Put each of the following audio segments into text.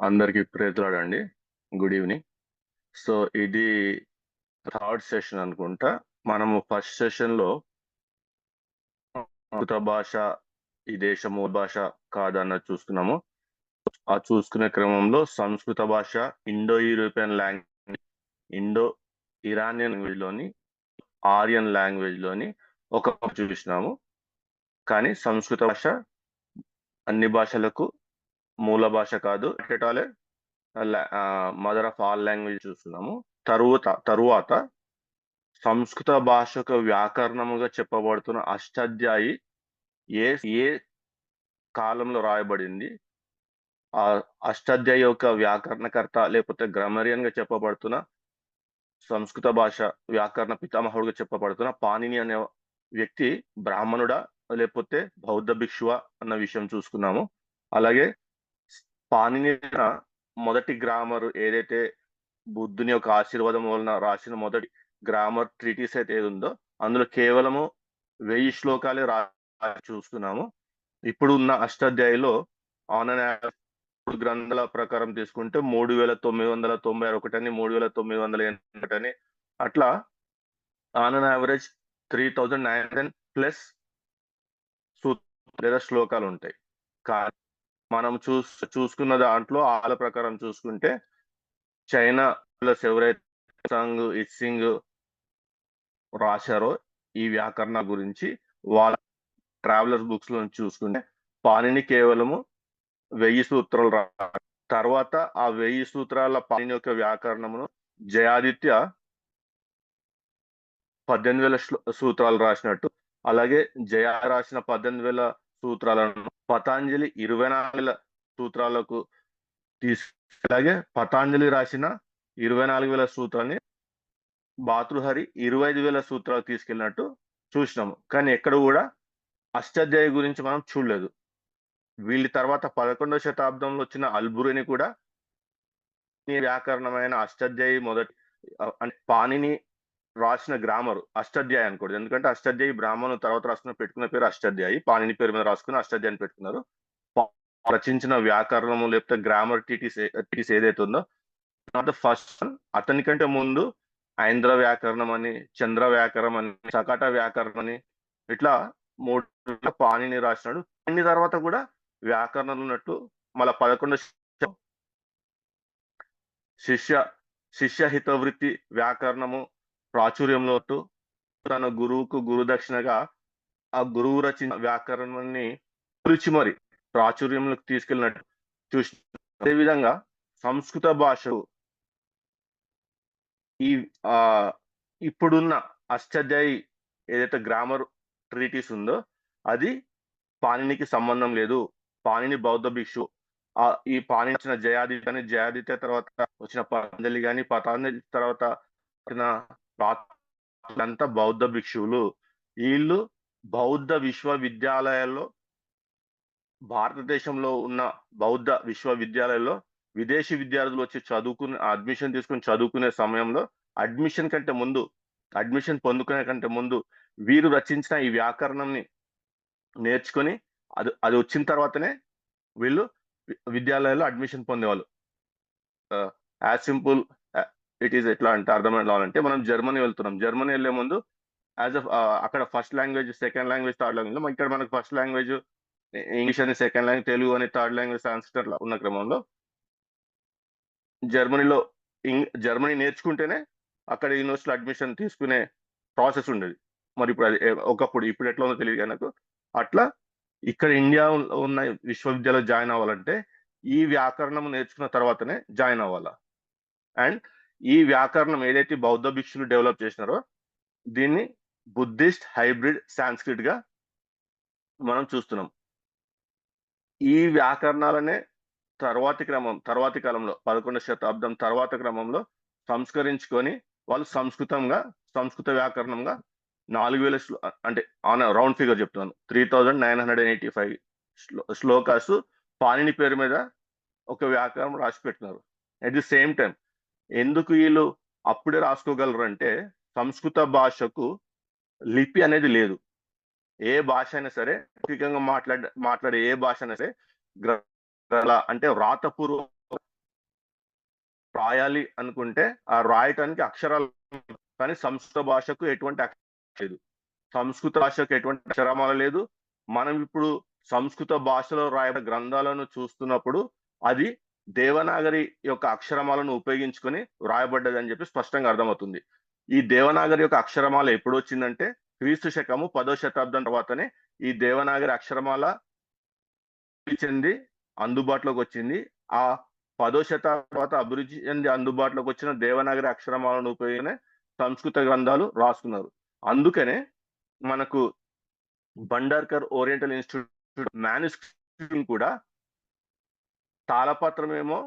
అందరికి ప్రేతులాడండి. Good evening. So ఇది థర్డ్ సెషన్ అనుకుంటా. మనము ఫస్ట్ సెషన్ లో సంస్కృత భాష ఈ దేశ మూల భాష కాదన్నది చూసుకున్నాము. ఆ చూసుకునే క్రమంలో సంస్కృత భాష Indo European language, Indo Iranian language లోని, ఆర్యన్ లాంగ్వేజ్ లోని ఒక చూసినాము. కానీ సంస్కృత భాష అన్ని భాషలకు మూల భాష కాదు, మదర్ ఆఫ్ ఆల్ లాంగ్వేజ్ చూస్తున్నాము. తరువాత సంస్కృత భాషకు వ్యాకరణముగా చెప్పబడుతున్న అష్టాధ్యాయి ఏ ఏ కాలంలో రాయబడింది, ఆ అష్టాధ్యాయి యొక్క వ్యాకరణకర్త లేకపోతే గ్రామరియన్ గా చెప్పబడుతున్న సంస్కృత భాష వ్యాకరణ పితామహుడుగా చెప్పబడుతున్న పాణిని అనే వ్యక్తి బ్రాహ్మణుడా లేకపోతే బౌద్ధ భిక్షువా అన్న విషయం చూసుకున్నాము. అలాగే పాణిని మొదటి గ్రామర్ ఏదైతే బుద్ధుని యొక్క ఆశీర్వాదం వలన రాసిన మొదటి గ్రామర్ ట్రీటీస్ అయితే ఏది ఉందో అందులో కేవలము 1000 శ్లోకాలే చూస్తున్నాము. ఇప్పుడు ఉన్న అష్టాధ్యాయులో ఆన్ గ్రంథాల ప్రకారం తీసుకుంటే 3991 అని, 3981 అని, అట్లా ఆన్ అన్ యావరేజ్ 3910 ప్లస్ లేదా శ్లోకాలు ఉంటాయి. కానీ మనం చూసుకున్న దాంట్లో ఆల ప్రకారం చూసుకుంటే చైనా ప్లస్ ఎవరైతే సాంగ్ ఇట్సింగ్ రాశారో ఈ వ్యాకరణ గురించి వాళ్ళ ట్రావెలర్స్ బుక్స్ లో చూసుకుంటే పాణిని కేవలము 1000 సూత్రాలు తర్వాత ఆ 1000 సూత్రాల పాణిని యొక్క వ్యాకరణమును జయాదిత్య 18,000 సూత్రాలు రాసినట్టు, అలాగే జయ రాసిన 18,000 సూత్రాలను పతాంజలి 24,000 సూత్రాలకు అలాగే పతాంజలి రాసిన 24,000 సూత్రాన్ని భాతృహరి 25,000 సూత్రాలు తీసుకెళ్ళినట్టు చూసినాము. కానీ ఎక్కడ కూడా అష్టాధ్యాయి గురించి మనం చూడలేదు. వీళ్ళ తర్వాత 11వ శతాబ్దంలో వచ్చిన అల్బురిని కూడా వ్యాకరణమైన అష్టాధ్యాయి మొదటి అంటే పాణిని రాసిన గ్రామర్ అష్టాధ్యాయి అనుకోండి. ఎందుకంటే అష్టాధ్యాయి బ్రాహ్మణు తర్వాత రాసుకున్న పెట్టుకున్న పేరు అష్టాధ్యాయి, పాణిని పేరు మీద రాసుకుని అష్టాధ్యాయిని పెట్టుకున్నారు. రచించిన వ్యాకరణము లేకపోతే గ్రామర్ టీటీస్ ఏదైతే ఉందో ఫస్ట్ అతని కంటే ముందు ఐంద్ర వ్యాకరణం అని, చంద్ర వ్యాకరణం అని, సకట వ్యాకరణం అని ఇట్లా 3 పాణిని రాసినాడు. అన్ని తర్వాత కూడా వ్యాకరణం ఉన్నట్టు మళ్ళా 11 శిష్య హితవృత్తి వ్యాకరణము ప్రాచుర్యంలో తన గురువుకు గురుదక్షిణగా ఆ గురువు రచించిన వ్యాకరణాన్ని రుచి మరి ప్రాచుర్యంలోకి తీసుకెళ్ళినట్టు చూసి, అదేవిధంగా సంస్కృత భాష ఈ ఇప్పుడున్న అష్టాధ్యాయి ఏదైతే గ్రామర్ ట్రీటీస్ ఉందో అది పాణినికి సంబంధం లేదు. పాణిని బౌద్ధ భిక్షు. ఈ పాణిని వచ్చిన జయాదిత్య తర్వాత వచ్చిన పతంజలి కానీ, పతంజలి తర్వాత వచ్చిన బౌద్ధ భిక్షువులు. వీళ్ళు బౌద్ధ విశ్వవిద్యాలయాల్లో, భారతదేశంలో ఉన్న బౌద్ధ విశ్వవిద్యాలయాల్లో విదేశీ విద్యార్థులు వచ్చి అడ్మిషన్ తీసుకుని చదువుకునే సమయంలో అడ్మిషన్ పొందుకునే కంటే ముందు వీరు రచించిన ఈ వ్యాకరణంని నేర్చుకొని అది వచ్చిన తర్వాతనే వీళ్ళు విద్యాలయాల్లో అడ్మిషన్ పొందేవాళ్ళు. యాజ్ సింపుల్ ఇట్ ఈస్ ఎట్లా అంటే అర్థమవుతామంటే మనం జర్మనీ వెళ్తున్నాం. జర్మనీ వెళ్లే ముందు అక్కడ first language, second language, third language, ఇక్కడ మనకు ఫస్ట్ లాంగ్వేజ్ ఇంగ్లీష్ అని, సెకండ్ లాంగ్వేజ్ తెలుగు అని, థర్డ్ లాంగ్వేజ్ సాంస్క్రిట్ ఉన్న క్రమంలో జర్మనీ నేర్చుకుంటేనే అక్కడ యూనివర్సిటీలో అడ్మిషన్ తీసుకునే ప్రాసెస్ ఉండేది. మరి ఇప్పుడు అది ఒకప్పుడు, ఇప్పుడు ఎట్లా ఉందో తెలియదు నాకు. అట్లా ఇక్కడ ఇండియా ఉన్న విశ్వవిద్యాలయం జాయిన్ అవ్వాలంటే ఈ వ్యాకరణం నేర్చుకున్న తర్వాతనే జాయిన్ అవ్వాలా. అండ్ ఈ వ్యాకరణం ఏదైతే బౌద్ధ భిక్షులు డెవలప్ చేసినారో దీన్ని బుద్ధిస్ట్ హైబ్రిడ్ సాంస్క్రిట్ గా మనం చూస్తున్నాం. ఈ వ్యాకరణాలనే తర్వాతి కాలంలో 11వ శతాబ్దం తర్వాత క్రమంలో సంస్కరించుకొని వాళ్ళు సంస్కృత వ్యాకరణంగా 4,000 అంటే ఆన్ రౌండ్ ఫిగర్ చెప్తున్నాను, 3985 శ్లోకాస్ పాణిని పేరు మీద ఒక వ్యాకరణం రాసి పెట్టినారు. అట్ ది సేమ్ టైం ఎందుకు వీళ్ళు అప్పుడే రాసుకోగలరు అంటే సంస్కృత భాషకు లిపి అనేది లేదు. ఏ భాష అయినా సరే, మౌఖికంగా మాట్లాడే ఏ భాష అయినా సరే అలా అంటే వ్రాతపూర్వ రాయాలి అనుకుంటే ఆ రాయటానికి అక్షరాలు, కానీ సంస్కృత భాషకు ఎటువంటి లేదు. సంస్కృత భాషకు ఎటువంటి అక్షరమాల లేదు. మనం ఇప్పుడు సంస్కృత భాషలో రాయబడిన గ్రంథాలను చూస్తున్నప్పుడు అది దేవనాగరి యొక్క అక్షరమాలను ఉపయోగించుకొని వ్రాయబడ్డది అని చెప్పి స్పష్టంగా అర్థమవుతుంది. ఈ దేవనాగరి యొక్క అక్షరమాల ఎప్పుడు వచ్చిందంటే క్రీస్తు శకము 10వ శతాబ్దం తర్వాతనే ఈ దేవనాగరి అక్షరమాల చెంది అందుబాటులోకి వచ్చింది. ఆ 10వ శతాబ్దం తర్వాత అభివృద్ధి చెంది అందుబాటులోకి వచ్చిన దేవనాగరి అక్షరమాలను ఉపయోగించి సంస్కృత గ్రంథాలు రాసుకున్నారు. అందుకనే మనకు భండార్కర్ ఓరియంటల్ ఇన్స్టిట్యూట్ మాన్యుస్క్రిప్ట్ కూడా తాళపత్రమేమో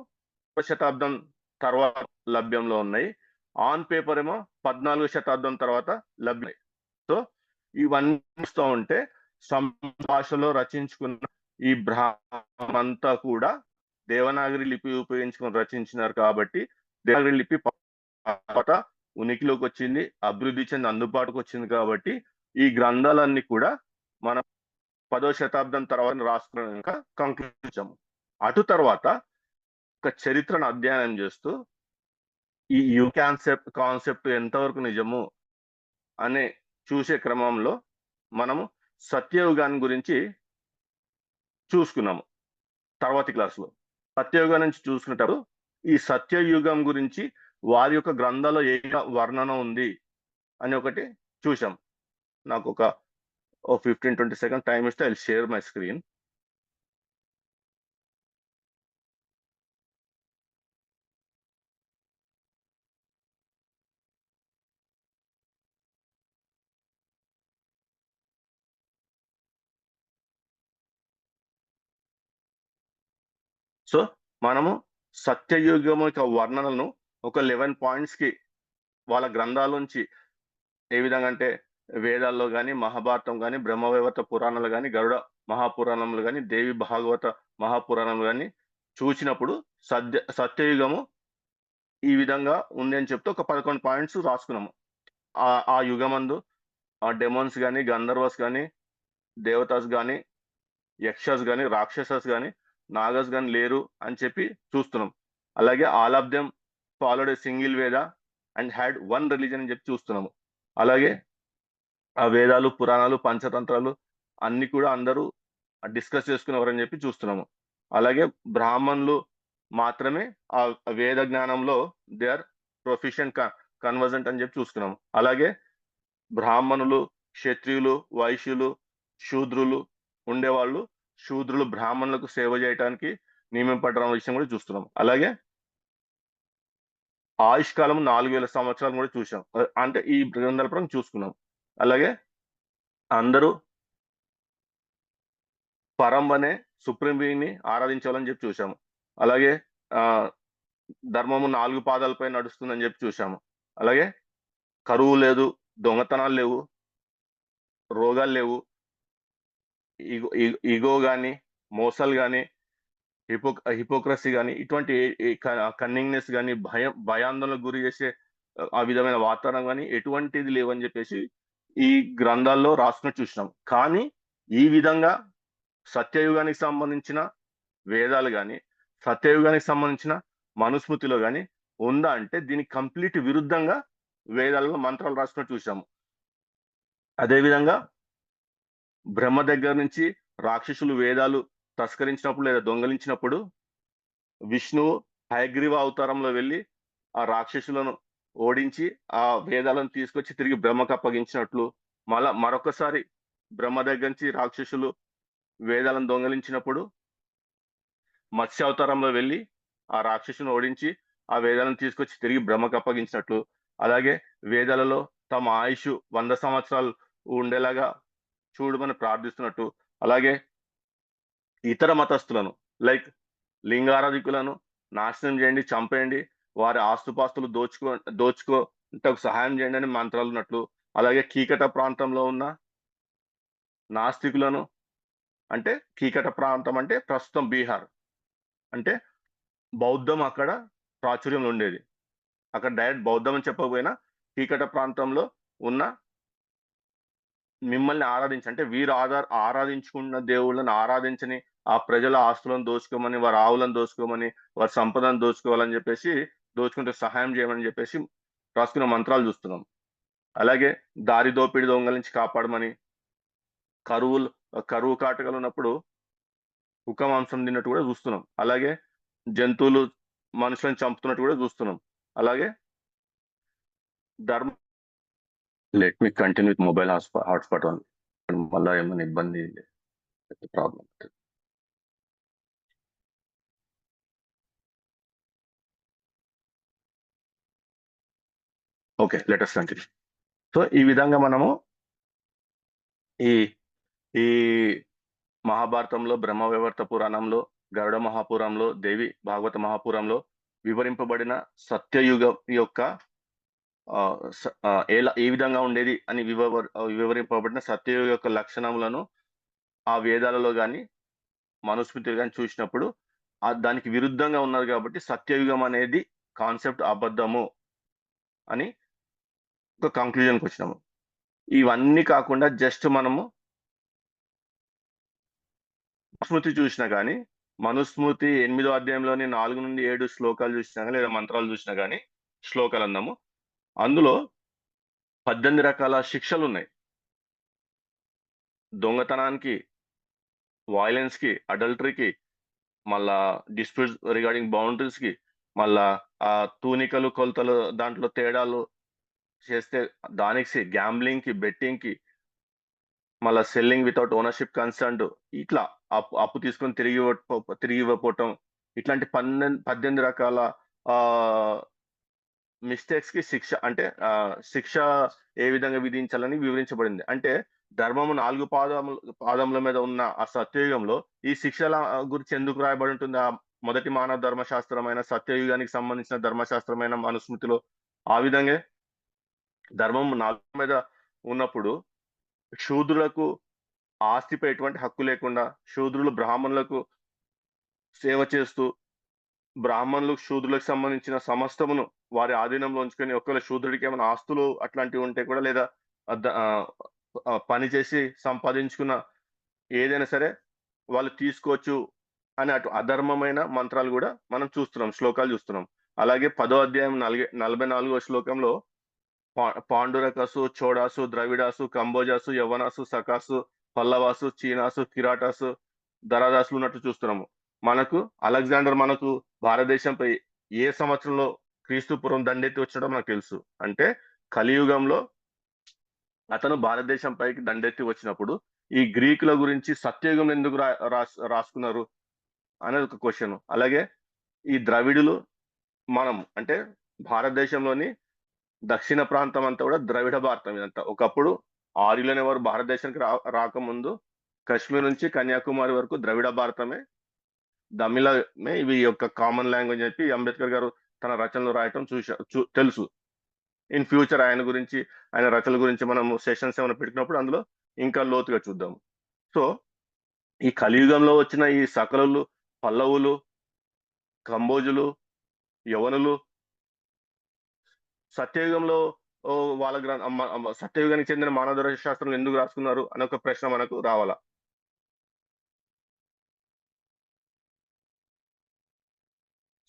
10వ శతాబ్దం తర్వాత లభ్యంలో ఉన్నాయి. ఆన్ పేపర్ ఏమో 14వ శతాబ్దం తర్వాత లభ్యమై. సో ఇవన్నీ చూస్తూ ఉంటే భాషలో రచించుకున్న ఈ బ్రాహ్మణంతా కూడా దేవనాగరి లిపి ఉపయోగించుకొని రచించినారు కాబట్టి దేవనాగరి లిపి తర్వాత ఉనికిలోకి వచ్చింది, అభివృద్ధి చెంది అందుబాటుకు వచ్చింది కాబట్టి ఈ గ్రంథాలన్నీ కూడా మనం 10వ శతాబ్దం తర్వాత రాసుకున్నాక కంక్లూడించాము. అటు తర్వాత ఒక చరిత్రను అధ్యయనం చేస్తూ ఈ కాన్సెప్ట్ ఎంతవరకు నిజము అనే చూసే క్రమంలో మనము సత్యయుగాన్ని గురించి చూసుకున్నాము తర్వాతి క్లాసులో. సత్యయుగం నుంచి చూసుకునేటప్పుడు ఈ సత్యయుగం గురించి వారి యొక్క గ్రంథాల్లో ఏ వర్ణన ఉంది అని ఒకటి చూసాం. నాకు ఒక 15-20 సెకండ్ టైం ఇస్తే I will share my screen. So మనము సత్యయుగం యొక్క వర్ణనలను ఒక 11 పాయింట్స్ కి వాళ్ళ గ్రంథాల నుంచి ఏ విధంగా అంటే వేదాల్లో కానీ, మహాభారతం కానీ, బ్రహ్మవైవర్త పురాణాలు కానీ, గరుడ మహాపురాణములు కానీ, దేవి భాగవత మహాపురాణములు కానీ చూసినప్పుడు సత్యయుగము ఈ విధంగా ఉంది అని చెప్తే ఒక 11 పాయింట్స్ రాసుకున్నాము. ఆ యుగమందు ఆ డెమోన్స్ కానీ, గంధర్వస్ కానీ, దేవతాస్ కానీ, యక్షస్ కానీ, రాక్షసస్ కానీ, నాగస్ కానీ లేరు అని చెప్పి చూస్తున్నాం. అలాగే all of them followed a single వేద అండ్ హ్యాడ్ వన్ రిలీజన్ అని చెప్పి చూస్తున్నాము. అలాగే ఆ వేదాలు, పురాణాలు, పంచతంత్రాలు అన్ని కూడా అందరూ డిస్కస్ చేసుకునేవారని చెప్పి చూస్తున్నాము. అలాగే బ్రాహ్మణులు మాత్రమే ఆ వేద జ్ఞానంలో దే ఆర్ ప్రొఫిషియెంట్ కన్వర్జెంట్ అని చెప్పి చూసుకున్నాము. అలాగే బ్రాహ్మణులు, క్షత్రియులు, వైశ్యులు, శూద్రులు ఉండేవాళ్ళు, శూద్రులు బ్రాహ్మణులకు సేవ చేయడానికి నియమింపడం విషయం కూడా చూస్తున్నాం. అలాగే ఆయుష్కాలం 4000 సంవత్సరాలు కూడా చూసాం. అంటే ఈ గ్రంథాల పరంగా చూసుకున్నాం. అలాగే అందరూ పరంబనే సుప్రీం బీయింగ్ ని ఆరాధించాలని చెప్పి చూసాము. అలాగే ధర్మము 4 పాదాలపై నడుస్తుందని చెప్పి చూసాము. అలాగే కరువు లేదు, దొంగతనాలు లేవు, రోగాలు లేవు, ఈగో కానీ, మోసాలు కానీ, హిపోక్రసీ కానీ, ఇటువంటి కన్నింగ్నెస్ కానీ, భయాందోళనకు గురి చేసే ఆ విధమైన వాతావరణం కానీ ఎటువంటిది లేవని చెప్పేసి ఈ గ్రంథాల్లో రాసుకుని చూసినాం. కానీ ఈ విధంగా సత్యయుగానికి సంబంధించిన వేదాలు కానీ, సత్యయుగానికి సంబంధించిన మనుస్మృతిలో కానీ ఉందా అంటే దీనికి కంప్లీట్ విరుద్ధంగా వేదాలలో మంత్రాలు రాసుకుని చూసాము. అదేవిధంగా బ్రహ్మ దగ్గర నుంచి రాక్షసులు వేదాలు తస్కరించినప్పుడు లేదా దొంగలించినప్పుడు విష్ణువు హయగ్రీవ అవతారంలో వెళ్ళి ఆ రాక్షసులను ఓడించి ఆ వేదాలను తీసుకొచ్చి తిరిగి బ్రహ్మకు అప్పగించినట్లు, మరొకసారి బ్రహ్మ దగ్గర నుంచి రాక్షసులు వేదాలను దొంగలించినప్పుడు మత్స్య అవతారంలో వెళ్ళి ఆ రాక్షసును ఓడించి ఆ వేదాలను తీసుకొచ్చి తిరిగి బ్రహ్మకు అప్పగించినట్లు, అలాగే వేదాలలో తమ ఆయుష్ 100 సంవత్సరాలు ఉండేలాగా చూడమని ప్రార్థిస్తున్నట్టు, అలాగే ఇతర మతస్థులను లైక్ లింగారాధికులను నాశనం చేయండి, చంపేయండి, వారి ఆస్తుపాస్తులు దోచుకోటకు సహాయం చేయండి అని మంత్రాలు ఉన్నట్లు, అలాగే కీకట ప్రాంతంలో ఉన్న నాస్తికులను, అంటే కీకట ప్రాంతం అంటే ప్రస్తుతం బీహార్, అంటే బౌద్ధం అక్కడ ప్రాచుర్యంలో ఉండేది. అక్కడ డైరెక్ట్ బౌద్ధం అని చెప్పకపోయినా కీకట ప్రాంతంలో ఉన్న మిమ్మల్ని ఆరాధించి, అంటే వీరు ఆరాధించుకున్న దేవుళ్ళని ఆరాధించని ఆ ప్రజల ఆస్తులను దోచుకోమని, వారి ఆవులను దోచుకోమని, వారి సంపదను దోచుకోవాలని చెప్పేసి, దోచుకుంటే సహాయం చేయమని చెప్పేసి రాసుకున్న మంత్రాలు చూస్తున్నాం. అలాగే దారి దోపిడీ దొంగల నుంచి కాపాడమని, కరువులు కరువు కాటకాలు ఉన్నప్పుడు కుక్క మాంసం తిన్నట్టు కూడా చూస్తున్నాం. అలాగే జంతువులు మనుషులను చంపుతున్నట్టు కూడా చూస్తున్నాం. అలాగే Dharma let me continue with mobile hotspot only. మళ్ళా ఏమైనా ఇబ్బంది problem. Okay. Let us continue. So, ఈ విధంగా మనము ఈ ఈ మహాభారతంలో, బ్రహ్మవైవర్త పురాణంలో, గరుడ మహాపురాణంలో, దేవి భాగవత మహాపురాణంలో వివరింపబడిన సత్యయుగం యొక్క ఏ విధంగా ఉండేది అని వివరింపబడిన సత్యయుగం యొక్క లక్షణములను ఆ వేదాలలో గాని, మనుస్మృతిలో గాని చూసినప్పుడు దానికి విరుద్ధంగా ఉన్నది కాబట్టి సత్యయుగం అనేది కాన్సెప్ట్ అబద్ధము అని ఒక కంక్లూజన్‌కి వచ్చినాము. ఇవన్నీ కాకుండా జస్ట్ మనము స్మృతి చూసినా గాని, మనుస్మృతి 8దో అధ్యాయంలోని 4-7 శ్లోకాలు చూసినా గాని, లేదా మంత్రాలు చూసినా గాని, శ్లోకాలన్నాము. అందులో 18 రకాల శిక్షలున్నాయి. దొంగతనానికి, వయలెన్స్‌కి, అడల్టరీకి, మళ్ళా డిస్ప్యూట్స్ రిగార్డింగ్ బౌండరీస్‌కి, మళ్ళా తూనికలు, కొలతలు దాంట్లో తేడాలు చేస్తే దానికి గ్యాంబ్లింగ్‌కి, బెట్టింగ్‌కి, మళ్ళా సెల్లింగ్ వితౌట్ ఓనర్‌షిప్ కన్సెంట్ ఇట్లా అప్పు తీసుకొని తిరిగి ఇవ్వకపోవటం ఇట్లాంటి 18 రకాల ఆహ్, మిస్టేక్స్‌కి శిక్ష అంటే శిక్ష ఏ విధంగా విధించాలని వివరించబడింది. అంటే ధర్మము 4 పాదముల మీద ఉన్న ఆ సత్యయుగంలో ఈ శిక్షల గురించి ఎందుకు రాయబడి ఉంటుంది? మొదటి మానవ ధర్మశాస్త్రమైన సత్యయుగానికి సంబంధించిన ధర్మశాస్త్రమైన మనుస్మృతిలో. ఆ విధంగా ధర్మం 4 మీద ఉన్నప్పుడు శూద్రులకు ఆస్తిపై ఎటువంటి హక్కు లేకుండా, శూద్రులు బ్రాహ్మణులకు సేవ చేస్తూ, బ్రాహ్మణులు, శూద్రులకు సంబంధించిన సమస్తమును వారి ఆధీనంలో ఉంచుకొని, ఒకవేళ శూద్రుడికి ఏమైనా ఆస్తులు అట్లాంటివి ఉంటే కూడా లేదా అద్ ఆహ్, పని చేసి సంపాదించుకున్న ఏదైనా సరే వాళ్ళు తీసుకోవచ్చు అని అటు అధర్మమైన మంత్రాలు గూడా మనం చూస్తున్నాం. శ్లోకాలు చూస్తున్నాం. అలాగే 10వ అధ్యాయం 44వ శ్లోకంలో పాండురకసు, చోడాసు, ద్రవిడాసు, కంబోజాసు, యవ్వనాసు, సకాసు, పల్లవాసు, చీనాసు, కిరాటాసు, దరాదాసులు ఉన్నట్టు చూస్తున్నాము. మనకు అలెగ్జాండర్ మనకు భారతదేశంపై ఏ సంవత్సరంలో క్రీస్తు పూర్వం దండెత్తి వచ్చాడో మనకు తెలుసు. అంటే కలియుగంలో అతను భారతదేశం పైకి దండెత్తి వచ్చినప్పుడు, ఈ గ్రీకుల గురించి సత్యయుగం ఎందుకు రాసుకున్నారు అనేది ఒక క్వెషన్. అలాగే ఈ ద్రవిడులు మనం అంటే భారతదేశంలోని దక్షిణ ప్రాంతం అంతా కూడా ద్రవిడ భారతం ఇదంతా. ఒకప్పుడు ఆర్యులనేవారు భారతదేశానికి రాకముందు కశ్మీర్ నుంచి కన్యాకుమారి వరకు ద్రవిడ భారతమే, తమిళమే ఇవి యొక్క కామన్ లాంగ్వేజ్ అని చెప్పి అంబేద్కర్ గారు తన రచనలో రాయటం తెలుసు. ఇన్ ఫ్యూచర్ ఆయన గురించి, ఆయన రచనల గురించి మనము సెషన్స్ ఏమైనా పెట్టుకున్నప్పుడు అందులో ఇంకా లోతుగా చూద్దాం. సో, ఈ కలియుగంలో వచ్చిన ఈ సకలులు, పల్లవులు, కంబోజులు, యవనులు సత్యయుగంలో వాళ్ళ సత్యయుగానికి చెందిన మానవ శాస్త్రంలో ఎందుకు రాసుకున్నారు అనే ఒక ప్రశ్న మనకు రావాలా.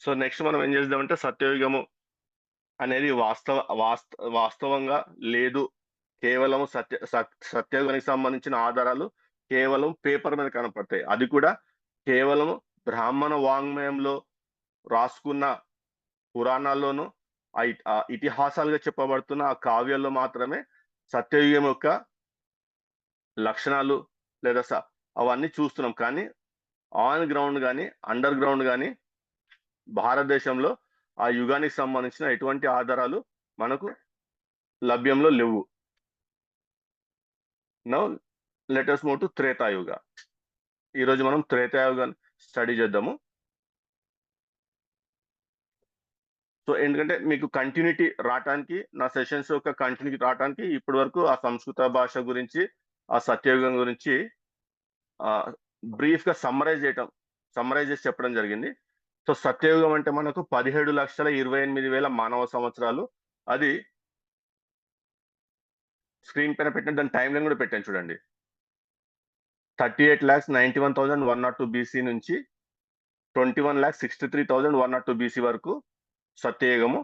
సో, నెక్స్ట్ మనం ఏం చేద్దామంటే సత్యయుగము అనేది వాస్తవంగా లేదు. కేవలం సత్యయుగానికి సంబంధించిన ఆధారాలు కేవలం పేపర్ మీద కనపడతాయి. అది కూడా కేవలం బ్రాహ్మణ వాంగ్మయంలో రాసుకున్న పురాణాల్లోనూ, ఇతిహాసాలుగా చెప్పబడుతున్న ఆ కావ్యాల్లో మాత్రమే సత్యయుగం యొక్క లక్షణాలు లేదా అవన్నీ చూస్తున్నాం. కానీ ఆన్ గ్రౌండ్ గాని, అండర్ గ్రౌండ్ గాని భారతదేశంలో ఆ యుగానికి సంబంధించిన ఎటువంటి ఆధారాలు మనకు లభ్యంలో లెవ్వు. Now let us move to Tretayuga. ఈరోజు మనం త్రేతాయుగాన్ని స్టడీ చేద్దాము. సో, ఎందుకంటే మీకు కంటిన్యూటీ రాటానికి నా సెషన్స్ యొక్క కంటిన్యూటీ రాటానికి ఇప్పటి వరకు ఆ సంస్కృత భాష గురించి, ఆ సత్యయుగం గురించి ఆహ్, బ్రీఫ్‌గా సమ్మరైజ్ చేసి చెప్పడం జరిగింది. సో, సత్యయుగం అంటే మనకు 17,28,000 మానవ సంవత్సరాలు. అది స్క్రీన్ పైన పెట్టిన దాని టైమ్‌లైన్ కూడా పెట్టాను చూడండి. 38,91,102 బీసీ నుంచి 21,63,102 బీసీ వరకు సత్యయుగము.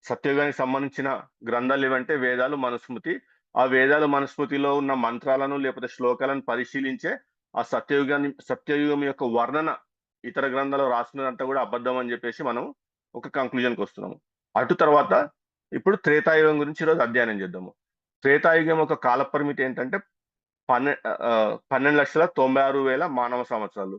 సత్యయుగానికి సంబంధించిన గ్రంథాలు ఏవంటే వేదాలు, మనుస్మృతి. ఆ వేదాలు, మనుస్మృతిలో ఉన్న మంత్రాలను లేకపోతే శ్లోకాలను పరిశీలించే ఆ సత్యయుగం యొక్క వర్ణన ఇతర గ్రంథాలు రాసుకున్నదంతా కూడా అబద్ధం అని చెప్పేసి మనం ఒక కంక్లూజన్కి వస్తున్నాము. అటు తర్వాత ఇప్పుడు త్రేతాయుగం గురించి ఈరోజు అధ్యయనం చేద్దాము. త్రేతాయుగం యొక్క కాల పరిమితి ఏంటంటే 12,96,000 మానవ సంవత్సరాలు.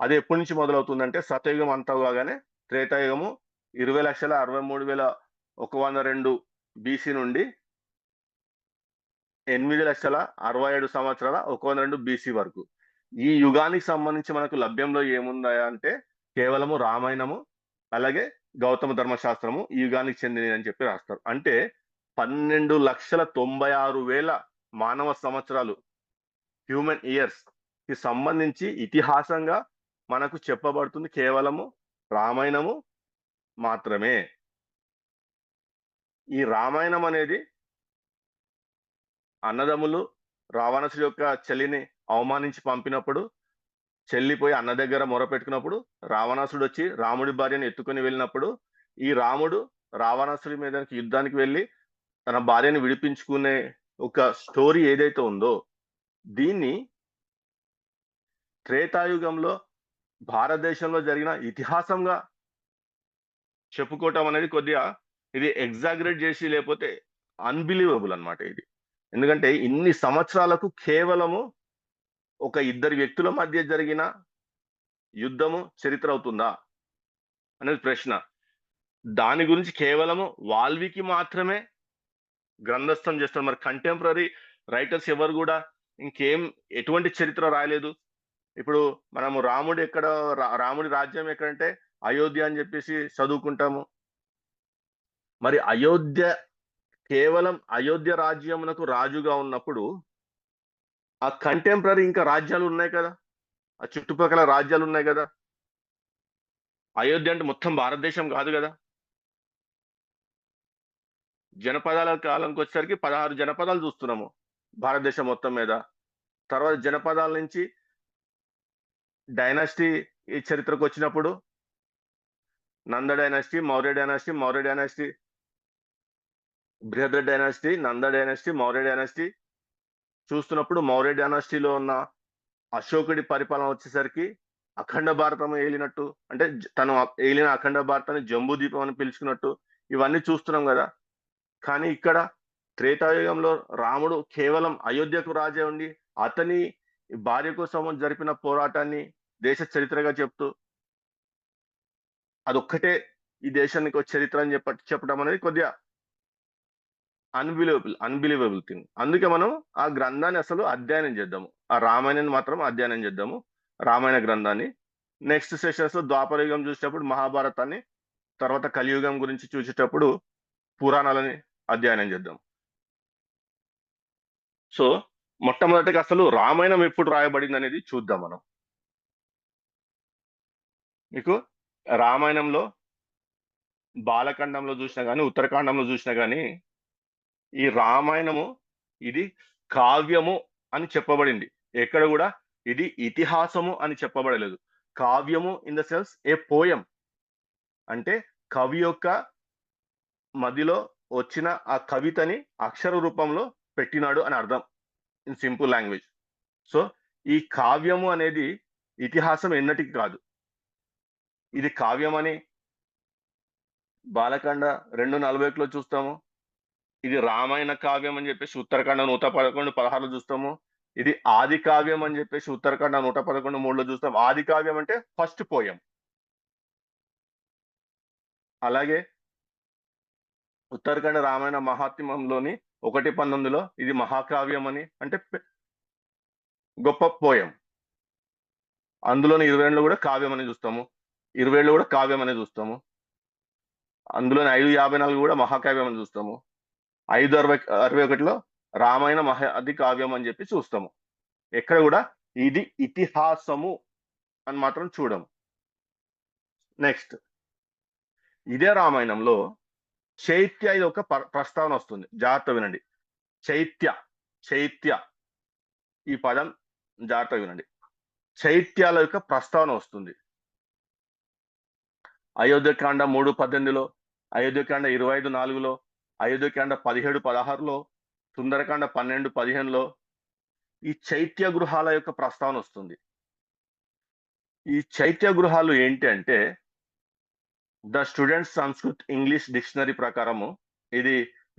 అది ఎప్పటి నుంచి మొదలవుతుందంటే సత్యయుగం అంతా కాగానే త్రేతాయుగము 20,63,102 బీసీ నుండి 8,67,102 బీసీ వరకు. ఈ యుగానికి సంబంధించి మనకు లభ్యంలో ఏముందా అంటే కేవలము రామాయణము, అలాగే గౌతమ ధర్మశాస్త్రము ఈ యుగానికి చెందినది అని చెప్పి రాస్తారు. అంటే 12,96,000 మానవ సంవత్సరాలు, హ్యూమన్ ఇయర్స్ కి సంబంధించి ఇతిహాసంగా మనకు చెప్పబడుతుంది కేవలము రామాయణము మాత్రమే. ఈ రామాయణం అనేది అన్నదమ్ములు రావణాసుడి యొక్క చెల్లిని అవమానించి పంపినప్పుడు చెల్లిపోయి అన్న దగ్గర మొరపెట్టుకున్నప్పుడు రావణాసుడు వచ్చి రాముడి భార్యను ఎత్తుకొని వెళ్ళినప్పుడు ఈ రాముడు రావణాసుడి మీద యుద్ధానికి వెళ్ళి తన భార్యను విడిపించుకునే ఒక స్టోరీ ఏదైతే ఉందో దీన్ని త్రేతాయుగంలో భారతదేశంలో జరిగిన ఇతిహాసంగా చెప్పుకోవటం అనేది కొద్దిగా ఇది ఎగ్జాగరేట్ చేసి లేకపోతే అన్బిలీవబుల్ అన్నమాట ఇది. ఎందుకంటే ఇన్ని సంవత్సరాలకు కేవలము ఒక ఇద్దరు వ్యక్తుల మధ్య జరిగిన యుద్ధము చరిత్ర అవుతుందా అనేది ప్రశ్న. దాని గురించి కేవలము వాల్మీకి మాత్రమే గ్రంథస్థం చేస్తారు. మరి కంటెంపరీ రైటర్స్ ఎవరు కూడా ఇంకేం ఎటువంటి చరిత్ర రాయలేదు. ఇప్పుడు మనము రాముడి రాజ్యం ఎక్కడంటే అయోధ్య అని చెప్పేసి చదువుకుంటాము. మరి కేవలం అయోధ్య రాజ్యమునకు రాజుగా ఉన్నప్పుడు ఆ కంటెంపరీ ఇంకా రాజ్యాలు ఉన్నాయి కదా, ఆ చుట్టుపక్కల రాజ్యాలు ఉన్నాయి కదా. అయోధ్య అంటే మొత్తం భారతదేశం కాదు కదా. జనపదాల కాలంకి వచ్చేసరికి 16 జనపదాలు చూస్తున్నాము భారతదేశం మొత్తం మీద. తర్వాత జనపదాల నుంచి డైనాసిటీ ఈ చరిత్రకు వచ్చినప్పుడు నంద డైనాసిటీ, మౌర్య డైనాసిటీ, బృహద్ర డైనాసిటీ, నంద డైనాసిటీ, మౌర్య డైనాసిటీ చూస్తున్నప్పుడు మౌర్య డైనాసిటీలో ఉన్న అశోకుడి పరిపాలన వచ్చేసరికి అఖండ భారతం ఏలినట్టు, అంటే తను ఏలిన అఖండ భారతాన్ని జంబూ ద్వీపం అని పిలుచుకున్నట్టు ఇవన్నీ చూస్తున్నాం కదా. కానీ ఇక్కడ త్రేతాయుగంలో రాముడు కేవలం అయోధ్యకు రాజే ఉండి అతని భార్య కోసం జరిపిన పోరాటాన్ని దేశ చరిత్రగా చెప్తూ అదొక్కటే ఈ దేశానికి ఒక చరిత్ర అని చెప్పడం అనేది కొద్దిగా అన్బిలీవబుల్ థింగ్. అందుకే మనం ఆ గ్రంథాన్ని అసలు అధ్యయనం చేద్దాము. ఆ రామాయణాన్ని మాత్రం అధ్యయనం చేద్దాము, రామాయణ గ్రంథాన్ని. నెక్స్ట్ సెషన్స్ లో ద్వాపర యుగం చూసేటప్పుడు మహాభారతాన్ని, తర్వాత కలియుగం గురించి చూసేటప్పుడు పురాణాలని అధ్యయనం చేద్దాం. సో మొట్టమొదటిగా అసలు రామాయణం ఎప్పుడు రాయబడింది అనేది చూద్దాం మనం. మీకు రామాయణంలో బాలకాండంలో చూసినా కానీ ఉత్తరకాండంలో చూసినా కానీ ఈ రామాయణము ఇది కావ్యము అని చెప్పబడింది. ఎక్కడ కూడా ఇది ఇతిహాసము అని చెప్పబడలేదు. కావ్యము in the sense a poem, అంటే కవి యొక్క మదిలో వచ్చిన ఆ కవితని అక్షర రూపంలో పెట్టినాడు అని అర్థం ఇన్ సింపుల్ లాంగ్వేజ్. సో ఈ కావ్యము అనేది ఇతిహాసం ఎన్నటికి కాదు. ఇది కావ్యం అని బాలకాండ 2:41 చూస్తాము. ఇది రామాయణ కావ్యం అని చెప్పేసి ఉత్తరకాండ 111:16 చూస్తాము. ఇది ఆది కావ్యం అని చెప్పేసి ఉత్తరకాండ 111:3 చూస్తాం. ఆది కావ్యం అంటే ఫస్ట్ పోయం. అలాగే ఉత్తరకాండ రామాయణ మహాత్మ్యంలోని 1:19 ఇది మహాకావ్యం అని, అంటే గొప్ప పోయం. అందులోని 22 కూడా కావ్యం అని చూస్తాము, 27 కూడా కావ్యం అని చూస్తాము. అందులోని 5:54 కూడా మహాకావ్యం అని చూస్తాము. 5:61 రామాయణ మహాది కావ్యం అని చెప్పి చూస్తాము. ఎక్కడ కూడా ఇది ఇతిహాసము అని మాత్రం చూడము. నెక్స్ట్ ఇదే రామాయణంలో చైత్య ఇది ఒక ప్రస్తావన వస్తుంది, జాగ్రత్త వినండి. చైత్య ఈ పదం జాగ్రత్తగా వినండి. చైత్యాల యొక్క ప్రస్తావన వస్తుంది. అయోధ్యకాండ 3:18లో, అయోధ్యకాండ 25:4లో, అయోధ్యకాండ 17:16లో, సుందరకాండ 12:15లో ఈ చైత్య గృహాల యొక్క ప్రస్తావన వస్తుంది. ఈ చైత్య గృహాలు ఏంటి అంటే, the student Sanskrit English dictionary ప్రకారము, ఇది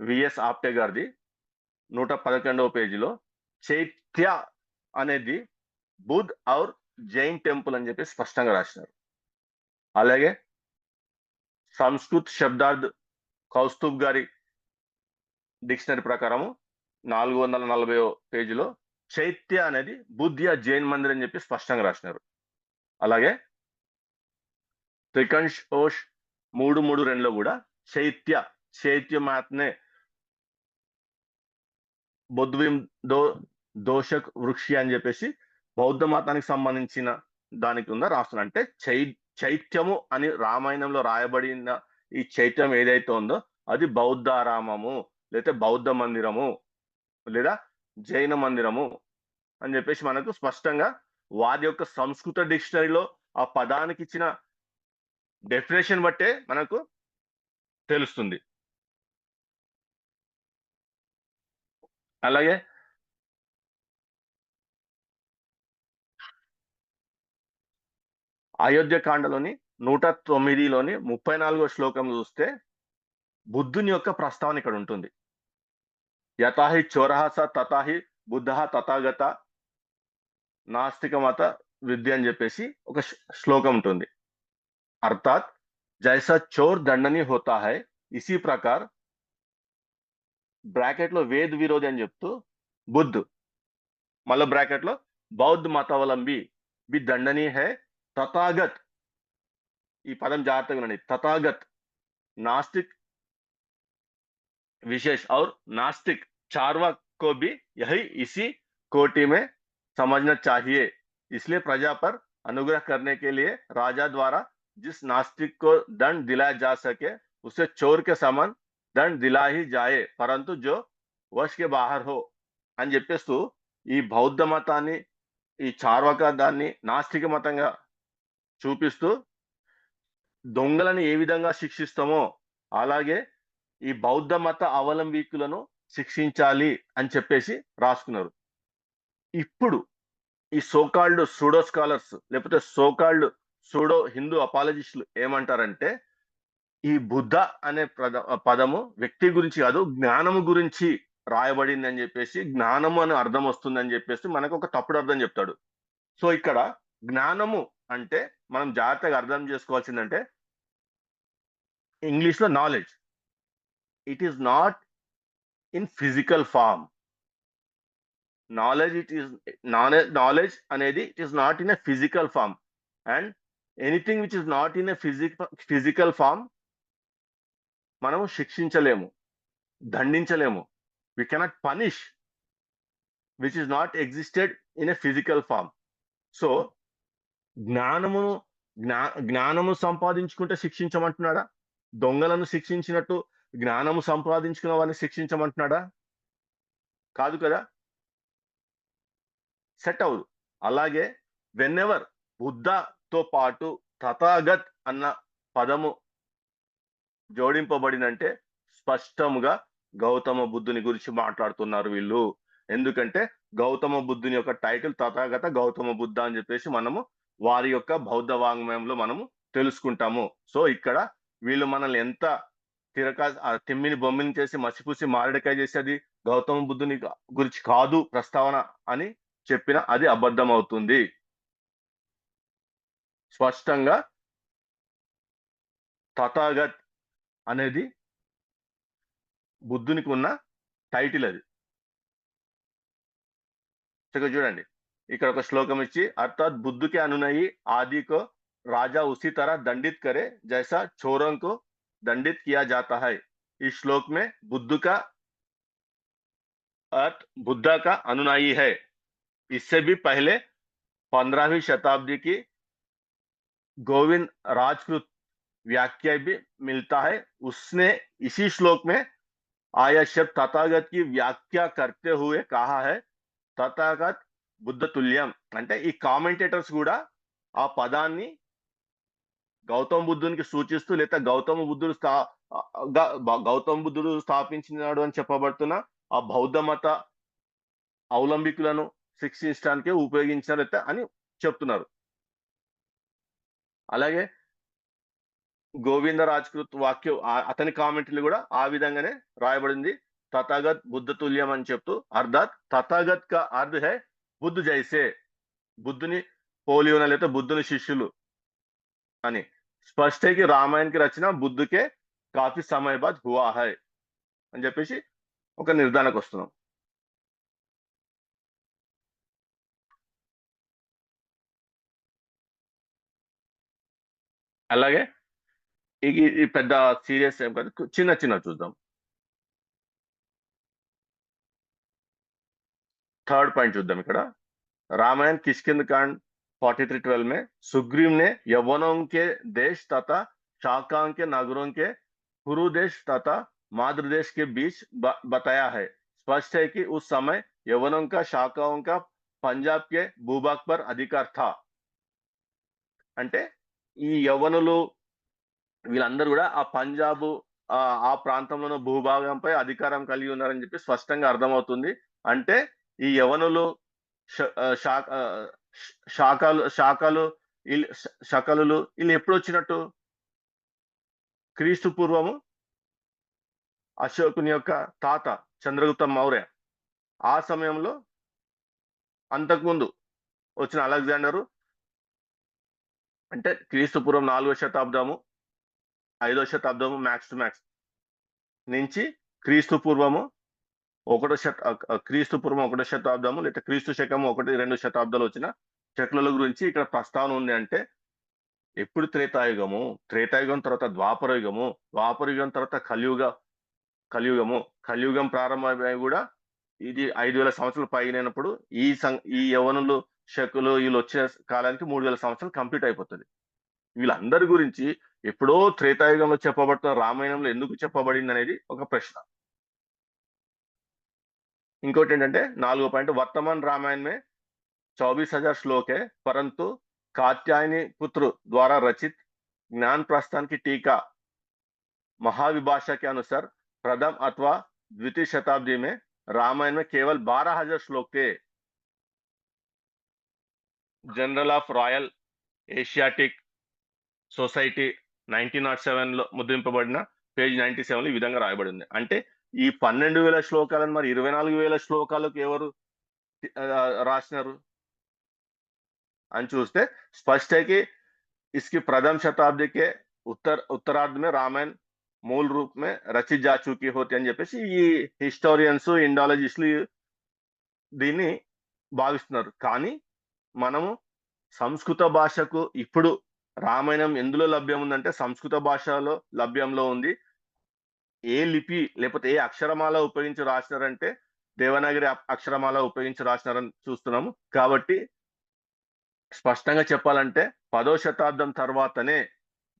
విఎస్ ఆప్టే గారిది 111వ పేజీలో, చైత్య అనేది బుద్ధ్ ఔర్ జైన్ టెంపుల్ అని చెప్పి స్పష్టంగా రాసినారు. అలాగే సంస్కృత్ శబ్దార్థ్ కౌస్తుబ్ గారి డిక్షనరీ ప్రకారము 440వ పేజీలో చైత్య అనేది బుద్ధియా జైన్ మందిర్ అని చెప్పి స్పష్టంగా రాసినారు. అలాగే త్రికంష్ ఓష్ 332లో కూడా చైత్య మాత్నే బొద్విం దోషక్ వృక్షి అని చెప్పేసి బౌద్ధ మతానికి సంబంధించిన దానికి ఉందా రాస్తున్నా. అంటే చైత్యము అని రామాయణంలో రాయబడిన ఈ చైత్యం ఏదైతే ఉందో అది బౌద్ధారామము, లేదా బౌద్ధ మందిరము, లేదా జైన మందిరము అని చెప్పేసి మనకు స్పష్టంగా వారి యొక్క సంస్కృత డిక్షనరీలో ఆ పదానికి ఇచ్చిన డెఫినేషన్ బట్టే మనకు తెలుస్తుంది. అలాగే అయోధ్యకాండలోని 109లోని 34వ శ్లోకం చూస్తే బుద్ధుని యొక్క ప్రస్తావన ఇక్కడ ఉంటుంది. యథాహి చోరః స తథాహి బుద్ధః తథాగత నాస్తిక మత విద్య అని చెప్పేసి ఒక శ్లోకం ఉంటుంది. అర్థాత్ జైసా చోర్ దండని హోతా హై, ఇసీ ప్రకార్ బ్రాకెట్ లో వేద్ విరోధి అని చెప్తూ బుద్ధ్ మళ్ళీ బ్రాకెట్ లో బౌద్ధ మతావలంబి బి దండనీ హై, తథాగత్ ఈ పదం జాగ్రత్తగా వినండి, తథాగత్ नास्तिक विशेष और नास्तिक चार्वाक को भी यही इसी कोटि में समझना चाहिए. इसलिए प्रजा पर अनुग्रह करने के लिए राजा द्वारा जिस नास्तिक को दंड दिलाया जा सके उसे चोर के समान दंड दिला ही जाए, परंतु जो वश के बाहर हो అని చెప్పేస్తూ ఈ బౌద్ధ మతాన్ని ఈ చార్వాక దాన్ని నాస్తిక మతంగా చూపిస్తూ దొంగలను ఏ విధంగా శిక్షిస్తామో అలాగే ఈ బౌద్ధ మత అవలంబికులను శిక్షించాలి అని చెప్పేసి రాసుకున్నారు. ఇప్పుడు ఈ సోకాల్డ్ సూడో స్కాలర్స్ లేకపోతే సోకాల్డ్ సూడో హిందూ అపాలజిస్టులు ఏమంటారంటే ఈ బుద్ధ అనే పదము వ్యక్తి గురించి కాదు జ్ఞానము గురించి రాయబడింది అని చెప్పేసి, జ్ఞానము అని అర్థం వస్తుందని చెప్పేసి మనకు ఒక తప్పుడు అర్థం చెప్తాడు. సో ఇక్కడ జ్ఞానము అంటే మనం జాగ్రత్తగా అర్థం చేసుకోవాల్సిందంటే ఇంగ్లీష్ లో knowledge, it is not in physical form. Knowledge అనేది it is not in a physical form, and anything which is not in a physical form మనము శిక్షించలేము, దండించలేము. We cannot punish which is not existed in a physical form. So జ్ఞానము సంపాదించుకుంటే శిక్షించమంటున్నాడా? దొంగలను శిక్షించినట్టు జ్ఞానము సంపాదించుకున్న వారిని శిక్షించమంటున్నాడా? కాదు కదా, సెట్ అవ్వదు. అలాగే వెన్నెవర్ బుద్ధతో పాటు తథాగత్ అన్న పదము జోడింపబడినంటే స్పష్టముగా గౌతమ బుద్ధుని గురించి మాట్లాడుతున్నారు వీళ్ళు. ఎందుకంటే గౌతమ బుద్ధుని యొక్క టైటిల్ తథాగత గౌతమ బుద్ధ అని చెప్పేసి మనము వారి యొక్క బౌద్ధ వాంగ్మయంలో మనము తెలుసుకుంటాము. సో ఇక్కడ వీళ్ళు మనల్ని ఎంత తిమ్మిని బొమ్మిని చేసి మసిపూసి మారడికాయ చేసేది గౌతమ బుద్ధుని గురించి కాదు ప్రస్తావన అని చెప్పిన అది అబద్ధం అవుతుంది. స్పష్టంగా తథాగత్ అనేది బుద్ధునికి ఉన్న టైటిల్. అది ఇక్కడ చూడండి, ఇక్కడ ఒక శ్లోకం ఇచ్చి అర్థాత్ बुद्ध के अनुयायी आदि को राजा उसी तरह दंडित करे जैसा चोरों को दंडित किया जाता है. इस श्लोक में बुद्ध का अर्थ बुद्ध का अनुयायी है. इससे भी पहले 15वीं शताब्दी की गोविंद राजकृत व्याख्या भी मिलता है. उसने इसी श्लोक में आया शब्द तथागत की व्याख्या करते हुए कहा है, तथागत బుద్ధ తుల్యం అంటే ఈ కామెంటేటర్స్ కూడా ఆ పదాన్ని గౌతమ బుద్ధునికి సూచిస్తూ లేదా గౌతమ బుద్ధుడు స్థాపించినాడు అని చెప్పబడుతున్న ఆ బౌద్ధ మత అవలంబికులను శిక్షించడానికే ఉపయోగించారు అని చెప్తున్నారు. అలాగే గోవింద రాజ్కృత్ వాక్యం అతని కామెంటరీలు కూడా ఆ విధంగానే రాయబడింది. తథాగత్ బుద్ధ తుల్యం అని చెప్తూ అర్థాత్ తథాగత్ కా అర్థ హై బుద్ధ జైసే, బుద్ధుని పోలి ఉన్న లేదా బుద్ధుని శిష్యులు అని. స్పష్ట है कि रामायण की रचना बुद्ध के काफी समय बाद हुआ है అని చెప్పేసి ఒక నిర్ధారణకు వస్తున్నాం. అలాగే ఈ పెద్ద సీరియస్ ఏం కాదు, చిన్న చిన్న చూద్దాం. థర్డ్ పాయింట్ చూద్దాం ఇక్కడ. रामायण किष्किंध कांड 43:12 में सुग्रीव ने यवनों के देश तथा शाकाओं के नगरों के कुरु देश तथा माद्र देश के बीच बताया है. स्पष्ट है कि उस समय यवनों का शाकाओं का पंजाब के भूभाग पर अधिकार था. అంటే ఈ యవనులు వీళ్ళందరూ కూడా ఆ పంజాబ్ ఆ ప్రాంతంలోని భూభాగంపై అధికారం కలిగి ఉన్నారని చెప్పి స్పష్టంగా అర్థమవుతుంది. అంటే ఈ యవనులు శాఖలు శకలులు వీళ్ళు ఎప్పుడు వచ్చినట్టు? క్రీస్తు పూర్వము అశోకుని యొక్క తాత చంద్రగుప్త మౌర్య ఆ సమయంలో అంతకుముందు వచ్చిన అలెగ్జాండరు అంటే క్రీస్తు పూర్వం 4వ శతాబ్దము 5వ శతాబ్దము మ్యాక్స్ టు మ్యాక్స్ నుంచి క్రీస్తు పూర్వము 1వ శతాబ్దము లేదా క్రీస్తు శకము 1-2 శతాబ్దాలు వచ్చిన శకుల గురించి ఇక్కడ ప్రస్తావన ఉంది. అంటే ఎప్పుడు త్రేతాయుగం తర్వాత ద్వాపర యుగం తర్వాత కలియుగం ప్రారంభమై కూడా ఇది 5000 సంవత్సరాలు పైనప్పుడు ఈ యవనులు శకులు వీళ్ళు వచ్చే కాలానికి 3000 సంవత్సరాలు కంప్లీట్ అయిపోతుంది. వీళ్ళందరి గురించి ఎప్పుడో త్రేతాయుగంలో చెప్పబడుతున్న రామాయణంలో ఎందుకు చెప్పబడింది అనేది ఒక ప్రశ్న. ఇంకోటి ఏంటంటే 4వ పాయింట్, వర్తమాన్ రామాయణ में 24,000 श्लोक है, परंतु कात्यायनी पुत्र द्वारा रचित ज्ञान प्रस्थान की टीका महाविभाषा के अनुसार प्रथम अथवा द्वितीय शताब्दी में रामायण में केवल 12,000 श्लोक थे. General of royal Asiatic society 1907 లో ముద్రింపబడిన పేజ్ 97 ఈ విధంగా రాయబడింది. అంటే ఈ 12,000 శ్లోకాలను మరి 24,000 శ్లోకాలకు ఎవరు రాసినారు అని చూస్తే స్పష్ట है कि इसकी प्रथम शताब्दी के उत्तरार्ध में रामायण मूल रूप में रचित जा चुकी होती అని చెప్పేసి ఈ హిస్టోరియన్స్ ఇండాలజిస్టులు దీన్ని భావిస్తున్నారు. కానీ మనము సంస్కృత భాషకు ఇప్పుడు రామాయణం ఎందులో లభ్యం ఉందంటే సంస్కృత భాషలో లభ్యంలో ఉంది. ఏ లిపి లేకపోతే ఏ అక్షరమాల ఉపయోగించి రాసినారంటే దేవనాగరి అక్షరమాల ఉపయోగించి రాసినారని చూస్తున్నాము. కాబట్టి స్పష్టంగా చెప్పాలంటే 10వ శతాబ్దం తర్వాతనే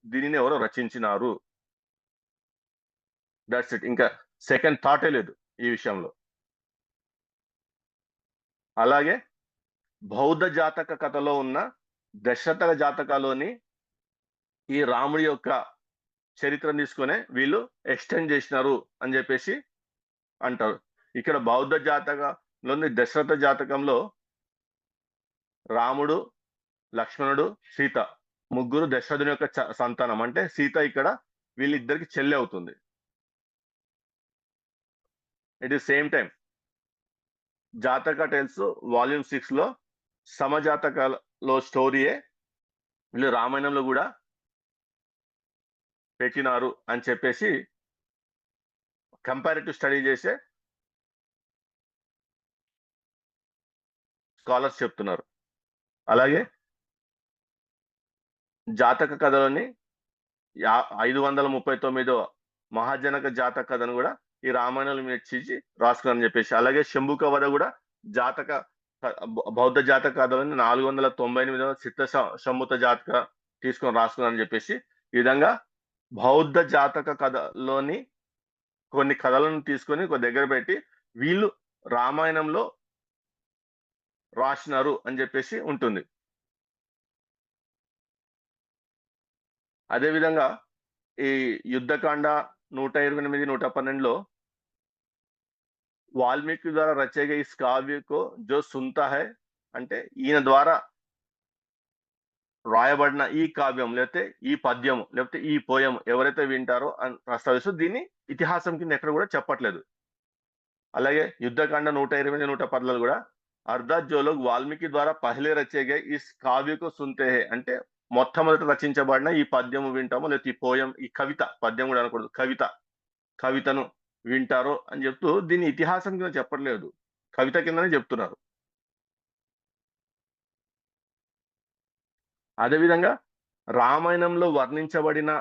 దీనిని ఎవరో రచించినారు. That's it. ఇంకా సెకండ్ థాటే లేదు ఈ విషయంలో. అలాగే బౌద్ధ జాతక కథలో ఉన్న దశరథ జాతకాలోని ఈ రాముడి యొక్క చరిత్రను తీసుకునే వీళ్ళు ఎక్స్టెండ్ చేసినారు అని చెప్పేసి అంటారు. ఇక్కడ బౌద్ధ జాతకంలోని దశరథ జాతకంలో రాముడు, లక్ష్మణుడు, సీత ముగ్గురు దశరథుని యొక్క సంతానం. అంటే సీత ఇక్కడ వీళ్ళిద్దరికి చెల్లి అవుతుంది. ఇట్ ఈస్ సేమ్ టైం జాతక టెల్స్ వాల్యూమ్ 6 లో సమజాతకాలో స్టోరీయే వీళ్ళు రామాయణంలో కూడా పెట్టినారు అని చెప్పేసి కంపారిటివ్ స్టడీ చేసే స్కాలర్స్ చెప్తున్నారు. అలాగే జాతక కథలోని 539వ మహాజనక జాతక కథను కూడా ఈ రామాయణంలో మెచ్చి రాసుకున్నారని చెప్పేసి, అలాగే శంభుక వధ కూడా బౌద్ధ జాతక కథలోని 498వ సిద్ధ సంభూత జాతక తీసుకొని రాసుకున్నారని చెప్పేసి ఈ విధంగా బౌద్ధ జాతక కథలోని కొన్ని కథలను తీసుకొని ఒక దగ్గర పెట్టి వీళ్ళు రామాయణంలో రాసినారు అని చెప్పేసి ఉంటుంది. అదే విధంగా ఈ యుద్ధకాండ 128, 112లో వాల్మీకి ద్వారా రచే గయి ఇస్ కావ్య కో జో సునతా హై అంటే ఈయన ద్వారా రాయబడిన ఈ కావ్యం లేకపోతే ఈ పద్యం లేకపోతే ఈ పోయం ఎవరైతే వింటారో అని ప్రస్తావిస్తూ దీన్ని ఇతిహాసం కింద ఎక్కడ కూడా చెప్పట్లేదు. అలాగే యుద్ధకాండ 120, 110లో కూడా అర్థాత్ జో లోగ్ వాల్మీకి ద్వారా పహలే రచే గए ఇస్ కావ్య కో సునతే హై అంటే మొట్టమొదట రచించబడిన ఈ పద్యము వింటామో లేకపోతే ఈ పోయం ఈ కవిత పద్యం కూడా అనకూడదు కవితను వింటారో అని చెప్తూ దీన్ని ఇతిహాసం కింద చెప్పట్లేదు. కవిత కిందనే చెప్తున్నారు. అదే విధంగా రామాయణంలో వర్ణించబడిన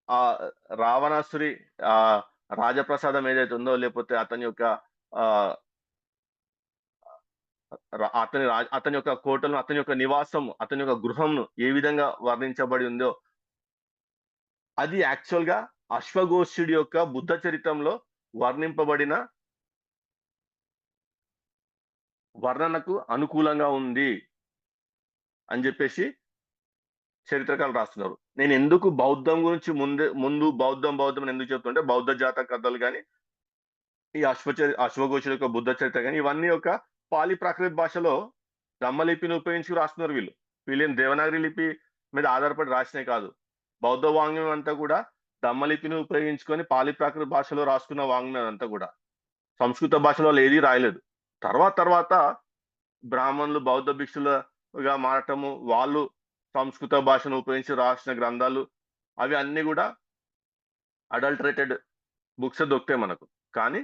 ఆహ్, రావణాసురి ఆహ్, రాజప్రసాదం ఏదైతే ఉందో లేకపోతే అతని యొక్క ఆహ్, అతని యొక్క కోటను, అతని యొక్క నివాసం, అతని యొక్క గృహంను ఏ విధంగా వర్ణించబడి ఉందో అది యాక్చువల్‌గా అశ్వఘోషుడి యొక్క బుద్ధ చరిత్రంలో వర్ణింపబడిన వర్ణనకు అనుకూలంగా ఉంది అని జెప్పేసి చరిత్రకారులు రాస్తున్నారు. నేనెందుకు బౌద్ధం గురించి ముందు బౌద్ధం అని ఎందుకు చెప్తుంటే బౌద్ధ జాతక కథలు గాని, ఈ అశ్వఘోషుడి యొక్క బుద్ధ చరిత్ర గాని ఇవన్నీ ఒక పాలి ప్రాకృత భాషలో బ్రహ్మలిపిని ఉపయోగించి రాస్తున్నారు వీళ్ళు. వీళ్ళేం దేవనాగరి లిపి మీద ఆధారపడి రాసినయి కాదు. బౌద్ధ వాంగ్మయం అంతా కూడా బ్రహ్మలిపిని ఉపయోగించుకొని పాలి ప్రాకృత భాషలో రాసుకున్న వాంగ్మయం అంతా కూడా. సంస్కృత భాషలో వాళ్ళు ఏది రాయలేదు. తర్వాత బ్రాహ్మణులు బౌద్ధ భిక్షులుగా మారటము, వాళ్ళు సంస్కృత భాషను ఉపయోగించి రాసిన గ్రంథాలు అవి అన్నీ గూడా అడల్టరేటెడ్ బుక్సే దొరుకుతాయి మనకు. కానీ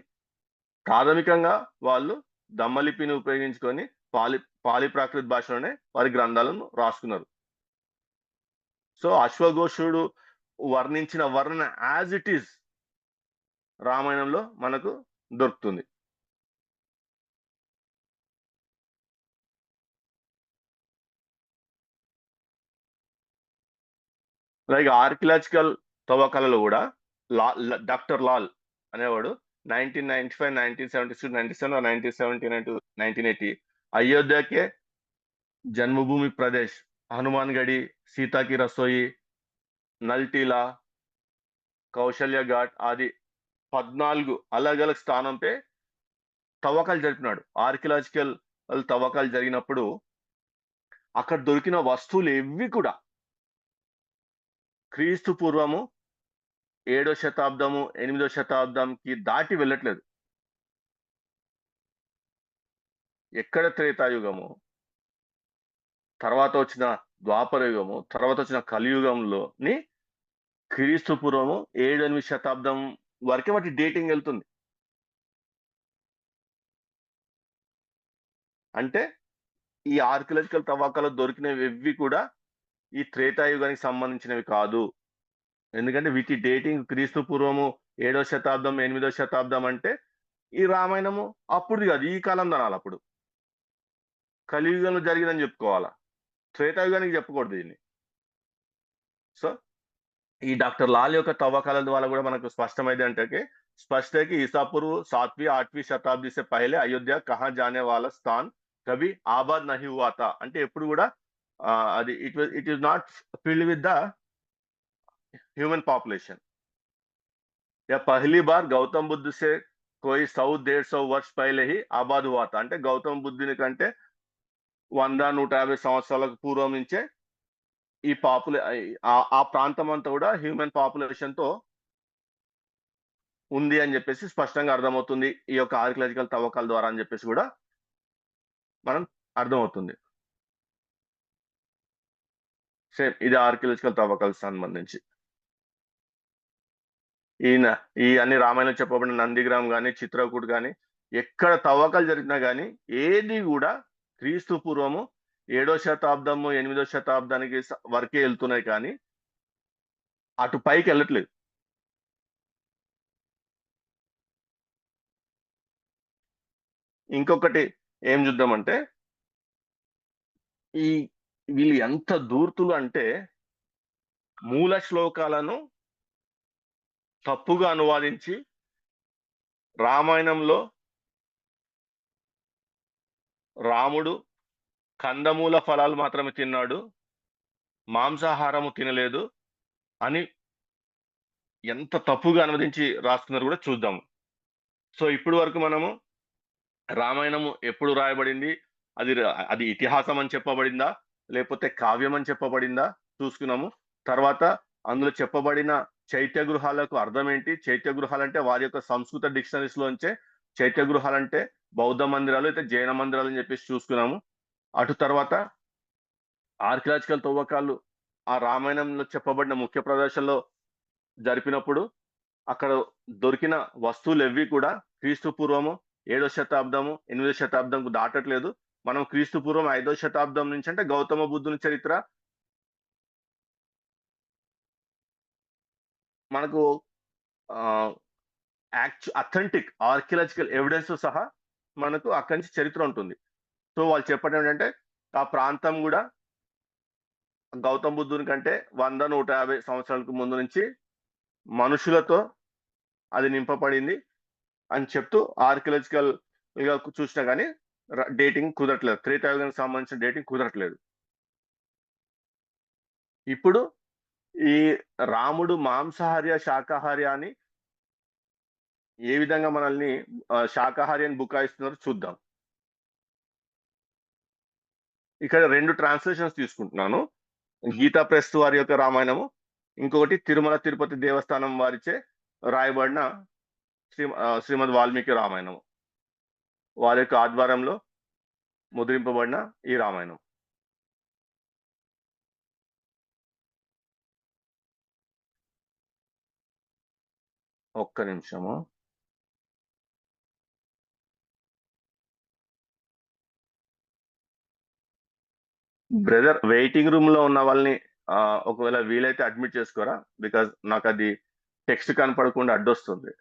ప్రాథమికంగా వాళ్ళు దమ్మలిపిని ఉపయోగించుకొని పాలి పాలి ప్రాకృత భాషలోనే వారి గ్రంథాలను రాసుకున్నారు. సో, అశ్వఘోషుడు వర్ణించిన వర్ణన యాజ్ ఇట్ ఈజ్ రామాయణంలో మనకు దొరుకుతుంది. లైక్ ఆర్కియలాజికల్ తవ్వకాలలో గూడా డాక్టర్ లాల్ అనేవాడు 1995, 1976, 97 और 1979 to 1980 अयोध्या के जन्मभूमि प्रदेश हनुमानगढ़ी, सीता की रसोई, नल टीला, కౌశల్య ఘాట్ ఆది 14 అలగ్ అలగ్ స్థానం పే తవ్వకాలు జరిపినాడు. ఆర్కియలాజికల్ తవ్వకాలు జరిగినప్పుడు అక్కడ దొరికిన వస్తువులు ఏవి కూడా క్రీస్తు పూర్వము 7వ శతాబ్దము, 8వ శతాబ్దంకి దాటి వెళ్ళట్లేదు. ఎక్కడ త్రేతాయుగము, తర్వాత వచ్చిన ద్వాపర యుగము, తర్వాత వచ్చిన కలియుగంలోని క్రీస్తు పూర్వము 7, 8 శతాబ్దం వరకే వాటి డేటింగ్ ఎళ్తుంది. అంటే ఈ ఆర్కియలాజికల్ తవ్వకాల్లో దొరికినవెవ్వి కూడా ఈ త్రేతాయుగానికి సంబంధించినవి కాదు. ఎందుకంటే వీటి డేటింగ్ క్రీస్తు పూర్వము 7వ శతాబ్దం, 8వ శతాబ్దం అంటే ఈ రామాయణము అప్పుడుది కాదు. ఈ కాలంది అనాలప్పుడు. కలియుగంలో జరిగిందని చెప్పుకోవాలా. త్రేతాయుగానికి చెప్పకూడదు దీన్ని. సో, ఈ డాక్టర్ లాల్ యొక్క తవ్వకాల ద్వారా కూడా మనకు స్పష్టమైంది అంటే स्पष्ट है कि ईसा पूर्व 7वीं 8वीं शताब्दी से पहले अयोध्या कहाँ जाने वाला स्थान कभी आबाद नहीं हुआ था అంటే ఎప్పుడు కూడా అది it is not filled with the human population या पहली बार गौतम बुद्ध से कोई 100-150 वर्ष पहले ही आबाद हुआ था అంటే గౌతమ బుద్ధుని కంటే 100-150 సంవత్సరాలకు పూర్వం నుంచే ఈ ఆ ప్రాంతం అంతా కూడా హ్యూమన్ పాపులేషన్ తో ఉంది అని చెప్పేసి స్పష్టంగా అర్థమవుతుంది. ఈ యొక్క ఆర్కియలాజికల్ తవ్వకాల ద్వారా అని చెప్పేసి కూడా మనం అర్థమవుతుంది. సేమ్ ఇది ఆర్కియలాజికల్ తవ్వకాలకు సంబంధించి. ఈయన ఈ అన్ని రామాయణంలో చెప్పబడిన నందిగ్రామ్ గాని, చిత్రకూట్ గాని ఎక్కడ తవ్వకాలు జరిగినా గాని ఏది గూడా క్రీస్తు పూర్వము 7వ శతాబ్దము, 8వ శతాబ్దానికి వరకే ఎళ్తున్నాయి కానీ అటు పైకెళ్ళట్లేదు. ఇంకొకటి ఏం చూద్దామంటే ఈ వీళ్ళు ఎంత ధూర్తులు అంటే మూల శ్లోకాలను తప్పుగా అనువాదించి రామాయణంలో రాముడు కందమూల ఫలాలు మాత్రమే తిన్నాడు, మాంసాహారము తినలేదు అని ఎంత తప్పుగా అనువదించి రాస్తున్నారు కూడా చూద్దాం. సో ఇప్పుడు వరకు మనము రామాయణము ఎప్పుడు రాయబడింది, అది ఇతిహాసం అని చెప్పబడిందా, లేకపోతే కావ్యం అని చెప్పబడిందా చూసుకున్నాము. తర్వాత అందులో చెప్పబడిన చైత్య గృహాలకు అర్థం ఏంటి, చైత్య గృహాలంటే వారి యొక్క సంస్కృత డిక్షనరీస్ లోంచే చైత్య గృహాలంటే బౌద్ధ మందిరాలు అయితే జైన మందిరాలు అని చెప్పేసి చూసుకున్నాము. అటు తర్వాత ఆర్కియలాజికల్ తవ్వకాలు ఆ రామాయణంలో చెప్పబడిన ముఖ్య ప్రదేశాల్లో జరిపినప్పుడు అక్కడ దొరికిన వస్తువులు ఎవ్వి కూడా క్రీస్తు పూర్వము 7వ శతాబ్దము 8వ శతాబ్దంకు దాటట్లేదు. మనం క్రీస్తు పూర్వం 5వ శతాబ్దం నుంచి అంటే గౌతమ బుద్ధుని చరిత్ర మనకు అథెంటిక్ ఆర్కియలాజికల్ ఎవిడెన్స్ సహా మనకు అక్కడి నుంచి చరిత్ర ఉంటుంది. సో వాళ్ళు చెప్పడం ఏంటంటే ఆ ప్రాంతం కూడా గౌతమ బుద్ధుని కంటే 100-150 సంవత్సరాలకు ముందు నుంచి మనుషులతో అది నింపబడింది అని చెప్తూ ఆర్కియలాజికల్ గా చూసినా కానీ డేటింగ్ కుదరట్లేదు. త్రేతాయుగానికి సంబంధించిన డేటింగ్ కుదరట్లేదు. ఇప్పుడు ఈ రాముడు మాంసాహార్య శాకాహార్య అని ఏ విధంగా మనల్ని శాకాహారి అని బుకాయిస్తున్నారో చూద్దాం. ఇక్కడ 2 ట్రాన్స్లేషన్స్ తీసుకుంటున్నాను. గీతా ప్రెస్ వారి యొక్క రామాయణము, ఇంకొకటి తిరుమల తిరుపతి దేవస్థానం వారిచే రాయబడిన శ్రీమద్ వాల్మీకి రామాయణం, వారి యొక్క ఆధ్వర్యంలో ముద్రింపబడిన ఈ రామాయణం. ఒక్క నిమిషము. బ్రదర్ వెయిటింగ్ రూమ్ లో ఉన్న వాళ్ళని ఒకవేళ వీలైతే అడ్మిట్ చేసుకోరా, బికాజ్ నాకు అది టెక్స్ట్ కనపడకుండా అడ్డొస్తుంది.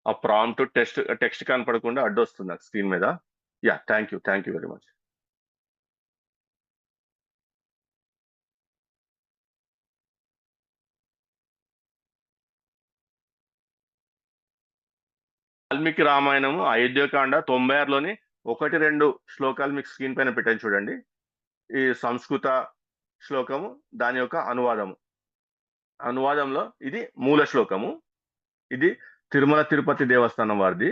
ఆ ప్రాంప్ట్ టెక్స్ట్ కనపడకుండా అడ్డొస్తుంది నాకు స్క్రీన్ మీద. Yeah, thank you very much. Valmiki రామాయణము అయోధ్యకాండ 96లోని 1-2 శ్లోకాలు మీకు స్క్రీన్ పైన పెట్టాను చూడండి. ఈ సంస్కృత శ్లోకము, దాని యొక్క అనువాదంలో ఇది మూల శ్లోకము. ఇది తిరుమల తిరుపతి దేవస్థానం వారిది.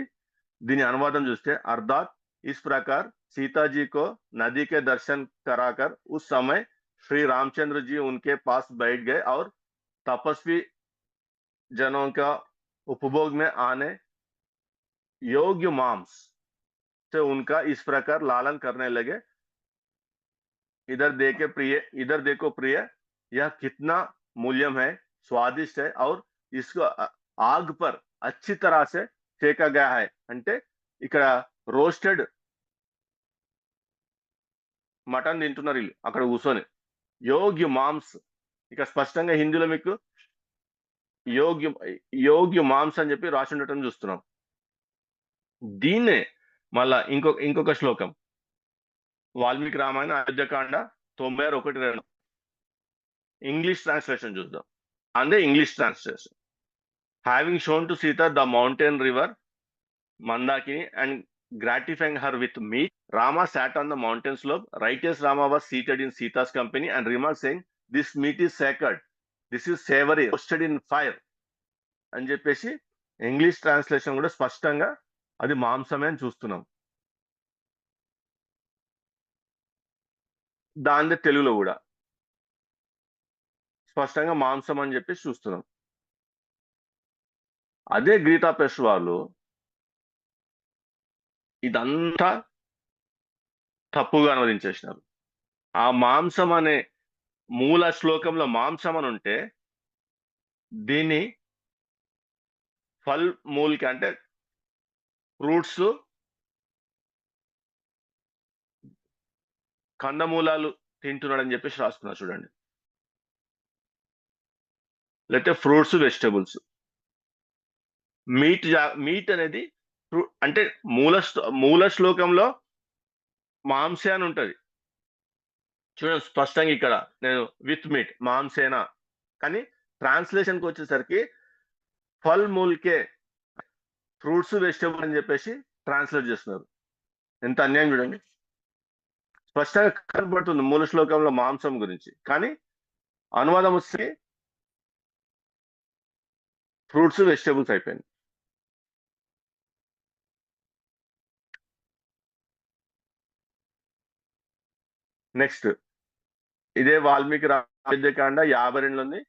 దీని అనువాదం చూస్తే అర్థాత్ इस प्रकार सीता जी को नदी के दर्शन कराकर उस समय श्री रामचंद्र जी उनके पास बैठ गए और तपस्वी जनों का उपभोग में आने योग्य मांस से उनका इस प्रकार लालन करने लगे। इधर देखो प्रिय, यह कितना मूल्यम है, स्वादिष्ट है और इसको आग पर अच्छी तरह से सेका गया है. అంటే ఇక్కడ రోస్టెడ్ మటన్ తింటున్నారు వీళ్ళు అక్కడ కూర్చొని. యోగ్య మాంస్, ఇక స్పష్టంగా హిందీలో మీకు యోగ్య మాంస్ అని చెప్పి రాసి ఉండటం చూస్తున్నాం. దీన్నే మళ్ళా ఇంకొక శ్లోకం, వాల్మీకి రామాయణ అయోధ్యకాండ 96-1-2 ఇంగ్లీష్ ట్రాన్స్లేషన్ చూద్దాం. అందే English translation. Having shown to Sita the mountain river Mandakini and gratifying her with meat, Rama sat on the mountain slope. Righteous Rama was seated in Sita's company and remarked saying, "This meat is sacred. This is savory, roasted in fire." అని చెప్పేసి English translation కూడా స్పష్టంగా అది మాంసమే అని చూస్తున్నాం. దాని తెలుగులో కూడా స్పష్టంగా మాంసం అని చెప్పేసి చూస్తున్నాం. అదే గీతా ప్రెస్ వాళ్ళు ఇదంతా తప్పుగా అనువదించేసినారు. ఆ మాంసం అనే మూల శ్లోకంలో మాంసం అని ఉంటే దీన్ని ఫల్ మూల్కి అంటే ఫ్రూట్స్, కందమూలాలు తింటున్నాడని చెప్పేసి రాసుకున్నారు చూడండి. లేకపోతే ఫ్రూట్స్, వెజిటబుల్స్. మీట్ అనేది అంటే మూల శ్లోకంలో మాంసే అని ఉంటది చూడండి స్పష్టంగా. ఇక్కడ నేను విత్ మీట్ మాంసేనా, కానీ ట్రాన్స్లేషన్కి వచ్చేసరికి ఫల్ మూల్కే ఫ్రూట్స్, వెజిటబుల్ అని చెప్పేసి ట్రాన్స్లేట్ చేస్తున్నారు. ఎంత అన్యాయం చూడండి. స్పష్టంగా కనబడుతుంది మూల శ్లోకంలో మాంసం గురించి. కానీ అనువాదం వస్తే ఫ్రూట్స్, వెజిటేబుల్స్ అయిపోయింది. నెక్స్ట్ ఇదే వాల్మీకి రామాయణకాండ 52 ఉంది.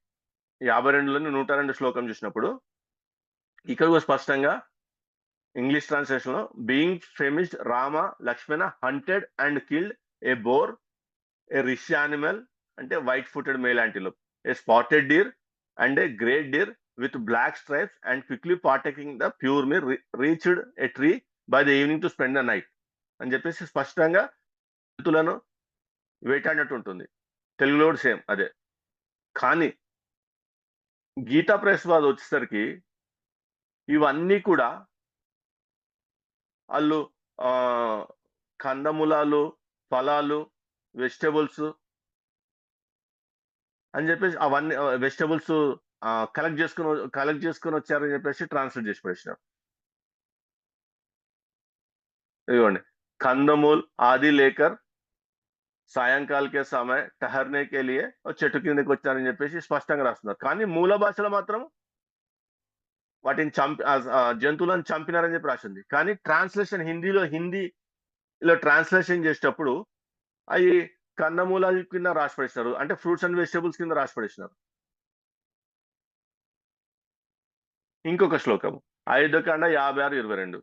52లోని 102 శ్లోకం చూసినప్పుడు ఇక్కడ కూడా స్పష్టంగా ఇంగ్లీష్ ట్రాన్స్లేషన్ లో being famished Rama Lakshmana hunted and killed a boar, a Rishya animal అంటే white footed male antelope, a spotted deer and a great deer with black stripes and quickly partaking the pure meat reached a tree by the evening to spend the night అని చెప్పేసి స్పష్టంగా జంతువులను వేటాడినట్టు ఉంటుంది. తెలుగులో కూడా same అదే. కానీ Gita press వారు వచ్చేసరికి ఇవన్నీ కూడా వాళ్ళు ఆ కందమూలాలు, ఫలాలు, వెజిటబుల్స్ అని చెప్పేసి అవన్నీ వెజిటబుల్స్ కలెక్ట్ చేసుకొని వచ్చారని చెప్పేసి ట్రాన్స్లేట్ చేసి పడేసినారు. ఇదిగోండి, కందమూల్ ఆది లేకర్ సాయంకాలకే సమయ టహర్నే కే లియే చెట్టు కిందకి వచ్చారని చెప్పేసి స్పష్టంగా రాస్తున్నారు. కానీ మూల భాషలో మాత్రం వాటిని జంతువులను చంపినారని చెప్పి రాసింది. కానీ ట్రాన్స్లేషన్ హిందీలో ట్రాన్స్లేషన్ చేసేటప్పుడు అవి కందమూలాల కింద రాసి పడేసినారు, అంటే ఫ్రూట్స్ అండ్ వెజిటబుల్స్ కింద రాసి పడేసినారు. ఇంకొక శ్లోకం అయోధ్యకాండ 56:22.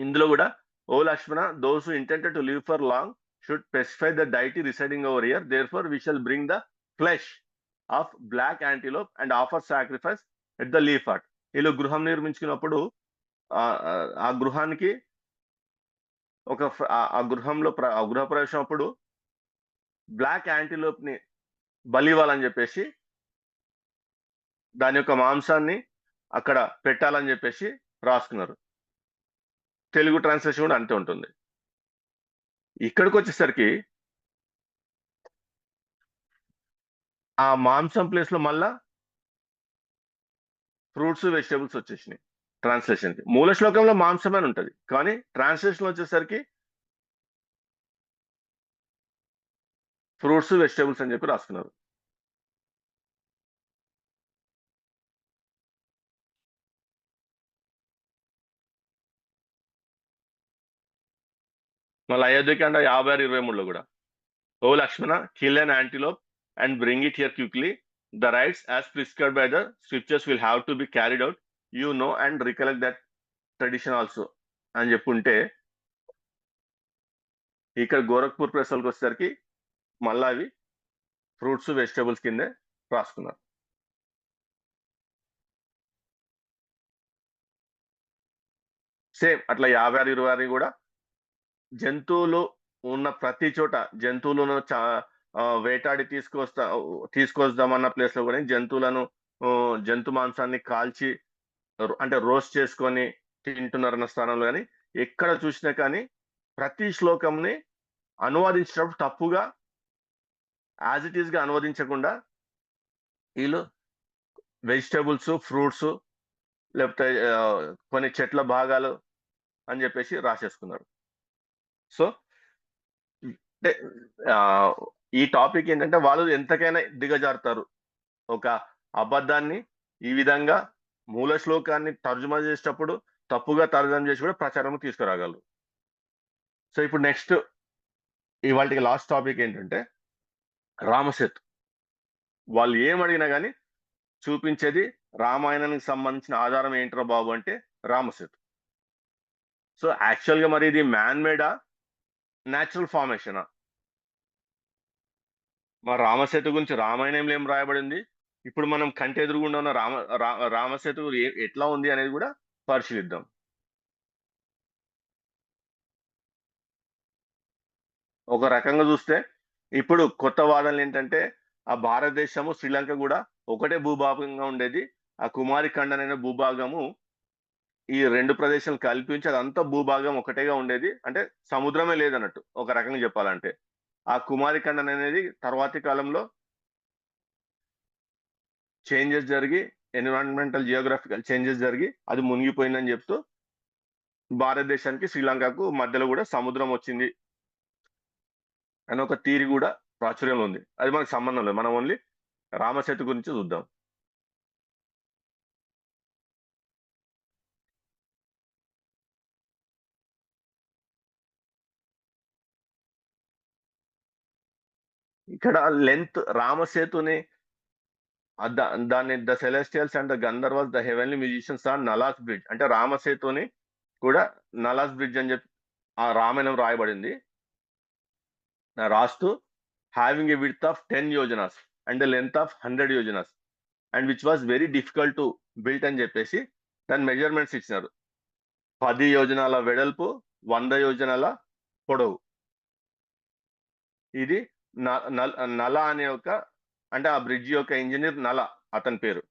ఇందులో కూడా O Lakshmana, those who intended to live for long should specify the deity residing over here, therefore we shall bring the flesh of black antelope and offer sacrifice at the leaf hut. వీళ్ళు గృహం నిర్మించుకున్నప్పుడు ఆ గృహానికి ఆ గృహంలో గృహ ప్రవేశం అప్పుడు black antelope ని బలి ఇవ్వాలని చెప్పేసి దాని యొక్క మాంసాన్ని అక్కడ పెట్టాలని చెప్పేసి రాసుకున్నారు. తెలుగు ట్రాన్స్లేషన్ కూడా అంతే ఉంటుంది. ఇక్కడికి వచ్చేసరికి ఆ మాంసం ప్లేస్ లో మళ్ళా ఫ్రూట్స్, వెజిటబుల్స్ వచ్చేసినాయి ట్రాన్స్లేషన్ కి. మూల శ్లోకంలో మాంసం అని ఉంటది, కానీ ట్రాన్స్లేషన్ వచ్చేసరికి ఫ్రూట్స్, వెజిటబుల్స్ అని చెప్పి రాసుకున్నారు. మళ్ళీ అయోధ్యకాండ 56:23లో కూడా O Lakshmana, kill an antelope and bring it here quickly, the rites as prescribed by the scriptures will have to be carried out, you know and recollect that tradition also అని చెప్పుంటే, ఇక్కడ Gorakhpur press వాళ్ళకి వచ్చేసరికి మళ్ళా అవి ఫ్రూట్స్, వెజిటబుల్స్ కిందే రాసుకున్నారు. Same అట్లా 56:26 కూడా జంతువులు ఉన్న ప్రతి చోట జంతువులను వేటాడి తీసుకొస్తామన్న ప్లేస్ లో కూడా జంతువులను జంతు మాంసాన్ని కాల్చి అంటే రోస్ట్ చేసుకొని తింటున్నారన్న స్థానంలో కానీ ఎక్కడ చూసినా కానీ ప్రతి శ్లోకంని అనువాదించినప్పుడు తప్పుగా యాజ్ ఇట్ ఈస్ గా అనువదించకుండా వీళ్ళు వెజిటబుల్స్, ఫ్రూట్స్, లేకపోతే కొన్ని చెట్ల భాగాలు అని చెప్పేసి రాసేసుకున్నారు. సో అంటే ఈ టాపిక్ ఏంటంటే వాళ్ళు ఎంతకైనా దిగజారుతారు. ఒక అబద్ధాన్ని ఈ విధంగా మూల శ్లోకాన్ని తర్జుమా చేసేటప్పుడు తప్పుగా తర్జుమా చేసి కూడా ప్రచారం తీసుకురాగలరు. సో ఇప్పుడు నెక్స్ట్ ఇవాళకి లాస్ట్ టాపిక్ ఏంటంటే రామసేతు. వాళ్ళు ఏమడిగినా కానీ చూపించేది రామాయణానికి సంబంధించిన ఆధారం ఏంట్రా బాబు అంటే రామసేతు. సో యాక్చువల్ గా మరి ఇది మ్యాన్ మేడా, న్యాచురల్ ఫార్మేషనా? మరి రామసేతు గురించి రామాయణంలో ఏం రాయబడింది, ఇప్పుడు మనం కంటి ఎదురుగుండా ఉన్న రామసేతు ఎట్లా ఉంది అనేది కూడా పరిశీలిద్దాం. ఒక రకంగా చూస్తే ఇప్పుడు కొత్త వాదనలు ఏంటంటే ఆ భారతదేశము, శ్రీలంక కూడా ఒకటే భూభాగంగా ఉండేది. ఆ కుమారి ఖండన్ అనే భూభాగము ఈ రెండు ప్రదేశాలు కల్పించి అదంతా భూభాగం ఒకటేగా ఉండేది, అంటే సముద్రమే లేదన్నట్టు ఒక రకంగా చెప్పాలంటే. ఆ కుమారి ఖండన్ అనేది తర్వాతి కాలంలో చేంజెస్ జరిగి ఎన్విరాన్మెంటల్ జియోగ్రఫికల్ చేంజెస్ జరిగి అది మునిగిపోయిందని చెప్తూ భారతదేశానికి శ్రీలంకకు మధ్యలో కూడా సముద్రం వచ్చింది అని ఒక థియరీ కూడా ప్రాచుర్యంలో ఉంది. అది మనకు సంబంధం లేదు. మనం ఓన్లీ రామసేతు గురించి చూద్దాం. ఇక్కడ లెంత్ రామసేతుని దాన్ని the celestials and the Gandharvas the heavenly musicians on Nala's bridge, అంటే రామసేతుని కూడా నలాస్ బ్రిడ్జ్ అని చెప్పి ఆ రామాయణం రాయబడింది. రాస్తూ having a width of 10 yojanas and length of 100 yojanas and which was very difficult to built అని చెప్పేసి దాని మెజర్మెంట్స్ ఇచ్చినారు. 10 యోజనాల వెడల్పు, 100 యోజనాల పొడవు. ఇది నల అనే ఒక, అంటే ఆ బ్రిడ్జ్ యొక్క ఇంజనీర్ నల, అతని పేరు.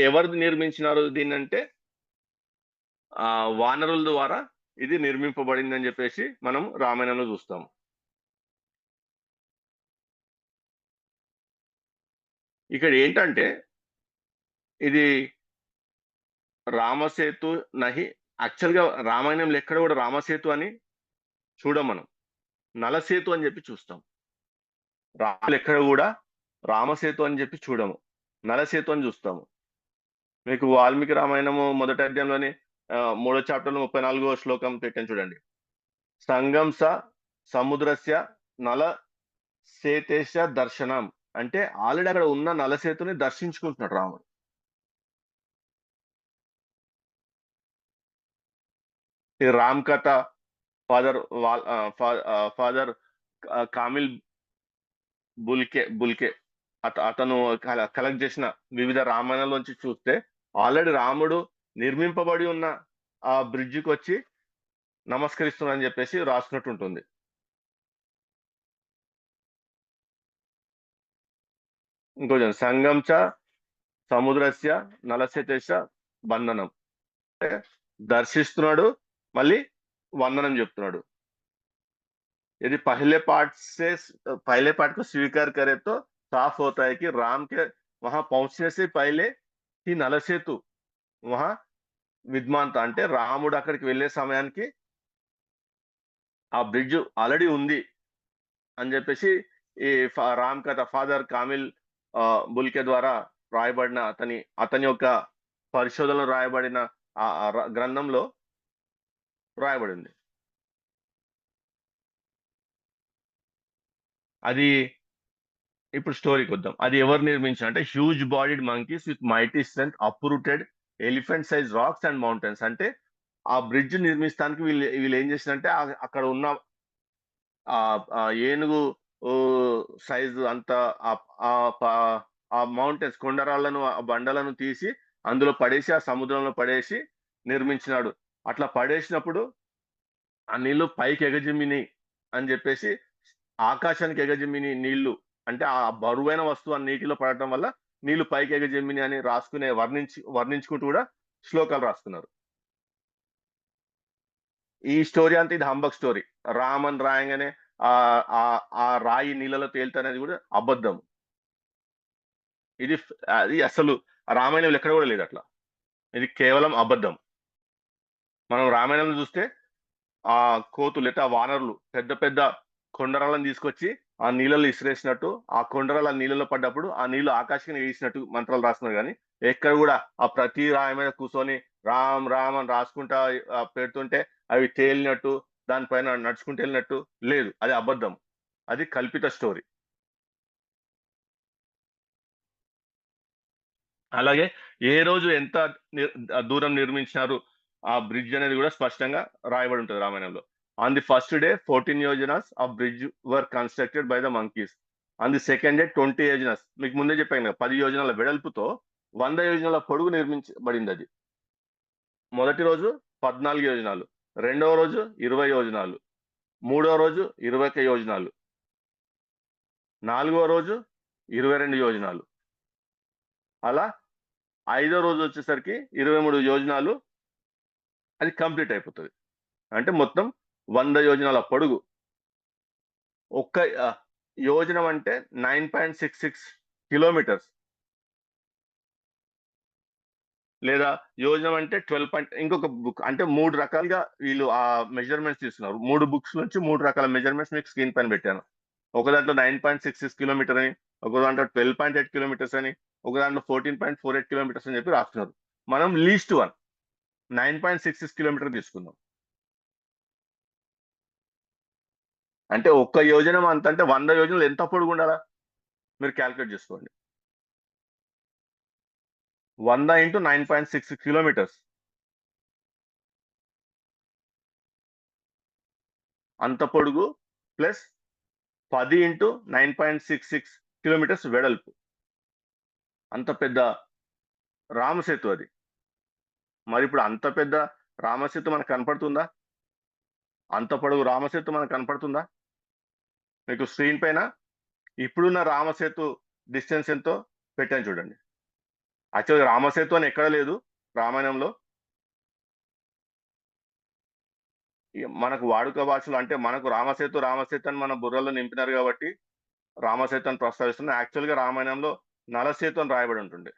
ఎవరు నిర్మించినారు దీన్ని అంటే వానరుల ద్వారా ఇది నిర్మింపబడింది అని చెప్పేసి మనం రామాయణంలో చూస్తాం. ఇక్కడ ఏంటంటే ఇది రామసేతు నహి, యాక్చువల్ గా రామాయణంలో ఎక్కడ కూడా రామసేతు అని చూడం మనం, నలసేతు అని చెప్పి చూస్తాం. రాములు ఎక్కడ కూడా రామసేతు అని చెప్పి చూడము, నలసేతు అని చూస్తాము. మీకు వాల్మీకి రామాయణము మొదటి అధ్యాయంలోని 3వ చాప్టర్లో 34వ శ్లోకం పెట్టాను చూడండి. సంగంస సముద్రస్య నల సేతేశ దర్శనం, అంటే ఆల్రెడీ అక్కడ ఉన్న నలసేతుని దర్శించుకుంటున్నాడు రాముడు. ఈ రామ్ కథ ఫాదర్ ఫాదర్ కామిల్ బుల్కే అతను కలెక్ట్ చేసిన వివిధ రామాయణాల్లోంచి చూస్తే ఆల్రెడీ రాముడు నిర్మింపబడి ఉన్న ఆ బ్రిడ్జికి వచ్చి నమస్కరిస్తున్నానని చెప్పేసి రాసుకున్నట్టు ఉంటుంది. ఇంకొంచెం సంగంచ సముద్రస్య నలసేతేశ బంధనం, దర్శిస్తున్నాడు మళ్ళీ వందనం చెప్తున్నాడు. यदि पहले पार्ट को स्वीकार करे तो साफ होता है कि राम के वहां पहुंचने से पहले ही नल सेतु वहां విద్మాన్ తా, అంటే రాముడు అక్కడికి వెళ్ళే సమయానికి ఆ బ్రిడ్జ్ ఆల్రెడీ ఉంది అని చెప్పేసి ఈ రామ్ కథ ఫాదర్ కామిల్ బుల్కే ద్వారా రాయబడిన అతని యొక్క పరిశోధనలో రాయబడిన ఆ గ్రంథంలో రాయబడింది. అది ఇప్పుడు స్టోరీకి వద్దాం. అది ఎవరు నిర్మించారు అంటే huge bodied monkeys with mighty strength uprooted elephant size racks and mountains, అంటే ఆ బ్రిడ్జ్ నిర్మిస్తానికి వీళ్ళు ఏం చేసినంటే అక్కడ ఉన్న ఏనుగు సైజు అంత ఆ మౌంటైన్స్ కొండరాళ్లను ఆ బండలను తీసి అందులో పడేసి ఆ సముద్రంలో పడేసి నిర్మించినాడు. అట్లా పడేసినప్పుడు ఆ నీళ్లు పైకి ఎగజిమ్మిని అని చెప్పేసి, ఆకాశానికి ఎగజిమ్మిని నీళ్లు, అంటే ఆ బరువైన వస్తువు ఆ నీటిలో పడటం వల్ల నీళ్లు పైకి ఎగజిమ్మిని అని వర్ణించుకుంటూ కూడా శ్లోకాలు రాస్తున్నారు. ఈ స్టోరీ అంతా ఇది హంబక్ స్టోరీ. రామన్ రాయంగానే ఆ రాయి నీళ్ళలో తేలుతనేది కూడా అబద్ధం. అది అసలు రామాయణంలో ఎక్కడ కూడా లేదు అట్లా. ఇది కేవలం అబద్ధం. మనం రామాయణంలో చూస్తే ఆ కోతులు లేదా వానరులు పెద్ద పెద్ద కొండరాలను తీసుకొచ్చి ఆ నీళ్ళలో ఇసిరేసినట్టు, ఆ కొండరాలు ఆ నీళ్ళలో పడ్డప్పుడు ఆ నీళ్లు ఆకాశానికి వేసినట్టు మంత్రాలు రాస్తున్నారు. కానీ ఎక్కడ కూడా ఆ ప్రతి రాయి మీద కూర్చొని రామ్ రామ్ అని రాసుకుంటా పెడుతుంటే అవి తేలినట్టు, దానిపైన నడుచుకుంటూ వెళ్ళినట్టు లేదు. అది అబద్ధం, అది కల్పిత స్టోరీ. అలాగే ఏ రోజు ఎంత దూరం నిర్మించినారు ఆ బ్రిడ్జ్ అనేది కూడా స్పష్టంగా రాయబడి ఉంటుంది రామాయణంలో. On the first day 14 yojanas of bridge were constructed by the monkeys. On the second day 20 yojanas, మీకు ముందే చెప్పాను కదా, 10 యోజనాల వెడల్పుతో 100 యోజనాల పొడుగు నిర్మించబడింది అది. మొదటి రోజు 14 యోజనాలు, రెండవ రోజు 20 యోజనాలు, మూడవ రోజు 21 యోజనాలు, నాలుగవ రోజు 22 యోజనాలు, అలా 5వ రోజు వచ్చేసరికి 23 యోజనాలు అది కంప్లీట్ అయిపోతుంది. అంటే మొత్తం 100 యోజనాల పొడుగు. ఒక్క యోజనం అంటే 9.66 కిలోమీటర్స్. లేదా యోజనం అంటే 12 ఇంకొక బుక్ అంటే 3 రకాలుగా వీళ్ళు ఆ మెజర్మెంట్స్ తీసుకున్నారు. 3 బుక్స్ నుంచి 3 రకాల మెజర్మెంట్స్ మీకు స్క్రీన్ పైన పెట్టాను. ఒక దాంట్లో 9.66 కిలోమీటర్ అని, ఒక దాంట్లో 12.8 కిలోమీటర్స్ అని, ఒక దాంట్లో 14.48 కిలోమీటర్స్ అని చెప్పి రాస్తున్నారు. మనం లీస్ట్ వన్ 9.66 కిలోమీటర్ తీసుకుందాం. అంటే ఒక్క యోజనం అంత అంటే 100 యోజనలు ఎంత పొడుగు ఉండాలా మీరు క్యాల్కులేట్ చేసుకోండి. 100 ఇంటూ 9.66 కిలోమీటర్స్ అంత పొడుగు ప్లస్ 10 ఇంటూ 9.66 కిలోమీటర్స్ వెడల్పు. అంత పెద్ద రామసేతు అది. మరి ఇప్పుడు అంత పెద్ద రామసేతు మనకు కనపడుతుందా? అంత పొడవు రామసేతు మనకు కనపడుతుందా? మీకు స్క్రీన్ పైన ఇప్పుడున్న రామసేతు డిస్టెన్స్ ఎంతో పెట్టాను చూడండి. యాక్చువల్‌గా రామసేతు అని ఎక్కడ లేదు రామాయణంలో. మనకు వాడుక భాషలో అంటే మనకు రామసేతు, రామసేతు అని మన బుర్రలో నింపినారు కాబట్టి రామసేతు అని ప్రస్తావిస్తున్నాం. యాక్చువల్‌గా రామాయణంలో నలసేతు అని రాయబడి ఉంటుంది.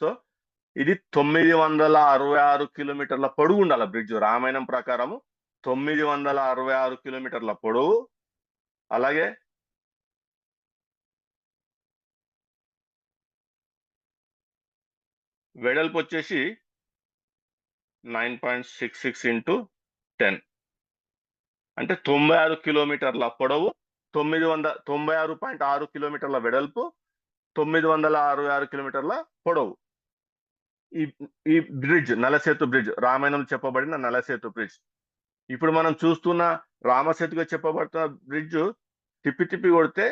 సో, ఇది 966 కిలోమీటర్ల పొడుగు ఉండాల బ్రిడ్జ్. రామాయణం ప్రకారము 966 కిలోమీటర్ల పొడవు. అలాగే వెడల్పు వచ్చేసి 9.66 ఇంటూ 10 అంటే 96 కిలోమీటర్ల పొడవు, 96.6 కిలోమీటర్ల వెడల్పు, 966 కిలోమీటర్ల పొడవు. ఈ ఈ బ్రిడ్జ్ నలసేతు బ్రిడ్జ్ రామాయణంలో చెప్పబడిన నలసేతు బ్రిడ్జ్. ఇప్పుడు మనం చూస్తున్న రామసేతుగా చెప్పబడుతున్న బ్రిడ్జ్ తిప్పి తిప్పి కొడితే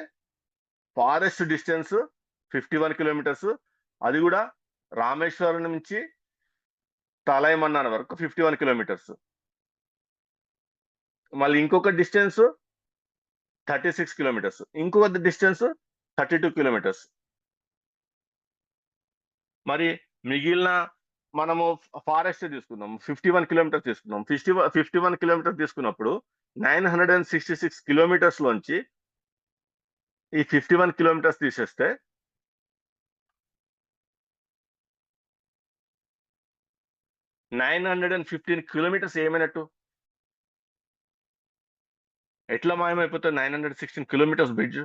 ఫారెస్ట్ డిస్టెన్స్ 51 కిలోమీటర్స్. అది కూడా రామేశ్వరం నుంచి తలైమన్నార్ వరకు 51 కిలోమీటర్స్. మళ్ళీ ఇంకొక డిస్టెన్స్ 36 కిలోమీటర్స్. ఇంకొక డిస్టెన్స్ 32 కిలోమీటర్స్. మరి మిగిలిన మనము ఫారెస్ట్ తీసుకుందాం. 51 కిలోమీటర్స్ తీసుకుందాం. 51 కిలోమీటర్స్ తీసుకున్నప్పుడు 966 కిలోమీటర్స్ లోంచి ఈ 51 కిలోమీటర్స్ తీసేస్తే 915 కిలోమీటర్స్ ఏమైనట్టు? ఎట్లా మాయమైపోతుంది 916 కిలోమీటర్స్ బ్రిడ్జ్?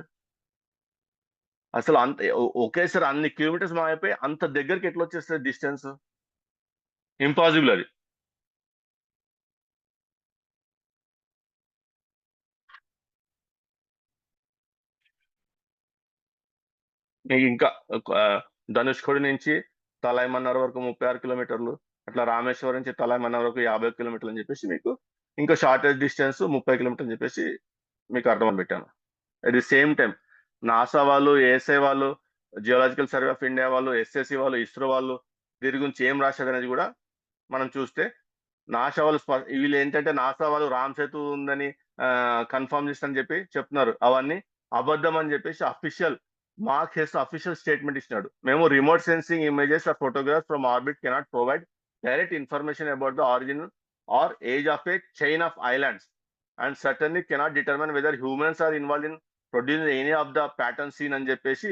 అసలు అంత ఒకేసారి అన్ని కిలోమీటర్స్ మాయమైపోయి అంత దగ్గరికి ఎట్లా వచ్చేస్తది డిస్టెన్స్? ఇంపాసిబుల్ అది. ఇంకా ధనుష్కోడి నుంచి తలైమన్నార్ వరకు 36 కిలోమీటర్లు. అట్లా రామేశ్వరం నుంచి తలైమన్నార్ వరకు 50 కిలోమీటర్లు అని చెప్పేసి మీకు ఇంకా షార్టెస్ట్ డిస్టెన్స్ 30 కిలోమీటర్లు అని చెప్పేసి మీకు అర్థమని పెట్టాను. At the same time NASA వాళ్ళు, ఏఎస్ఐ వాళ్ళు, జియోలాజికల్ సర్వే ఆఫ్ ఇండియా వాళ్ళు, ఎస్ఎస్సి వాళ్ళు, ఇస్రో వాళ్ళు దీని గురించి ఏం రాశారనేది కూడా మనం చూస్తే నాసా వాళ్ళు వీళ్ళు ఏంటంటే నాసా వాళ్ళు రామ్ సేతు ఉందని కన్ఫర్మ్ చేస్తారని చెప్పి చెప్తున్నారు. అవన్నీ అబద్ధం అని చెప్పేసి మార్క్ హెస్ అఫీషియల్ స్టేట్మెంట్ ఇచ్చినాడు. మేము remote sensing images or photographs from orbit cannot provide direct information about the origin or age of a chain of islands and certainly cannot determine whether humans are involve in producing any of the pattern seen అని చెప్పేసి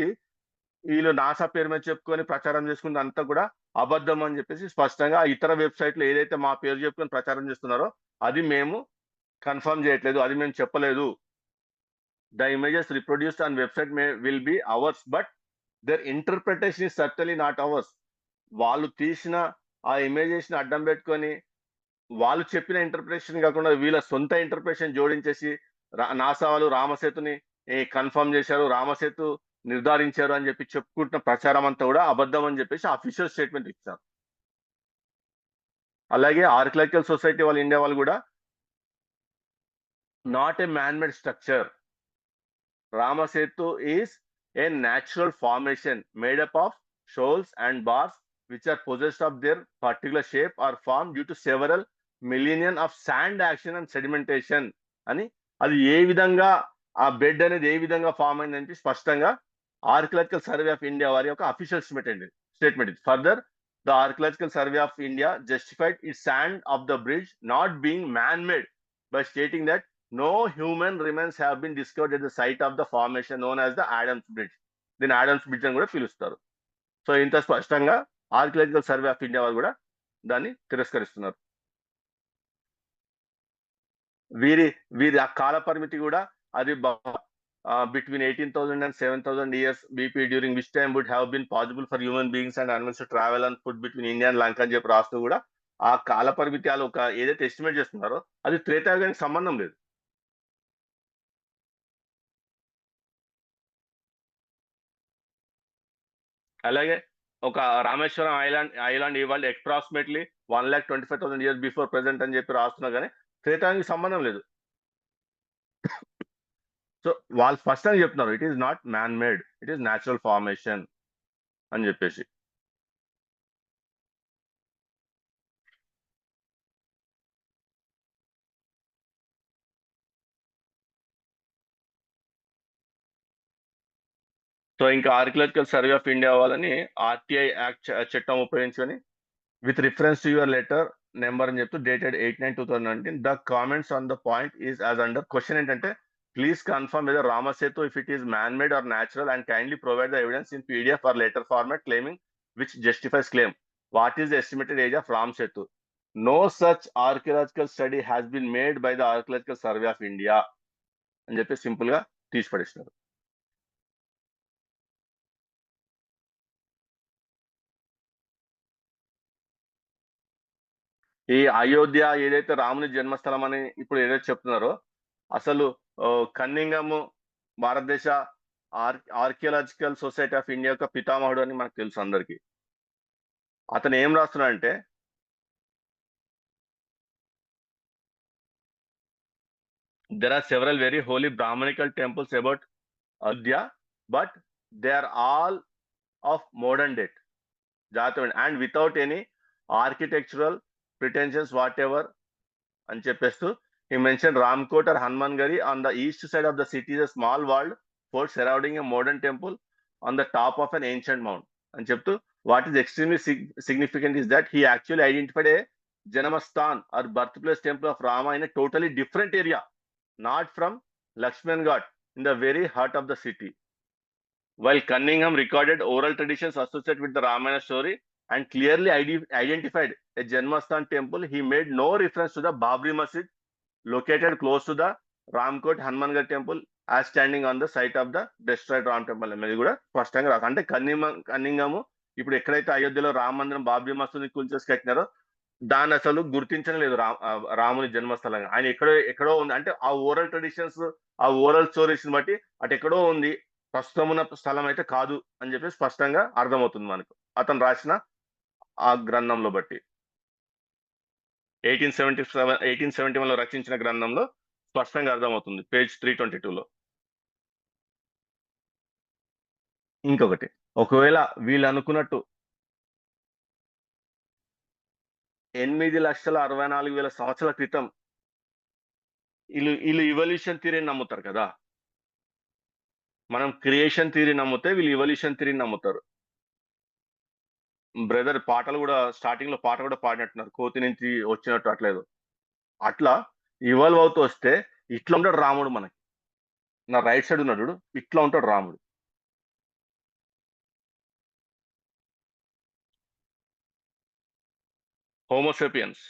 వీళ్ళు NASA పేరు మీద చెప్పుకొని ప్రచారం చేసుకుంది అంతా కూడా అబద్ధం అని చెప్పేసి స్పష్టంగా ఇతర వెబ్సైట్లు ఏదైతే మా పేరు చెప్పుకొని ప్రచారం చేస్తున్నారో అది మేము కన్ఫర్మ్ చేయట్లేదు, అది మేము చెప్పలేదు. The images reproduced on website will be ours, but their interpretation is certainly not ours. వాళ్ళు తీసిన ఆ ఇమేజెస్ ని అడ్డం పెట్టుకొని వాళ్ళు చెప్పిన ఇంటర్ప్రిటేషన్ కాకుండా వీళ్ళ సొంత ఇంటర్ప్రిటేషన్ జోడించేసి నాసా వాళ్ళు రామసేతుని కన్ఫర్మ్ చేశారు, రామసేతు నిర్ధారించారు అని చెప్పి చెప్పుకుంటున్న ప్రచారం అంతా కూడా అబద్ధం అని చెప్పేసి అఫీషియల్ స్టేట్మెంట్ ఇచ్చారు. అలాగే ఆర్కియలాజికల్ సొసైటీ వాళ్ళు ఇండియా వాళ్ళు కూడా not a man made structure. Ramasetu is a natural formation made up of shoals and bars which are possessed of their particular shape or form due to several million of sand action and sedimentation అని అది ఏ విధంగా ఆ bed అనేది ఏ విధంగా form అయిందంటే స్పష్టంగా archaeological survey of India వారి యొక్క అఫీషియల్ స్టేట్మెంట్ ఇది. Further the archaeological survey of India justified it sand of the bridge not being man made by stating that no human remains have been discovered at the site of the formation known as the Adams Bridge. దీని Adams bridge అని కూడా పిలుస్తారు. So ఇంత స్పష్టంగా archaeological survey of India వాళ్ళు కూడా దాన్ని తిరస్కరిస్తున్నారు. వీరి ఆ కాల పరిమితి కూడా అది between 18,000 and 7,000 years BP, during which time would have been possible for human beings and animals to travel on foot between India and Lanka అని చెప్పి రాస్తూ కూడా ఆ కాల పరిమితి వాళ్ళు ఒక ఏదైతే ఎస్టిమేట్ చేస్తున్నారో అది త్రేతాయుగానికి సంబంధం లేదు. అలాగే ఒక రామేశ్వరం ఐలాండ్ ఇవాళ అప్రాక్సిమేట్లీ 1,25,000 years బిఫోర్ ప్రెసెంట్ అని చెప్పి రాస్తున్నా కానీ త్రేతాయుగానికి సంబంధం లేదు. సో వాళ్ళు స్పష్టంగా చెప్తున్నారు, it is not man made, it is natural formation అని చెప్పేసి. సో ఇంకా ఆర్కియలాజికల్ సర్వే ఆఫ్ ఇండియా వాళ్ళని ఆర్టీఐ యాక్ట్ చట్టం ఉపయోగించుకొని with reference to your letter number అని చెప్తూ dated 8/9/2019 the comments on the point is as under. Question ఏంటంటే please confirm whether Ramasetu if it is man made or natural and kindly provide the evidence in PDF or letter format claiming which justifies claim. What is the estimated age of Ram Setu? No such archaeological study has been made by the archaeological survey of India అని చెప్పి simple గా తీసి పడేసినారు. ఈ అయోధ్య ఏదైతే రాముని జన్మస్థలం అని ఇప్పుడు ఏదైతే చెప్తున్నారో అసలు కన్నింగము భారతదేశ ఆర్కియలాజికల్ సొసైటీ ఆఫ్ ఇండియా యొక్క పితామహుడు అని మనకు తెలుసు అందరికి. అతను ఏం రాస్తున్నాడంటే there are several very holy Brahmanical temples about Ayodhya, but they are all of modern date, and without any architectural pretensions whatever అని చెప్పేస్తూ he mentioned Ramkot or Hanuman-Gari on the east side of the city is a small walled fort surrounding a modern temple on the top of an ancient mount అని చెప్తూ what is extremely significant is that he actually identified a Janamasthan or birthplace temple of Rama in a totally different area, not from Lakshman Ghat, in the very heart of the city. While Cunningham recorded oral traditions associated with the Ramayana story and clearly identified a Janmasthan temple, he made no reference to the Babri Masjid located close to the Ramkot Hanumangarh temple as standing on the site of the destroyed Ram temple. అనేది కూడా స్పష్టంగా రాదు. అంటే కన్నింగము ఇప్పుడు ఎక్కడైతే అయోధ్యలో రామ మందిరం బాబ్రీ మసీదుని కూల్చేసి కట్టినారో దాన్ని అసలు గుర్తించలేదు రాముని జన్మస్థలంగా. ఆయన ఎక్కడో ఉంది అంటే ఆ ఓరల్ ట్రెడిషన్స్ ఆ ఓరల్ స్టోరీస్ బట్టి అటు ఎక్కడో ఉంది, ప్రస్తుతం ఉన్న స్థలం అయితే కాదు అని చెప్పి స్పష్టంగా అర్థమవుతుంది మనకు అతను రాసిన ఆ గ్రంథంలో బట్టి. 1871లో రచించిన గ్రంథంలో స్పష్టంగా అర్థమవుతుంది పేజ్ 322లో. ఇంకొకటి, ఒకవేళ వీళ్ళు అనుకున్నట్టు 8,64,000 సంవత్సరాల క్రితం వీళ్ళు ఇవల్యూషన్ థియరీని నమ్ముతారు కదా. మనం క్రియేషన్ థియరీ నమ్మితే వీళ్ళు ఇవల్యూషన్ థియరీని నమ్ముతారు. బ్రదర్ పాటలు కూడా స్టార్టింగ్ లో పాట కూడా పాడినట్టున్నారు, కోతి నుంచి వచ్చినట్టు అట్లేదు. అట్లా ఇవాల్వ్ అవుతూ వస్తే ఇట్లా ఉంటాడు రాముడు. మనకి నా రైట్ సైడ్ ఉన్నాడు, ఇట్లా ఉంటాడు రాముడు. హోమోసేపియన్స్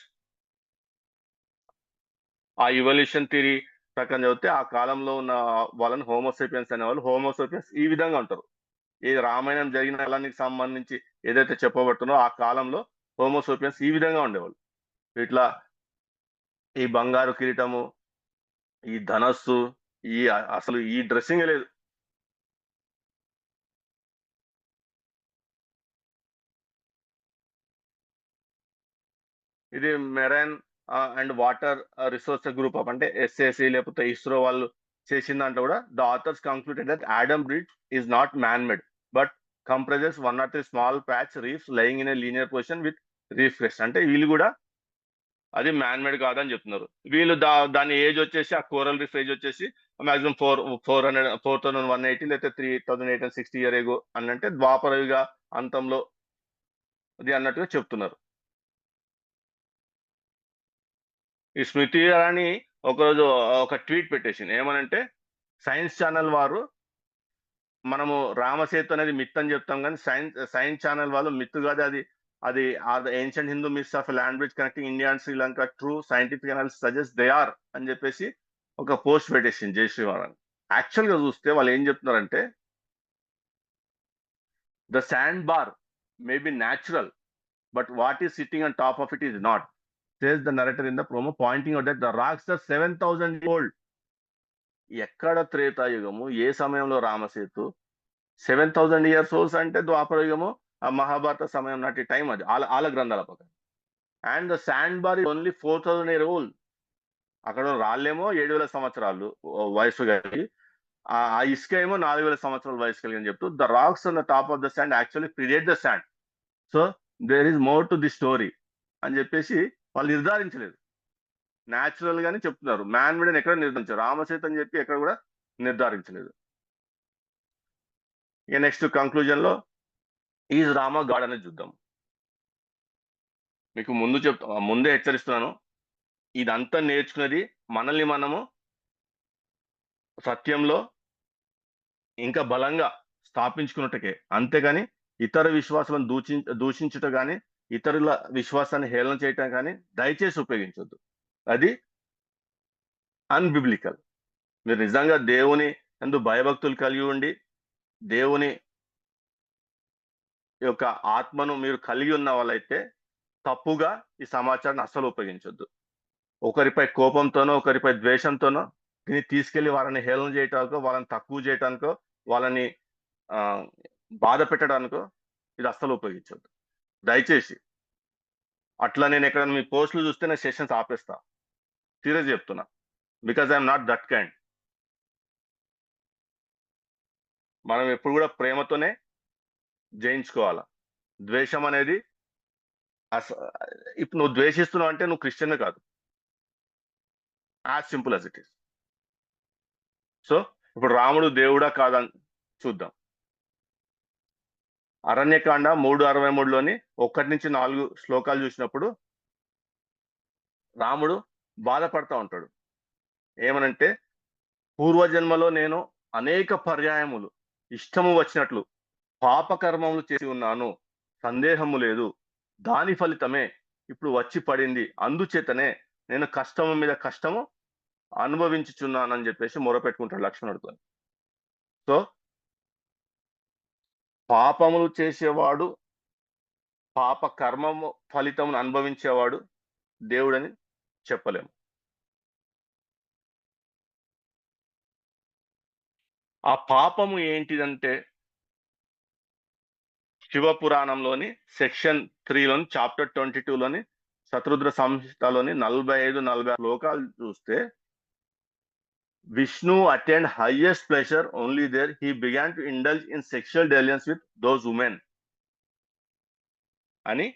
ఆ ఇవల్యూషన్ థియరీ ప్రకారం చదివితే ఆ కాలంలో ఉన్న వాళ్ళని హోమోసేపియన్స్ అనేవాళ్ళు. హోమోసేపియన్స్ ఈ విధంగా ఉంటారు. ఈ రామాయణం జరిగిన కాలానికి సంబంధించి ఏదైతే చెప్పబడుతుందో ఆ కాలంలో హోమోసేపియన్స్ ఈ విధంగా ఉండేవాళ్ళు. ఇట్లా ఈ బంగారు కిరీటము, ఈ ధనస్సు, అసలు ఈ డ్రెస్సింగ్ లేదు. ఇది marine and water resource group of అంటే ఎస్ఎస్సి లేకపోతే ఇస్రో వాళ్ళు చేసిన దాంట్లో కూడా the authors concluded that Adam bridge is not man made but compresses 1 or 3 small patch reefs lying in a linear position with reef crest. అంటే వీళ్ళు కూడా అది మ్యాన్ మేడ్ కాదని చెప్తున్నారు. వీళ్ళు దాని ఏజ్ వచ్చేసి ఆ కోరల్ రీఫ్ ఏజ్ వచ్చేసి మాక్సిమం 4,180 లేకపోతే 3,860 ఇయర్ ఎగో అని అంటే ద్వాపరయుగ అంతంలో అది అన్నట్టుగా చెప్తున్నారు. ఈ స్మృతి ఇరానీ ఒకరోజు ఒక ట్వీట్ పెట్టేసింది ఏమనంటే, సైన్స్ ఛానల్ వారు మనము రామసేతు అనేది మిత్ అని చెప్తాం కానీ సైన్స్ ఛానల్ వాళ్ళు మిత్తు కాదు, అది అది are the ancient Hindu myths of land bridge connecting India and Sri Lanka true scientific analysis suggest they are అని చెప్పేసి ఒక పోస్ట్ పెట్టేసింది జయశ్రీవారన్. యాక్చువల్ గా చూస్తే వాళ్ళు ఏం చెప్తున్నారంటే the sand bar may be natural but what is sitting on top of it is not, says the narrator in the promo, pointing out that the rocks are 7,000 old. ఎక్కడ త్రేతాయుగము, ఏ సమయంలో Ram Setu, 7,000 years ఓల్డ్స్ అంటే ద్వాపరయుగము, ఆ మహాభారత సమయం నాటి టైం అది ఆల గ్రంథాల ప్రకారం. And the sand bar is only 4,000 years old. అక్కడ రాళ్ళేమో 7,000 సంవత్సరాలు వయసు కలిగి, ఆ ఇసుక ఏమో 4,000 సంవత్సరాల వయసు కలిగి అని చెప్తూ the rocks on the top of the sand actually predate the sand, so there is more to the story అని చెప్పేసి వాళ్ళు నిర్ధారించలేదు. న్యాచురల్ గానే చెప్తున్నారు, మ్యాన్ మేడ్ అని ఎక్కడ నిర్ధారించారు, రామసేతు అని చెప్పి ఎక్కడ కూడా నిర్ధారించలేదు. ఇక నెక్స్ట్ కంక్లూజన్ లో ఈజ్ రామ గాడ్ అనేది చూద్దాం. మీకు ముందే హెచ్చరిస్తున్నాను, ఇదంతా నేర్చుకున్నది మనల్ని మనము సత్యంలో ఇంకా బలంగా స్థాపించుకున్నట్టుకే, అంతేగాని ఇతర విశ్వాసాలను దూషించుట కానీ ఇతరుల విశ్వాసాన్ని హేళన చేయటం కానీ దయచేసి ఉపయోగించొద్దు. అది అన్బిబ్లికల్. మీరు నిజంగా దేవుని యందు భయభక్తులు కలిగి ఉండి దేవుని యొక్క ఆత్మను మీరు కలిగి ఉన్న వాళ్ళైతే తప్పుగా ఈ సమాచారాన్ని అస్సలు ఉపయోగించొద్దు. ఒకరిపై కోపంతోనో ఒకరిపై ద్వేషంతోనో దీన్ని తీసుకెళ్లి వాళ్ళని హేళన చేయటానికో వాళ్ళని తక్కువ చేయటానికో వాళ్ళని బాధ పెట్టడానికో ఇది అస్సలు ఉపయోగించొద్దు దయచేసి. అట్లా నేను ఎక్కడ మీ పోస్టులు చూస్తే నేను సెషన్స్ ఆపేస్తా, సీరియస్ చెప్తున్నా, because I'm not that kind. మనం ఎప్పుడు కూడా ప్రేమతోనే జయించుకోవాలా. ద్వేషం అనేది ఇప్పుడు నువ్వు ద్వేషిస్తున్నావు అంటే నువ్వు క్రిస్టియన్ కాదు, as simple as it is. So ఇప్పుడు రాముడు దేవుడా కాదని చూద్దాం. అరణ్యకాండ 3:63లోని 1-4 శ్లోకాలు చూసినప్పుడు రాముడు బాధపడతా ఉంటాడు. ఏమనంటే, పూర్వజన్మలో నేను అనేక పర్యాయములు ఇష్టము వచ్చినట్లు పాపకర్మములు చేసి ఉన్నాను, సందేహము లేదు, దాని ఫలితమే ఇప్పుడు వచ్చి పడింది, అందుచేతనే నేను కష్టము మీద కష్టము అనుభవించుచున్నానని చెప్పేసి మొరపెట్టుకుంటాడు లక్ష్మణుడితో. సో పాపములు చేసేవాడు, పాప కర్మము ఫలితమును అనుభవించేవాడు దేవుడని చెప్పలేము. ఆ పాపము ఏంటిదంటే శివపురాణంలోని సెక్షన్ 3లోని చాప్టర్ 22లోని శతరుద్ర సంహితలోని 45-46 శ్లోకాలు చూస్తే, Vishnu attend highest pleasure only there he began to indulge in sexual dalliance with those women అని.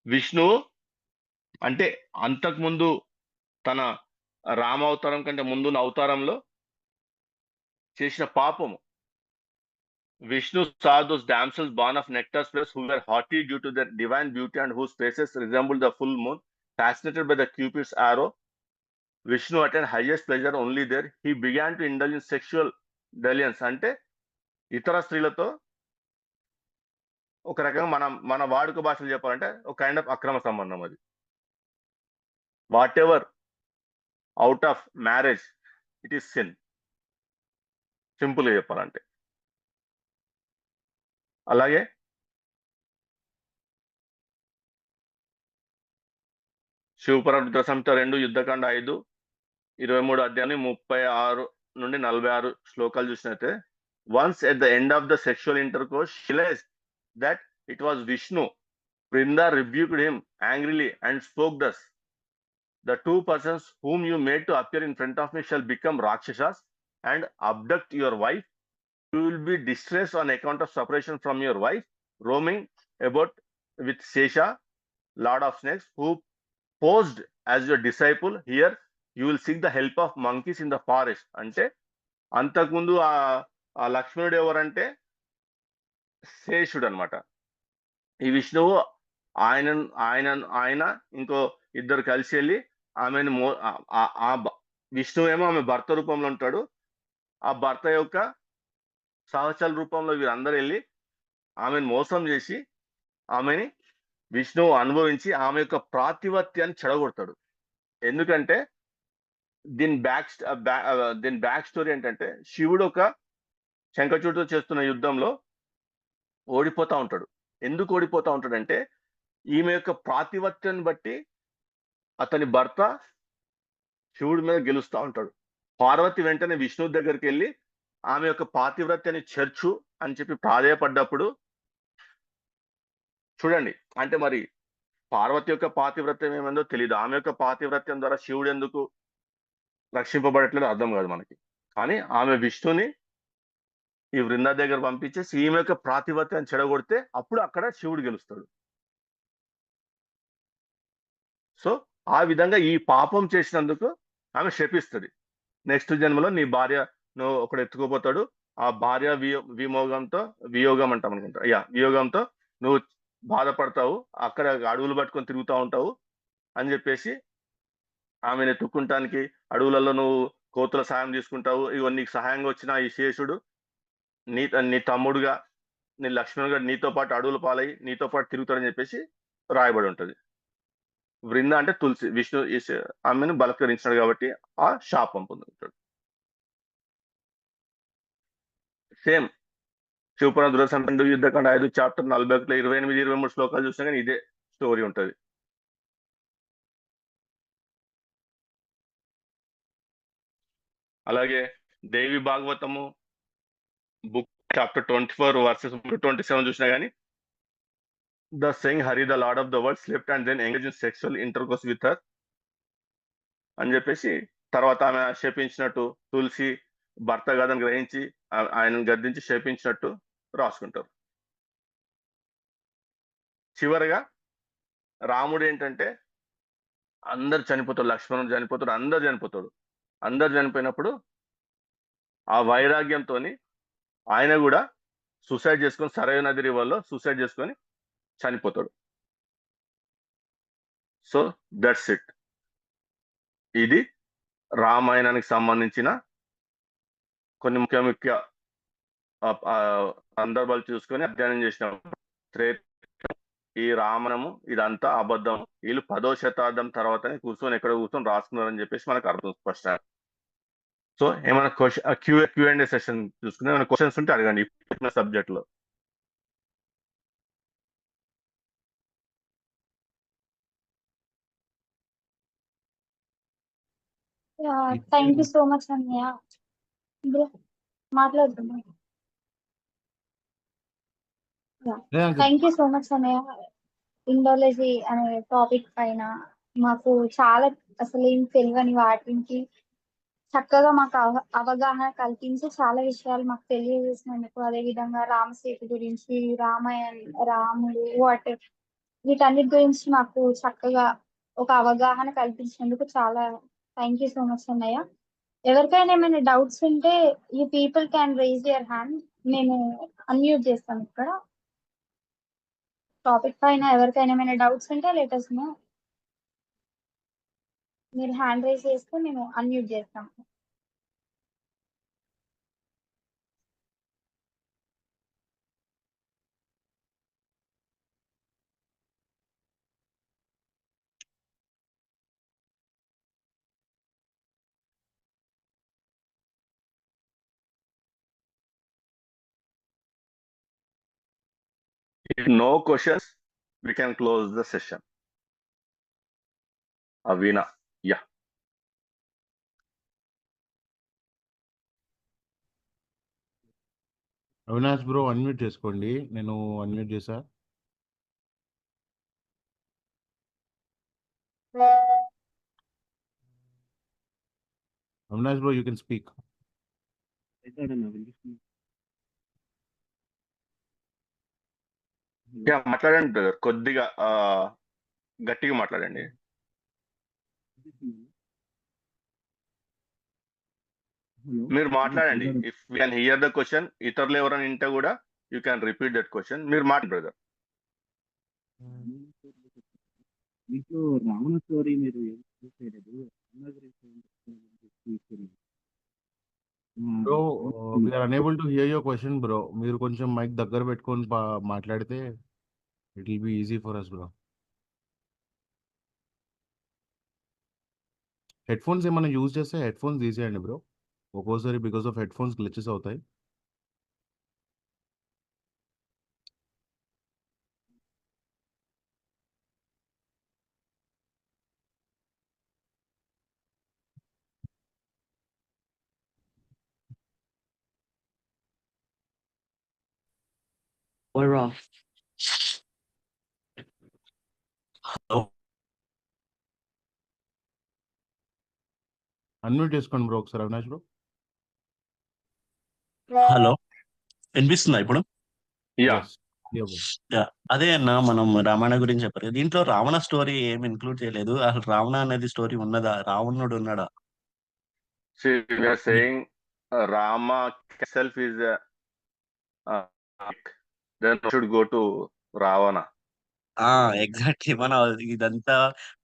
విష్ణు అంటే అంతకుముందు తన రామావతారం కంటే ముందున్న అవతారంలో చేసిన పాపము. Vishnu saw those damsels born of nectar's place who were haughty due to their divine beauty and whose faces resembled the full moon. Fascinated by the Cupid's arrow, Vishnu attained highest pleasure only there. He began to indulge in sexual dalliance. అంటే ఇతర స్త్రీలతో ఒక రకంగా మన వాడుక భాషలు చెప్పాలంటే ఒక కైండ్ ఆఫ్ అక్రమ సంబంధం అది. What ever out of marriage it is sin, సింపుల్గా చెప్పాలంటే. అలాగే శివపురాణ సంహిత 2 యుద్ధకాండ 5-23 అధ్యాయం 36-46 శ్లోకాలు చూసినట్టే, once at the end of the sexual intercourse she realized that it was Vishnu. Vrinda rebuked him angrily and spoke thus, the two persons whom you made to appear in front of me shall become Rakshasas and abduct your wife. You will be distressed on account of separation from your wife, roaming about with Shesha, Lord of Snakes, who posed as your disciple. Here you will seek the help of monkeys in the forest. అంటే అంతకుముందు ఆ లక్ష్మణుడు ఎవరంటే శేషుడు అనమాట. ఈ విష్ణువు ఆయన ఇంకో ఇద్దరు కలిసి వెళ్ళి ఆమెను విష్ణువు ఏమో ఆమె భర్త రూపంలో ఉంటాడు, ఆ భర్త యొక్క సహచల రూపంలో వీరందరూ వెళ్ళి ఆమెను మోసం చేసి ఆమెని విష్ణువు అనుభవించి ఆమె యొక్క ప్రాతిపత్యాన్ని చెడగొడతాడు. ఎందుకంటే దీని బ్యాక్ స్టోరీ ఏంటంటే, శివుడు ఒక శంఖచూడుతో చేస్తున్న యుద్ధంలో ఓడిపోతా ఉంటాడు. ఎందుకు ఓడిపోతా ఉంటాడంటే, ఈమె యొక్క ప్రాతిపత్యాన్ని బట్టి అతని భర్త శివుడి మీద గెలుస్తా ఉంటాడు. పార్వతి వెంటనే విష్ణువు దగ్గరికెళ్ళి ఆమె యొక్క పాతివ్రత్యాన్ని చేర్చు అని చెప్పి ప్రాధేయపడ్డప్పుడు చూడండి, అంటే మరి పార్వతి యొక్క పాతివ్రత్యం ఏమైందో తెలీదు. ఆమె యొక్క పాతివ్రత్యం ద్వారా శివుడు ఎందుకు రక్షింపబడట్లేదో అర్థం కాదు మనకి. కానీ ఆమె విష్ణుని ఈ వృందా దగ్గర పంపించేసి ఈమె యొక్క ప్రాతిపత్యాన్ని చెడగొడితే అప్పుడు అక్కడ శివుడు గెలుస్తాడు. సో ఆ విధంగా ఈ పాపం చేసినందుకు ఆమె శపిస్తుంది. నెక్స్ట్ జన్మలో నీ భార్య నువ్వు ఒకడు ఎత్తుకోపోతాడు. ఆ భార్య వియోగం అంటాం అనుకుంటా, వియోగంతో నువ్వు బాధపడతావు, అక్కడ అడవులు పట్టుకొని తిరుగుతూ ఉంటావు అని చెప్పేసి ఆమెను ఎత్తుక్కుంటానికి అడవులలో నువ్వు కోతుల సహాయం తీసుకుంటావు. ఇవన్నీ నీకు సహాయంగా వచ్చిన ఈ శేషుడు నీ తమ్ముడుగా, నీ లక్ష్మణుడుగా నీతో పాటు అడవుల పాలై నీతో పాటు తిరుగుతాడని చెప్పేసి రాయబడి ఉంటది. వృంద అంటే తులసి, విష్ణు ఆమెను బలత్కరించినాడు కాబట్టి ఆ శాపం పొందుతాడు. సేమ్ శివపురాణ దురసంపండు యుద్ధకాండ 5 చాప్టర్ 41 28, 23 శ్లోకాలు చూసినా కానీ ఇదే స్టోరీ ఉంటది. అలాగే దేవి భాగవతము బుక్ చాప్టర్ 24 వర్సెస్ 27 చూసినా కానీ the saying Hari the lord of the world slept and then engage in sexual intercourse with her అని చెప్పేసి తర్వాత ఆమె శపించినట్టు తులసి భర్త కాదని గ్రహించి ఆయనను గద్దించి శపించినట్టు రాసుకుంటారు. చివరగా రాముడు ఏంటంటే అందరు చనిపోతాడు, లక్ష్మణుడు చనిపోతాడు, అందరు చనిపోయినప్పుడు ఆ వైరాగ్యంతో ఆయన కూడా సూసైడ్ చేసుకొని సరయూ నది రివర్లో సూసైడ్ చేసుకొని చనిపోతాడు. So that's it. ఇది రామాయణానికి సంబంధించిన కొన్ని ముఖ్య సందర్భాలు చూసుకొని అధ్యయనం చేసినప్పుడు ఈ రామాయణము ఇదంతా అబద్ధం, వీళ్ళు 10వ శతాబ్దం తర్వాతనే కూర్చొని రాసుకున్నారని చెప్పేసి మనకు అర్థం స్పష్టంగా. సో ఏమైనా Q&A సెషన్ చూసుకుని ఏమైనా క్వశ్చన్స్ ఉంటే అడగండి సబ్జెక్ట్ లో. థ్యాంక్ యూ సో మచ్ అన్నయ్య. మాట్లాడుతున్నాను. థ్యాంక్ యూ సో మచ్ అన్నయ్య. ఇండాలజీ అనే టాపిక్ పైన మాకు చాలా అసలు ఏం తెలియని వాటికి చక్కగా మాకు అవగాహన కల్పించి చాలా విషయాలు మాకు తెలియజేసినందుకు, అదే విధంగా రామసేతు గురించి, రాముడు వీటన్నిటి గురించి మాకు చక్కగా ఒక అవగాహన కల్పించినందుకు చాలా థ్యాంక్ యూ సో మచ్ అన్నయ్య. ఎవరికైనా ఏమైనా డౌట్స్ ఉంటే you people can raise your hand. మేము అన్మ్యూట్ చేస్తాం ఇక్కడ. టాపిక్ పైన ఎవరికైనా ఏమైనా డౌట్స్ ఉంటే లెట్ us know. మీరు హ్యాండ్ రైజ్ చేస్తే మేము అన్మ్యూట్ చేస్తాం. If no questions, we can close the session. Avina, yeah. Avinash bro unmute చేసుకోండి, నేను అన్మ్యూట్ చేశా. Avinash bro you can speak. మాట్లాడండి బ్రదర్, కొద్దిగా గట్టిగా మాట్లాడండి. మీరు మాట్లాడండి. If you can hear the question, ఇతరులు ఎవరైనా వింటే కూడా you can repeat that question. మీరు మాట్లాడు బ్రదర్. మీకు రావణ స్టోరీ మీరు bro we are unable to hear your question bro. మీరు కొంచెం మైక్ దగ్గర పెట్టుకొని మాట్లాడితే it will be easy for us bro. Headphones ఏమన్నా యూజ్ చేస్తే హెడ్‌ఫోన్స్ తీసేయండి బ్రో. ఒక్కోసారి బికాస్ ఆఫ్ హెడ్‌ఫోన్స్ గ్లిచెస్ అవుతాయి. We're off. అన్‌మ్యూట్ చేసుకోండి బ్రో ఒకసారి అవినాష్ బ్రో. హలో, వినిపిస్తుందా ఇప్పుడు? Yeah yes. Yeah! Bro. Yeah, అదే అన్న మనం రామాయణ గురించి చెప్పారు కదా. దీంట్లో రావణ స్టోరీ ఏమి ఇంక్లూడ్ చేయలేదు. అసలు రావణ అనేది స్టోరీ ఉన్నదా? రావణుడు ఉన్నాడా? we are saying Rama itself is then should go to Ravana. Exactly. మన ఇదంతా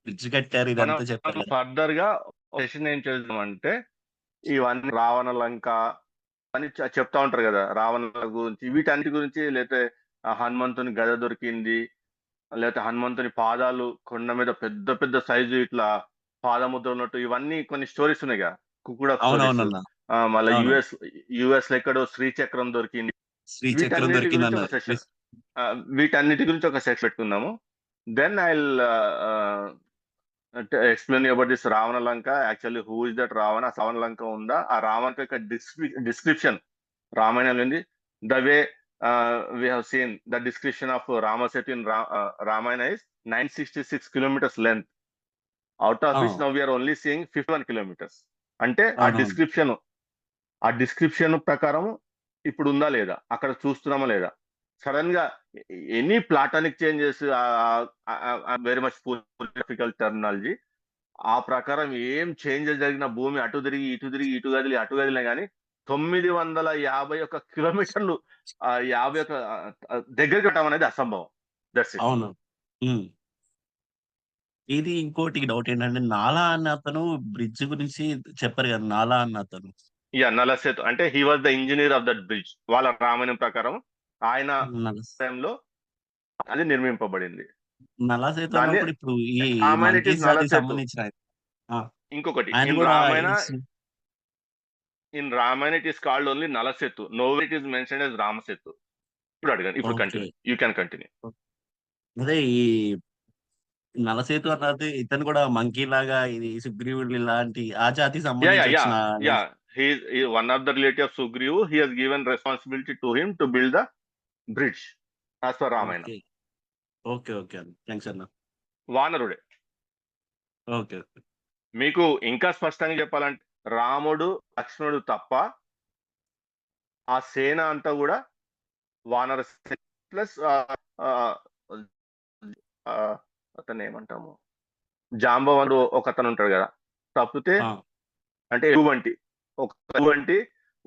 బ్రిడ్జ్ కట్టారు, మనం ఇదంతా చెప్పారు కదా. ఫర్దర్ గా సెషన్ ఏం చేద్దామంటే ఇవన్నీ రావణ లంక అని చెప్తా ఉంటారు కదా, రావణ గురించి వీటన్నిటి గురించి, లేకపోతే హనుమంతుని గద దొరికింది, లేకపోతే హనుమంతుని పాదాలు కొండ మీద పెద్ద పెద్ద సైజు ఇట్లా పాదముద్ర ఉన్నట్టు, ఇవన్నీ కొన్ని స్టోరీస్ ఉన్నాయి కదా, కుక్కుడ స్టోరీస్. అవునవునన్న. మళ్ళీ అవును, యుఎస్ లో ఎక్కడో శ్రీచక్రం దొరికింది. శ్రీచక్రం వీటన్నిటి గురించి దొరికిందన్న. ఒక సెషన్, వీటన్నిటి గురించి ఒక సెషన్ పెట్టుకుందాము. Then I explain about this Ravana Lanka. Actually who is that Ravana? Ravana Lanka ఉందా? ఆ రావణ యొక్క డిస్క్రిప్షన్ రామాయణంలో ఉంది. The way we have seen the description of Ramasetu in Ramayana is 966 kilometers length, out of which now we are only seeing 51 kilometers. అంటే అవునవును. ఆ description ప్రకారం ఇప్పుడు ఉందా లేదా, అక్కడ చూస్తున్నామా లేదా? సడన్ గా any platonic changes, very much political terminology, ఆ ప్రకారం ఏం చేంజెస్ జరిగిన, భూమి అటు తిరిగి ఇటు తిరిగి ఇటు కదిలి అటు కదిలినా కానీ 951 కిలోమీటర్లు 51 దగ్గరికి పెట్టడం అనేది అసంభవం. That's it. అవును. ఉమ్. ఇది ఇంకోటి డౌట్ ఏంటంటే, నాలా అన్న అతను బ్రిడ్జ్ గురించి చెప్పారు కదా. నాలా అన్న అతను యా, నలసేతు అంటే he was the engineer of that bridge. వాళ్ళ రామాయణం ప్రకారం ఆయన నల- టైంలో అది నిర్మింపబడింది. నలసేతు దాన్ని అన్నప్పుడు ఇప్పుడు ఈ రామాయణ ఇట్ ఈస్ మంకీస్ జాతికి నలసేతు. సంబంధించిన ఆ, ఇంకొకటి, ఆయన ఇన్ కూడా Ramayana it is called only Nalasetu. No it is mention as Ramasetu. ఇప్పుడు అడగండి, ఇప్పుడు okay. Continue, you can continue. అదే ఈ నలసేతు అన్నది ఇతను కూడా మంకీ లాగా ఇది సుగ్రీవుడు లాంటి ఆ జాతికి యా సంబంధించి యా యా వచ్చిన yeah he one of the relative of Sugrivu. He has given responsibility to him to build the bridge as per Ramayana. Okay. Okay okay అన్న, థ్యాంక్స్ అన్న. వానరుడే. ఓకే. మీకు ఇంకా స్పష్టంగా చెప్పాలంటే రాముడు లక్ష్మణుడు తప్ప ఆ సేన అంతా కూడా వానర ప్లస్ అతను ఏమంటాము, జాంబవంతుడు ఒక అతను ఉంటాడు కదా, తప్పితే ఆ, అంటే ఎటువంటి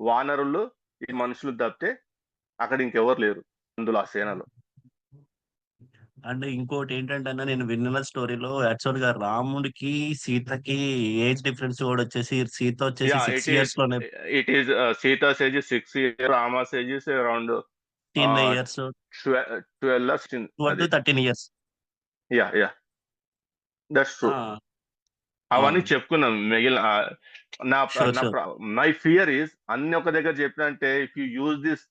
వానరులు ఈ మనుషులు తప్పితే అక్కడ ఇంకెవరు లేరు అందులో ఆ సేనలో. అండ్ ఇంకోటి ఏంటంటే అన్న, నేను విన్న స్టోరీలో యాక్చువల్ గా రాముడికి సీతకి ఏజ్ డిఫరెన్స్ కూడా వచ్చేసి, సీత వచ్చేసి యా 6 years లోనే it is Sita's age 6 years, Rama's age around 10 years, 12 16. 12 అది to 13 years. Yeah yeah, that's true. అవన్నీ అవును. చెప్పుకున్నాం మిగిలిన నా sure sure. My fear is అన్ని ఒక దగ్గర చెప్పినంటే if you use this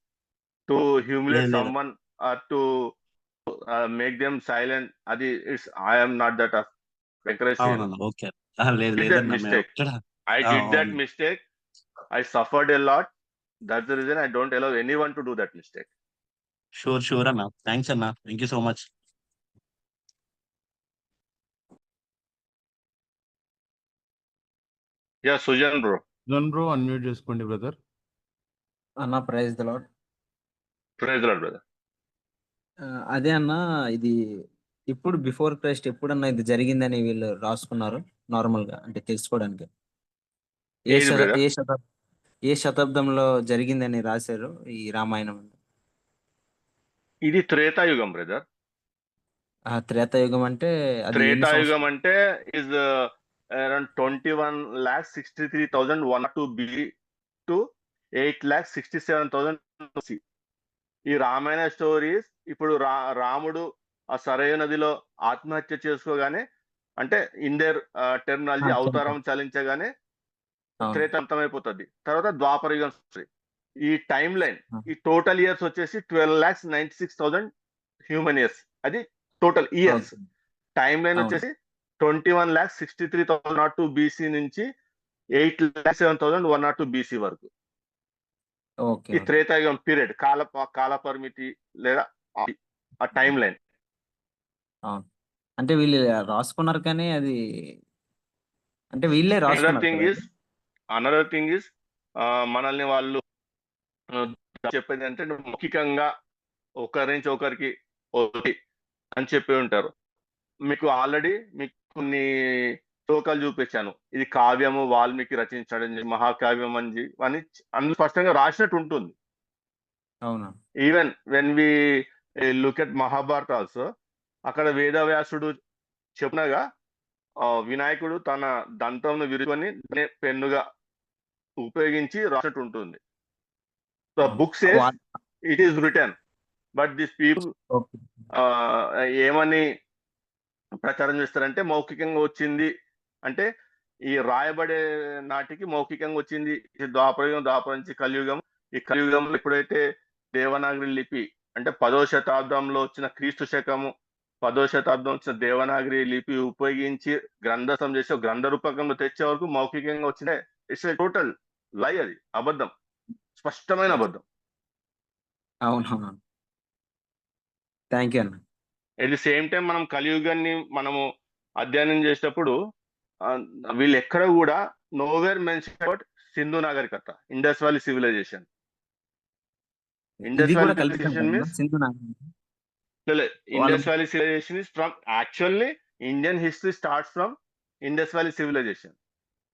to humiliate లేదు లేదు. Someone or to make them silent, అది it's I'm not that encourage చేయను. అవునన్న. ఓకే. లేదు did that లేదన్న, మేము mistake. ఎక్కడ I did that అవును. mistake. I suffered a lot. That's the reason I don't allow anyone to do that mistake. Sure అన్న, thanks అన్న, thank you so much. Yeah, Sujan bro. John bro unmute చేసుకోండి brother. అన్న praise the lord. Praise the Lord, brother. అదే అన్న, ఇది ఇప్పుడు before Christ ఎప్పుడన్నా ఇది జరిగిందని వీళ్ళు రాసుకున్నారు నార్మల్ గా, అంటే తెలుసుకోవడానికి ఏది brother? ఏ శతాబ్దంలో జరిగిందని రాశారు ఈ రామాయణం. ఇది త్రేతాయుగం బ్రదర్. ఆ త్రేతాయుగం అంటే అది ఎన్ని త్రేతాయుగం సంవత్సరాలు? అంటే is around 21,63,102 BC to 8,67,000 C. ఈ రామాయణ స్టోరీస్ ఇప్పుడు రాముడు ఆ సరయు నదిలో ఆత్మహత్య చేసుకోగానే అంటే ఇన్ దేర్ టెర్మినాలజీ ఆ, అవతారం చలించగానే అవును. త్రేత అంతమైపోతుంది. తర్వాత ద్వాపర యుగం వస్తుంది. ఈ టైం లైన్ ఆ. ఈ టోటల్ ఇయర్స్ వచ్చేసి 12,96,000 హ్యూమన్ ఇయర్స్. అది total years. Okay. Time line అవును. వచ్చేసి 21,63,002 బీసీ నుంచి 8,07,102 బీసీ వరకు. ఓకే. ఈ ఓకే. త్రేతాయుగం పీరియడ్ కాల పరిమితి లేదా ఆ టైం లైన్. అవును. అంటే వీళ్ళు రాసుకున్నారు కానీ అది అంటే వీళ్ళే అనదర్ రాసుకున్నారు థింగ్ కదా ఈస్ మనల్ని వాళ్ళు చెప్పేది అంటే మౌఖికంగా ఒకరి నుంచి ఒకరికి ఒకటి అని చెప్పి ఉంటారు. మీకు ఆల్రెడీ మీకు కొన్ని శ్లోకాలు చూపించాను. ఇది కావ్యము వాల్మీకి రచించాడని, మహాకావ్యం అని అందులో స్పష్టంగా రాసినట్టు ఉంటుంది. అవునా? Even when we look at Mahabharata also, అక్కడ వేదవ్యాసుడు చెప్పినగా వినాయకుడు తన దంతంను విరుచుకొని పెన్నుగా ఉపయోగించి రాసినట్టు ఉంటుంది. సో అవును. బుక్ సేస్ వా- it is return, but this people okay. ఏమని ప్రచారం చేస్తారంటే మౌఖికంగా వచ్చింది అంటే ఈ రాయబడే నాటికి మౌఖికంగా వచ్చింది. ఇది ద్వాపరయుగం, ద్వాపరం నుంచి కలియుగం. ఈ కలియుగంలో ఎప్పుడైతే దేవనాగరి లిపి అంటే 10వ శతాబ్దంలో వచ్చిన క్రీస్తు శకము 10వ శతాబ్దం వచ్చిన దేవనాగరి లిపి ఉపయోగించి గ్రంథస్థం చేసి ఒక గ్రంథ రూపకంలో తెచ్చే వరకు మౌఖికంగా వచ్చిన ఇట్స్ టోటల్ లై. అది అబద్ధం, స్పష్టమైన అబద్ధం. అవునవును. థ్యాంక్ యూ అన్న. ఎట్ ది సేమ్ టైం మనం కలియుగాన్ని మనము అధ్యయనం చేసేటప్పుడు వీళ్ళు ఎక్కడ కూడా నోవేర్ మెన్షన్ అబౌట్ సింధు నాగరికత, ఇండస్ వ్యాలీ సివిలైజేషన్. ఇది ఇండస్ కూడా వ్యాలీ కల్పితం సివిలైజేషన్ కదా మీన్స్ సింధు నాగరికత. వాళ్ళ Indus valley civilization is from actually Indian history starts from Indus valley civilization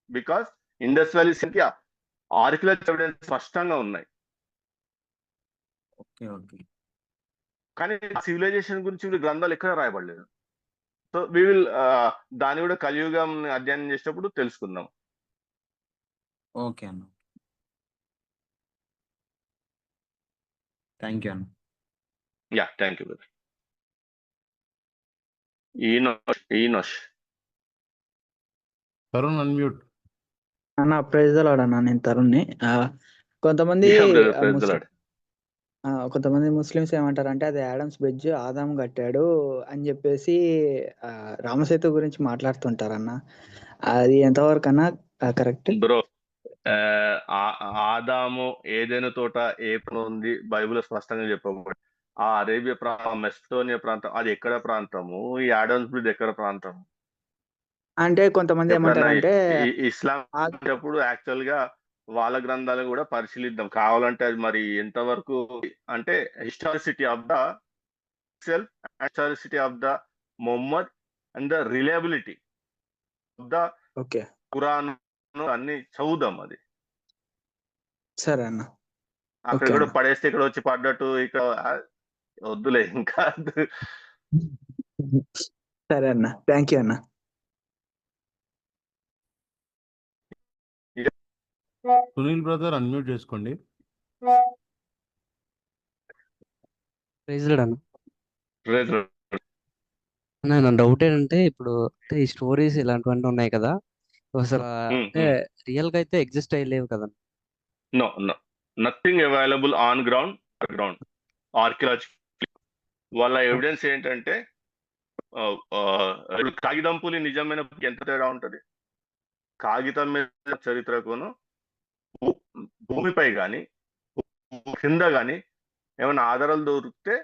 because Indus valley కి ఆర్కియలాజికల్ ఎవిడెన్స్ స్పష్టంగా ఉన్నాయి. ఓకే. ఓకే. కానీ సివిలైజేషన్ గురించి వీళ్ళు గ్రంథాలు ఎక్కడ రాయబడలేదు. సో వి విల్ దాన్ని కూడా కలియుగం అధ్యయనం చేసేటప్పుడు తెలుసుకుందాం. ఓకే అన్న. థ్యాంక్ యూ అన్న. Yeah, thank you. Enosh Tarun unmute. అన్న ప్రైజ్ లాడ్ అన్న, నేను తరుణ్ని. కొంతమంది కొంతమంది ముస్లిమ్స్ ఏమంటారంటే అది యాడమ్స్ బ్రిడ్జ్ ఆదాం కట్టాడు అని చెప్పేసి రామసేతు గురించి మాట్లాడుతుంటారన్న. అది ఎంతవరకు అన్న కరెక్ట్? బ్రో, ఆదాము ఏదైనా తోట ఏ ఉంది బైబిల్ స్పష్టంగా చెప్పబడి. ఆ అరేబియా ప్రాంతం, మెస్టోనియా ప్రాంతం అది ఎక్కడ ప్రాంతము, ఈ ఆడమ్స్ బ్రిడ్జ్ ఎక్కడ ప్రాంతం? అంటే కొంతమంది ఏమంటారంటే ఇస్లాం అప్పుడు యాక్చువల్ గా వాళ్ళ గ్రంథాలు కూడా పరిశీలిద్దాం కావాలంటే. అది మరి ఎంతవరకు అంటే historicity of the self, historicity of the Muhammad and the reliability of the okay Quran అన్ని చదువుదాం. అది సరే అన్న. అక్కడ కూడా పడేస్తే ఇక్కడ వచ్చి పడ్డట్టు ఇక్కడ వద్దులే ఇంకా. సరే అన్న, థ్యాంక్ యూ అన్న. సునీల్ బ్రదర్ అన్మ్యూట్ చేసుకోండి. ప్రైజ్ లార్డ్ అన్న. Praise lord. నా డౌట్ ఏంటంటే ఇప్పుడు అంటే ఈ స్టోరీస్ ఇలాంటివన్నీ ఉన్నాయి కదా, అసలు అంటే రియల్ గా అయితే ఎగ్జిస్ట్ అయ్యలేవు కదా. No nothing available on ground archaeology. వాళ్ళ ఎవిడెన్స్ ఏంటంటే కాగితం పులి నిజమైన ఎంత తేడా ఉంటది? కాగితం మీద చరిత్రకును భూమిపై కానీ కింద కానీ ఏమైనా ఆధారాలు దొరికితే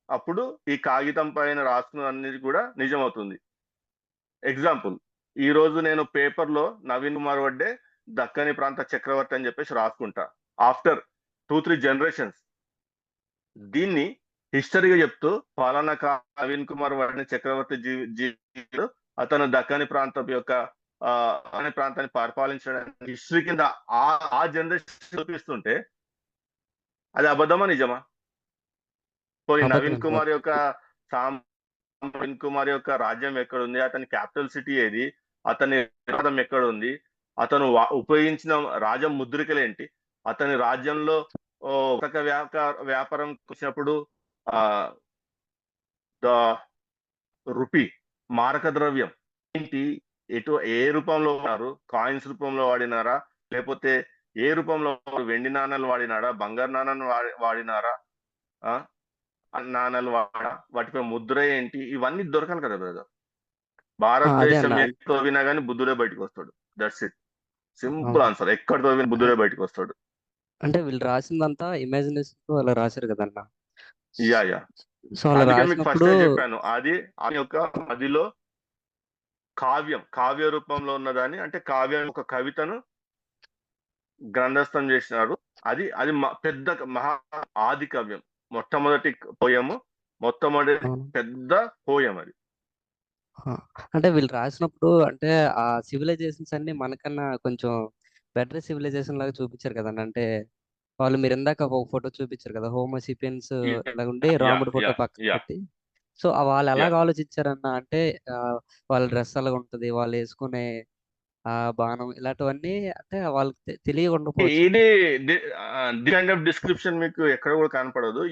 అప్పుడు ఈ కాగితం పైన రాసుకున్న అన్నిటి కూడా నిజమవుతుంది. ఎగ్జాంపుల్, ఈ రోజు నేను పేపర్లో నవీన్ కుమార్ వడ్డే దక్కని ప్రాంత చక్రవర్తి అని చెప్పేసి రాసుకుంటా. ఆఫ్టర్ 2-3 జనరేషన్స్ దీన్ని హిస్టరీగా చెప్తూ ఫలానా నవీన్ కుమార్ వడ్డే చక్రవర్తి జీవితాడు, అతను దక్కని ప్రాంతం యొక్క అనే ప్రాంతాన్ని పరిపాలించడానికి హిస్టరీ కింద ఆ జనరేషన్ చూపిస్తుంటే అది అబద్ధమా నిజమా? నవీన్ కుమార్ యొక్క రాజ్యం ఎక్కడుంది? అతని క్యాపిటల్ సిటీ ఏది? అతని రాజ్యం ఎక్కడ ఉంది? అతను ఉపయోగించిన రాజ్యం ముద్రికలు ఏంటి? అతని రాజ్యంలో వ్యాపారం వచ్చినప్పుడు ద రూపీ మారక ద్రవ్యం ఏంటి, ఏ రూపంలో వాడినారు, కాయిన్స్ రూపంలో వాడినారా, లేకపోతే ఏ రూపంలో వెండి నాణాలు వాడినారా, బంగారు నాణాలు వాడినారా, ఆ నాణాలు వాటిపై ముద్ర ఏంటి, ఇవన్నీ దొరకాలి కదా బ్రదర్. అదే భారతదేశం అన్న. ఎక్కడ తవ్వినా కానీ బుద్ధుడే బయటకు వస్తాడు. దట్స్ ఇట్, సింపుల్ అవును. ఆన్సర్. ఎక్కడ తవ్వినా బుద్ధుడే బయటకు వస్తాడు. అంటే వీళ్ళు రాసిందంతా ఇమాజినేషన్ తో అలా రాశారు కదన్న. యా యా సో అలా అందుకే మీకు రాసినప్పుడు ఫస్ట్ చెప్పాను, అది ఆయన యొక్క మదిలో కావ్య రూపంలో ఉన్నదాన్ని, అంటే కావ్యం ఒక కవితను గ్రంథస్థం చేసినారు. అది అది పెద్ద మహా ఆది కవ్యం, మొట్టమొదటి పోయము, మొట్టమొదటి అవును. పెద్ద పోయం అది. ఆ, అంటే వీళ్ళు రాసినప్పుడు అంటే ఆ సివిలైజేషన్స్ అన్ని మనకన్నా కొంచెం బెటర్ సివిలైజేషన్ లాగా చూపించారు కదండి. అంటే వాళ్ళు మీరు ఇందాక ఒక ఫోటో చూపించారు కదా, హోమోసిపియన్స్ ఇలా ఉండి యా రాముడి ఫోటో యా పక్కన యా పెట్టి. సో వాళ్ళు యా ఎలాగ ఆలోచించారన్న అంటే ఆ, వాళ్ళ డ్రెస్ అలాగ ఉంటది, వాళ్ళు వేసుకునే ఆ బాణం ఇలాంటివన్నీ అంటే వాళ్ళకి తెలియక ఉండకపోవచ్చు. ఇది ది కైండ్ ఆఫ్ డిస్క్రిప్షన్ మీకు ఎక్కడ కూడా కనపడదు.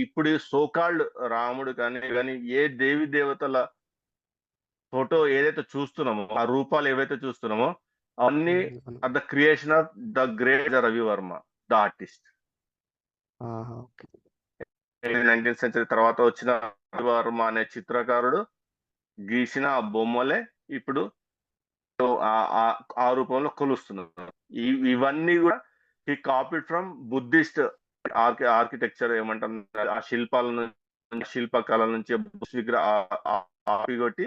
ఇప్పుడు సోకాల్డ్ రాముడు కానీ ఏ దేవి దేవతల ఫోటో ఏదైతే చూస్తున్నామో, ఆ రూపాలు ఏవైతే చూస్తున్నామో, అవన్నీ అవును. Are the creation of the great Ravi Varma, the artist. ఆహా, ఓకే. 19th సెంచరీ తర్వాత వచ్చిన రవివర్మ అనే చిత్రకారుడు గీసిన ఆ బొమ్మలే ఇప్పుడు ఆ రూపంలో కొలుస్తున్నారు. ఇవన్నీ కూడా ఈ కాపీడ్ ఫ్రమ్ బుద్ధిస్ట్ ఆర్కిటెక్చర్ ఏమంటాం, ఆ శిల్పకళ నుంచి విగ్రహ కొట్టి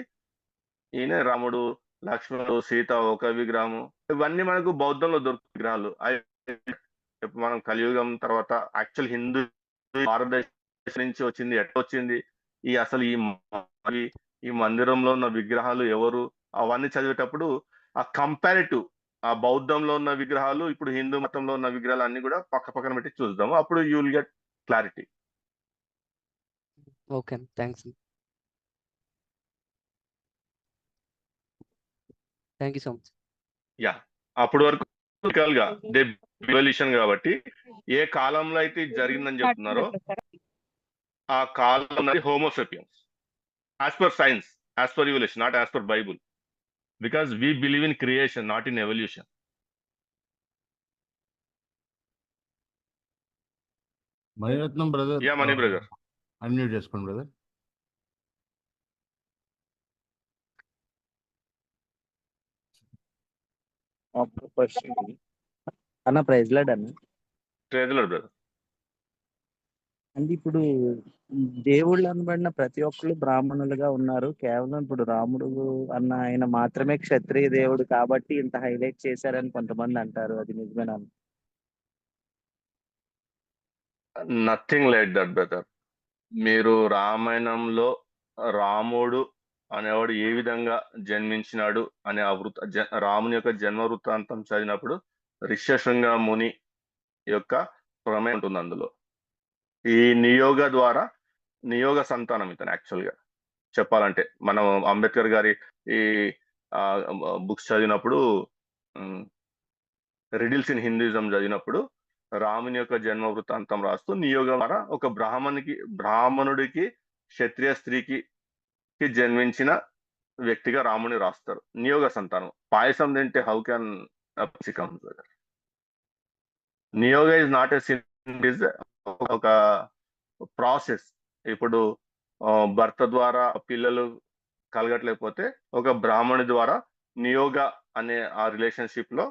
ఈయన రాముడు, లక్ష్మణుడు, సీత ఒక విగ్రహము, ఇవన్నీ మనకు బౌద్ధంలో దొరుకుతాయి విగ్రహాలు. మనం కలియుగం తర్వాత యాక్చువల్ హిందూ భారతదేశం నుంచి వచ్చింది, ఎట్లా వచ్చింది, అసలు ఈ మందిరంలో ఉన్న విగ్రహాలు ఎవరు, అవన్నీ చదివేటప్పుడు ఆ కంపారిటివ్, ఆ బౌద్ధంలో ఉన్న విగ్రహాలు ఇప్పుడు హిందూ మతంలో ఉన్న విగ్రహాలు అన్ని కూడా పక్క పక్కన పెట్టి చూద్దాము, అప్పుడు you will get clarity. Okay, thanks. Thank you so much. Yeah అప్పటి వరకు గా రివల్యూషన్ కాబట్టి ఏ కాలంలో అయితే ఇది జరిగిందని చెప్తున్నారో ఆ కాలం homo sapiens as per science, as per revolution, not as per Bible, because we believe in creation, not in evolution. Maniratnam brother, yeah Mani brother. Unmute చేసుకోండి బ్రదర్. అన్న ప్రైజ్ లాడ్ అన్న. ట్రేజలర్ బ్రదర్. అంటే ఇప్పుడు దేవుళ్ళు అనబడిన ప్రతి ఒక్కరు బ్రాహ్మణులుగా ఉన్నారు. కేవలం ఇప్పుడు రాముడు అన్న ఆయన మాత్రమే క్షత్రియ దేవుడు కాబట్టి ఇంత హైలైట్ చేశారని కొంతమంది అంటారు. అది నిజమేనా? Nothing like that brother. మీరు రామాయణంలో రాముడు అనేవాడు ఏ విధంగా జన్మించినాడు అనే రాముని యొక్క జన్మ వృత్తాంతం చదివినప్పుడు ఋష్యశృంగ ముని యొక్క ప్రమేయం ఉంటుంది అందులో. ఈ నియోగ సంతానం ఇతను. యాక్చువల్ గా చెప్పాలంటే మనం అంబేద్కర్ గారి ఈ బుక్స్ చదివినప్పుడు, రిడిల్స్ ఇన్ హిందూయిజం చదివినప్పుడు రాముని యొక్క జన్మ వృత్తాంతం రాస్తూ నియోగం ద్వారా ఒక బ్రాహ్మణుడికి క్షత్రియ స్త్రీకి జన్మించిన వ్యక్తిగా రాముని రాస్తారు. నియోగ సంతానం. పాయసం తింటే how can come? Niyoga is not a sin, is ఒక ప్రాసెస్. ఇప్పుడు భర్త ద్వారా పిల్లలు కలగట్లేకపోతే ఒక బ్రాహ్మణి ద్వారా నియోగ అనే ఆ రిలేషన్షిప్ లో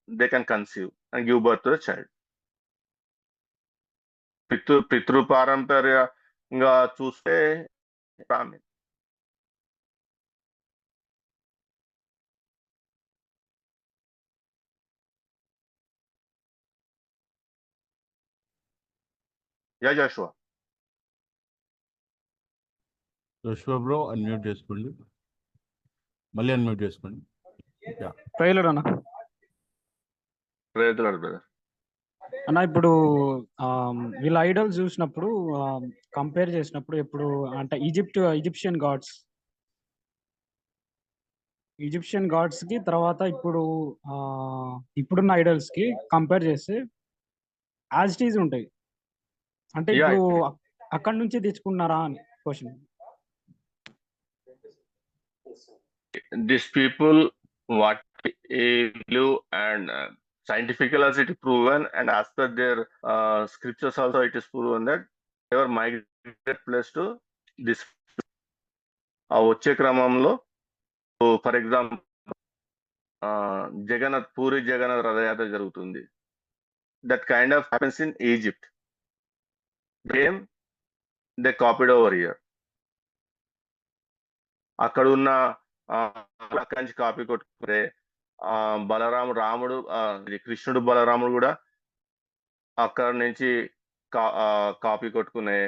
they can conceive and give birth to the child. పితృపారంపర్యంగా చూస్తే Brahman. Yeah Joshua. Joshua bro unmute చేసుకోండి, మళ్ళీ అన్మ్యూట్ చేసుకోండి. యా ట్రైలర్ అన్న. ట్రేజలర్ బ్రదర్. అన్న ఇప్పుడు వీళ్ళ ఐడల్స్ చూసినప్పుడు కంపేర్ చేసినప్పుడు ఎప్పుడు అంటే ఈజిప్షియన్ గాడ్స్ కి తర్వాత ఇప్పుడున్న ఐడల్స్ కి కంపేర్ చేస్తే యాజ్ ఇట్ ఈజ్ ఉంటాయి. అంటే యా ఇప్పుడు అక్కడి నుంచి తెచ్చుకున్నారా అని question. these people, what live and scientifically as it is proven, and as per their scriptures also it is proven that they were migrated place to this. ఆ వచ్చే క్రమంలో for example puri Jagannadh రథయాత్ర జరుగుతుంది. That kind of happens in Egypt. They copied over here. అక్కడ ఉన్న అక్కడి నుంచి copy కొట్టుకుంటే రాముడు కృష్ణుడు బలరాముడు కూడా అక్కడ నుంచి కాపీ కొట్టుకునే.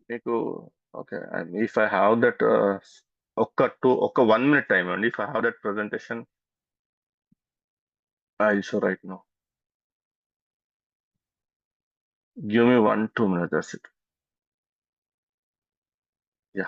మీకు okay, if I have that ఒక 1 minute టైం అండి. If I have that presentation I will show right now. Give me 1-2 minutes, that's it. Yeah,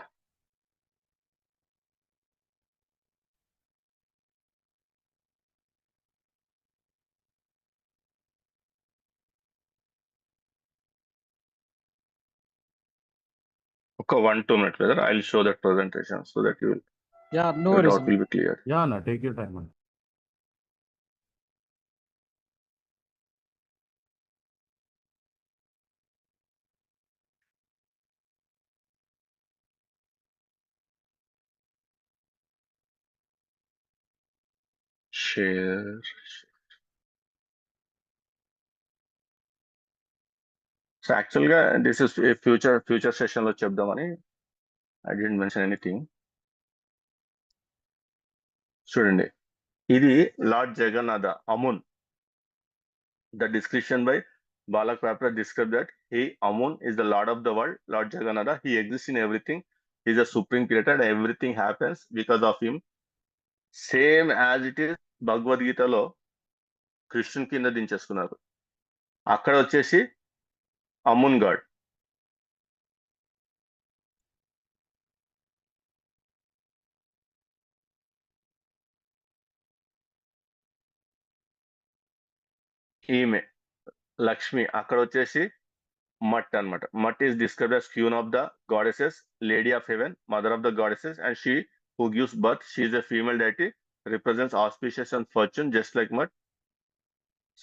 ఒక 1-2 minutes brother. I will show that presentation so that you will, Yeah, no your worries. doubt will be clear. Yeah, Anna, take your time, man. Share. So యాక్చువల్గా this is future సెషన్లో చెప్దామని I didn't mention anything. చూడండి, ఇది lord Jagannatha Amun. The description by బాలక్ paper describe that Amun is the Lord of the world, Lord Jagannatha. He exists in everything. He is a supreme creator and everything happens because of him. Same as it is భగవద్గీతలో కృష్ణుని కింద దించేసుకున్నారు. అక్కడ వచ్చేసి అమున్ God. ఈమె లక్ష్మి అక్కడ వచ్చేసి మట్ అన్నమాట. మట్ is described as queen of the goddesses, lady of heaven, mother of the goddesses, and she who gives birth. She is a female deity, represents auspicious and fortune, just like మట్.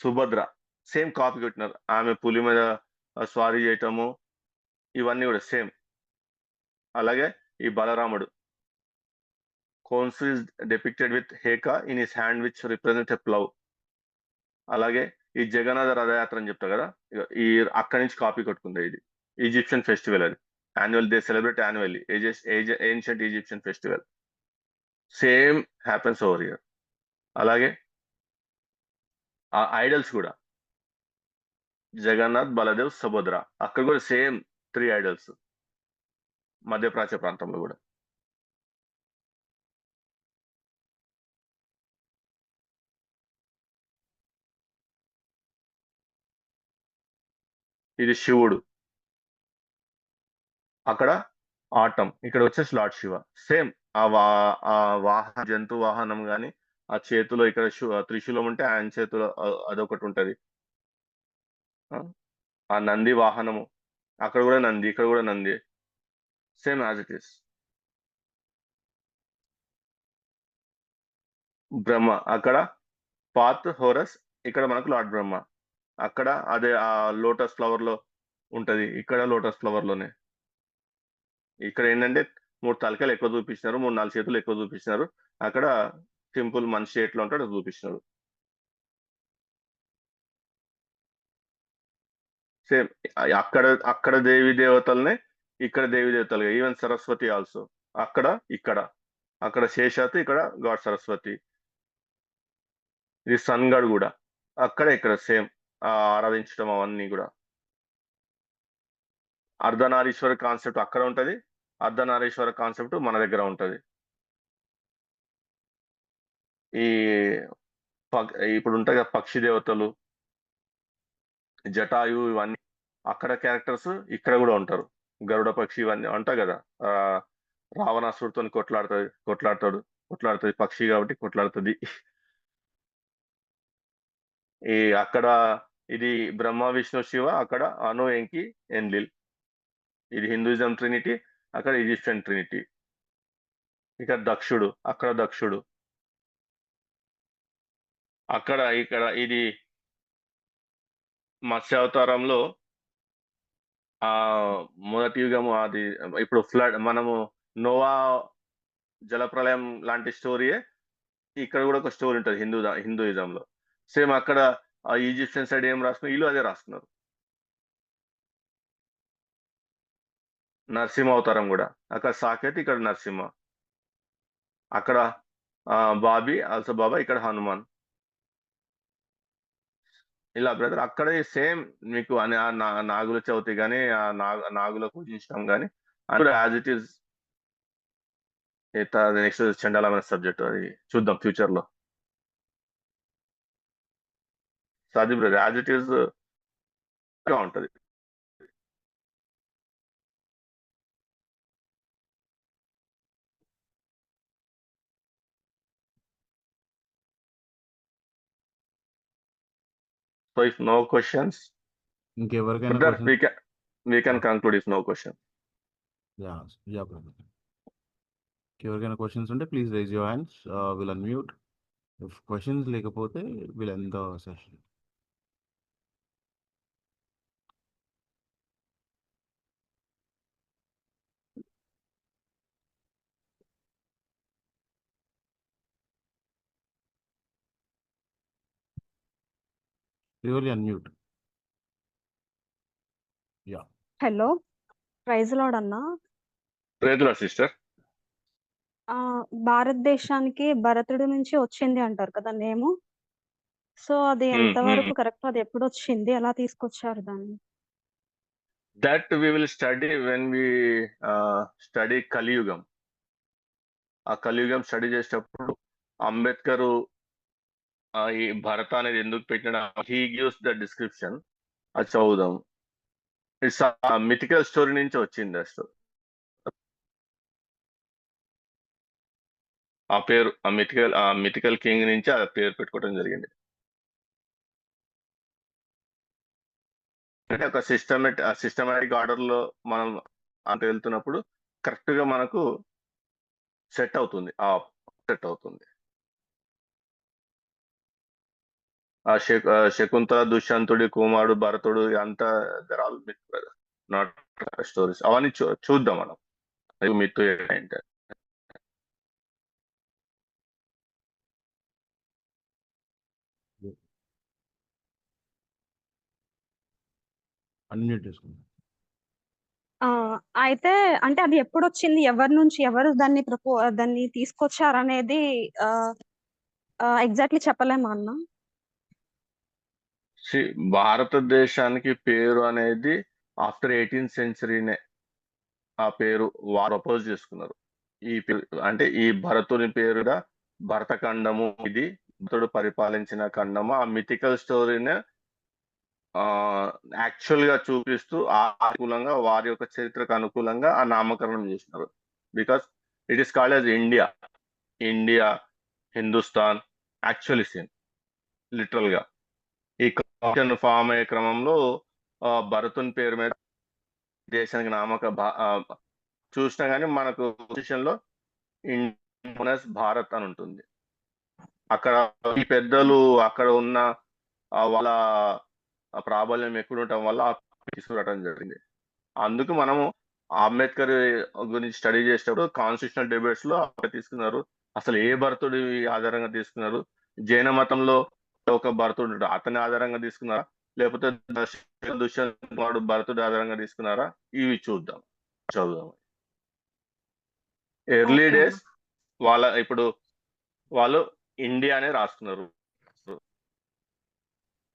Subhadra same copy కొట్టినారు. ఆమె పులి మీద స్వారీ చేయటము ఇవన్నీ కూడా same. అలాగే ఈ బలరాముడు cones is depicted with హేకా in his hand which represents a plow. అలాగే ఈ జగన్నాథ రథయాత్ర అని చెప్తా కదా, ఈ అక్కడి నుంచి కాపీ కొట్టుకుంది. ఇది ఈజిప్షియన్ ఫెస్టివల్. అది annual, they celebrate annually ancient Egyptian festival. Same happens over here. అలాగే ఆ ఐడల్స్ కూడా జగన్నాథ్, బలదేవ్, సుభద్ర. అక్కడ కూడా సేమ్ 3 ఐడల్స్ మధ్యప్రాచ్య ప్రాంతంలో కూడా. ఇది శివుడు, అక్కడ ఆటం, ఇక్కడ వచ్చేసి లార్డ్ శివ. సేమ్ ఆ జంతు వాహనం గాని, ఆ చేతిలో ఇక్కడ త్రిశూలం ఉంటే ఆయన చేతిలో అదొకటి ఉంటది. ఆ నంది వాహనము, అక్కడ కూడా నంది, ఇక్కడ కూడా Nandi. Same as it is. Brahma అక్కడ పాత్ హోరస్, ఇక్కడ మనకు లార్డ్ బ్రహ్మ. అక్కడ అదే ఆ లోటస్ ఫ్లవర్ లో ఉంటది, ఇక్కడ లోటస్ ఫ్లవర్ లోనే. ఇక్కడ ఏంటంటే 3 తలకాయలు ఎక్కువ చూపించినారు, 3-4 చేతులు ఎక్కువ చూపించినారు. అక్కడ సింపుల్ మనిషి ఎట్లా ఉంటాడో చూపించినారు. సేమ్ అక్కడ దేవి దేవతలనే ఇక్కడ దేవి దేవతలుగా. ఈవెన్ సరస్వతి ఆల్సో అక్కడ అక్కడ శేషాత్, ఇక్కడ గాడ్ సరస్వతి. ఇది సన్ గాడ్ కూడా అక్కడ ఇక్కడ సేమ్ ఆరాధించడం అవన్నీ కూడా. అర్ధనారీశ్వర కాన్సెప్ట్ అక్కడ ఉంటది, అర్ధనారీశ్వర కాన్సెప్ట్ మన దగ్గర ఉంటది. ఈ ఇప్పుడు ఉంటాయి కదా పక్షి దేవతలు, జటాయు, ఇవన్నీ అక్కడ క్యారెక్టర్స్ ఇక్కడ కూడా ఉంటారు. గరుడ పక్షి ఇవన్నీ ఉంటాయి కదా. రావణాసుడితో కొట్లాడుతుంది పక్షి కాబట్టి కొట్లాడుతుంది. ఈ అక్కడ ఇది బ్రహ్మ, విష్ణు, శివ. అక్కడ అను, ఎంకి, ఎన్లిల్. ఇది హిందూయిజం ట్రినిటీ, అక్కడ ఈజిప్షియన్ ట్రినిటీ. ఇక్కడ దక్షుడు, అక్కడ దక్షుడు, అక్కడ ఇక్కడ ఇది మత్స్యావతారంలో ఆ మొదటి యుగము, అది ఇప్పుడు ఫ్లడ్, మనము నోవా జలప్రలయం లాంటి స్టోరీయే ఇక్కడ కూడా ఒక స్టోరీ ఉంటుంది హిందూయిజంలో. సేమ్ అక్కడ ఆ ఈజిప్షియన్ సైడ్ ఏం రాస్తున్నారు, వీళ్ళు అదే రాస్తున్నారు. నరసింహ అవతారం కూడా, అక్కడ సాకేత్, ఇక్కడ నరసింహ, అక్కడ బాబీ ఆల్సో బాబా, ఇక్కడ హనుమాన్. ఇలా బ్రదర్ అక్కడే సేమ్ మీకు అని నాగుల చవితి కానీ ఆ నాగుల పూజించడం కానీ అక్కడ యాజ్ ఇట్ ఈస్. నెక్స్ట్ చండాలమైన సబ్జెక్ట్, అది చూద్దాం ఫ్యూచర్ లో. అది బ్రదర్ యాజ్ ఇట్ ఈస్ ఉంటది. సో ఇఫ్ నో క్వశ్చన్స్, ఇంకెవరికైనా brother, question? we can conclude if no question. Yeah brother. ఎవరికైనా క్వశ్చన్స్ ఉంటే please raise your hands, will unmute. If questions లేకపోతే will end the session. Really unmute. Yeah. Hello, praise lord అన్న. రేతుల sister, భారతదేశానికి భరతుడి నుంచి వచ్చింది అంటారు కదా నేము. సో అది ఎంతవరకు కరెక్ట్, అది ఎప్పుడు వచ్చింది, ఎలా తీసుకొచ్చారు దాన్ని? that we will study when we study కలియుగం. ఆ కలియుగం స్టడీ చేసేటప్పుడు అంబేద్కర్ ఈ భరత అనేది ఎందుకు పెట్టిన, హీ గివ్స్ ద డిస్క్రిప్షన్, అది చదువుదాం. ఇట్స్ మిథికల్ స్టోరీ నుంచి వచ్చింది అసలు ఆ పేరు, ఆ మిథికల్ కింగ్ నుంచి ఆ పేరు పెట్టుకోవడం జరిగింది. అంటే ఒక సిస్టమేటిక్ ఆర్డర్ లో మనం అంత వెళ్తున్నప్పుడు కరెక్ట్ గా మనకు సెట్ అవుతుంది. ఆ శకుంతల, దుష్యంతుడి కుమారుడు భరతుడు, అంతా there all myth, not stories. అవన్నీ చూద్దాం మనం. మిత్ ఏంటంటే అన్మ్యూట్ చేసుకుందాం. అయితే అంటే అది ఎప్పుడు వచ్చింది, ఎవరి నుంచి, ఎవరు దాన్ని తీసుకొచ్చారు అనేది ఎగ్జాక్ట్లీ చెప్పలేమా అన్న? భారతదేశానికి పేరు అనేది ఆఫ్టర్ 18th సెంచరీనే ఆ పేరు వారు ప్రపోజ్ చేసుకున్నారు. ఈ పేరు అంటే ఈ భరతుని పేరుగా భరతఖండము, ఇది భరతుడు పరిపాలించిన ఖండము. ఆ మిథికల్ స్టోరీనే యాక్చువల్ గా చూపిస్తూ అనుకూలంగా వారి యొక్క చరిత్రకు అనుకూలంగా ఆ నామకరణం చేసినారు. Because it is called as India, Hindustan actually same literal గా. ఈ కాన్స్టిట్యూషన్ ఫామ్ అయ్యే క్రమంలో భరతుని పేరు మీద దేశానికి చూసినా కానీ మనకు పొజిషన్ లో భారత్ అని ఉంటుంది. అక్కడ ఈ పెద్దలు అక్కడ ఉన్న వాళ్ళ ప్రాబల్యం ఎక్కువ ఉండటం వల్ల తీసుకురావడం జరిగింది. అందుకు మనము అంబేద్కర్ గురించి స్టడీ చేసేటప్పుడు కాన్స్టిట్యూషనల్ డిబేట్స్ లో తీసుకున్నారు. అసలు ఏ భరతుడి ఆధారంగా తీసుకున్నారు, జైన మతంలో ఒక భరతుడు అతని ఆధారంగా తీసుకున్నారా, లేకపోతే దుష్యంతుడు భరతుడి ఆధారంగా తీసుకున్నారా, ఇవి చదువుదాం. ఎర్లీ డేస్ ఇప్పుడు వాళ్ళు ఇండియానే రాస్తున్నారు.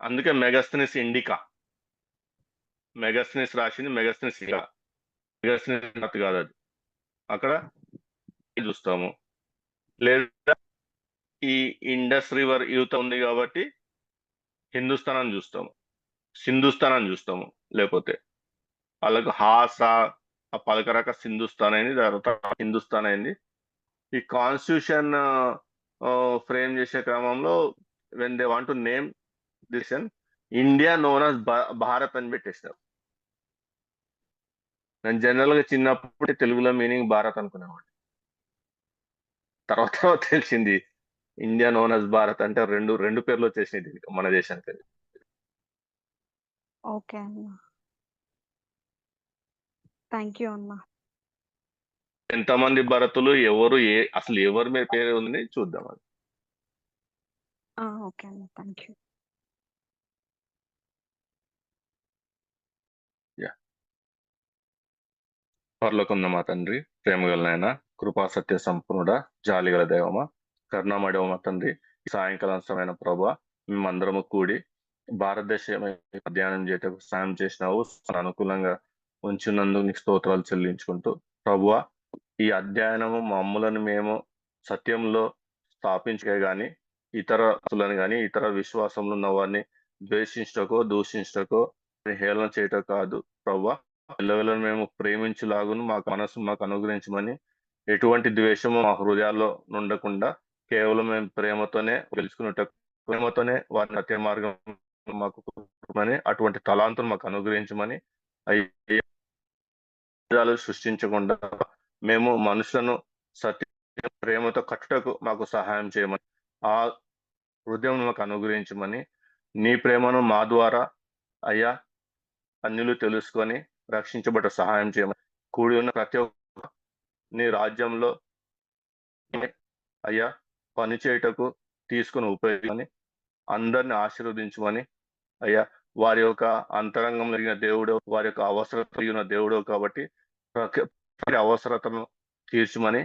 అందుకే మెగస్థనిస్ ఇండికా, మెగస్థనిస్ రాసింది మెగస్థనిస్ కాదు అది. అక్కడ చూస్తాము. లేదా ఈ ఇండస్ రివర్ యూత ఉంది కాబట్టి హిందుస్థాన్ అని చూస్తాము, సింధుస్థాన్ అని చూస్తాము. లేకపోతే వాళ్ళకు హాసా పలకరక సింధుస్థాన్ అయింది, తర్వాత హిందుస్థాన్ అయింది. ఈ కాన్స్టిట్యూషన్ ఫ్రేమ్ చేసే క్రమంలో when they want to name this India known as Bharat అని పెట్టేసినారు. నేను జనరల్ గా చిన్నప్పుడు తెలుగులో మీనింగ్ భారత్ అనుకునేవాడిని. తర్వాత తర్వాత తెలిసింది ఇండియా నోన్ as భారత్ అంటే రెండు పేర్లు వచ్చేసినాయి దీనికి, మన దేశానికి. ఓకే అన్న. థ్యాంక్ యూ అన్న. ఎంతమంది భారతులు, అసలు ఎవరి మీద పేరు ఉంది చూద్దాం అది. ఓకే అన్న. Thank you. పరలోకమున్న మా తండ్రి, ప్రేమగల నాయన, కృపా సత్య సంపూర్ణుడ, జాలిగల దైవమా, కరుణామడివ మా తండ్రి, ఈ సాయంకాలం సమయమైన ప్రభా, మేమందరము కూడి భారతదేశం అధ్యయనం చేయటకు సాయం చేసినావు, అనుకూలంగా ఉంచినందుకు నీకు స్తోత్రాలు చెల్లించుకుంటూ, ప్రభువా ఈ అధ్యయనము మమ్ములను మేము సత్యంలో స్థాపించే గాని ఇతరులను గాని ఇతర విశ్వాసంలో ఉన్న వారిని ద్వేషించటకో దూషించటకో హేళన చేయటం కాదు ప్రభువా. పిల్లలను మేము ప్రేమించులాగును మాకు అనుగ్రహించమని, ఎటువంటి ద్వేషము మా హృదయాల్లో ఉండకుండా కేవలం మేము ప్రేమతోనే గెలుచుకున్నట్టు, ప్రేమతోనే వారిని సత్య మార్గం మాకు అటువంటి తలాంతులు మాకు అనుగ్రహించమని, అయ్యాలు సృష్టించకుండా మేము మనుషులను సత్య ప్రేమతో కట్టుటకు మాకు సహాయం చేయమని, ఆ హృదయం మాకు అనుగ్రహించమని, నీ ప్రేమను మా ద్వారా అయ్యా అన్యులు తెలుసుకొని రక్షించబడ్డ సహాయం చేయమని, కూడి ఉన్న ప్రతి ఒక్క నీ రాజ్యంలో అయ్యా పని చేయుటకు తీసుకుని ఉపయోగమని, అందరిని ఆశీర్వదించమని, అయ్యా వారి యొక్క అంతరంగంలో కలిగిన దేవుడు, వారి యొక్క అవసరత కలిగిన దేవుడు కాబట్టి ప్రతి అవసరతను తీర్చమని,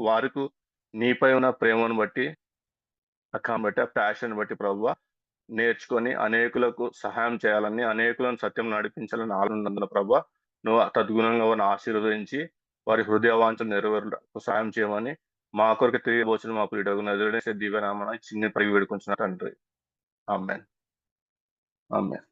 వారికి నీపై ఉన్న ప్రేమను బట్టి కాబట్టి ఆ ప్యాషన్ బట్టి ప్రభువా నేర్చుకొని అనేకులకు సహాయం చేయాలని, అనేకులను సత్యం నడిపించాలని ఆనందంలో ప్రభువా నువ్వు తద్గుణంగా వారిని ఆశీర్వదించి వారి హృదయ వాంఛలు నెరవేరుటకు సహాయం చేయమని, మా కొరకు తిరిగి వచ్చిన మా ప్రియుడగు నజరేయుడైన దివ్యనామమున చిన్న పరిగి వేడుకుంటున్నారు తండ్రి. ఆమేన్. ఆమేన్.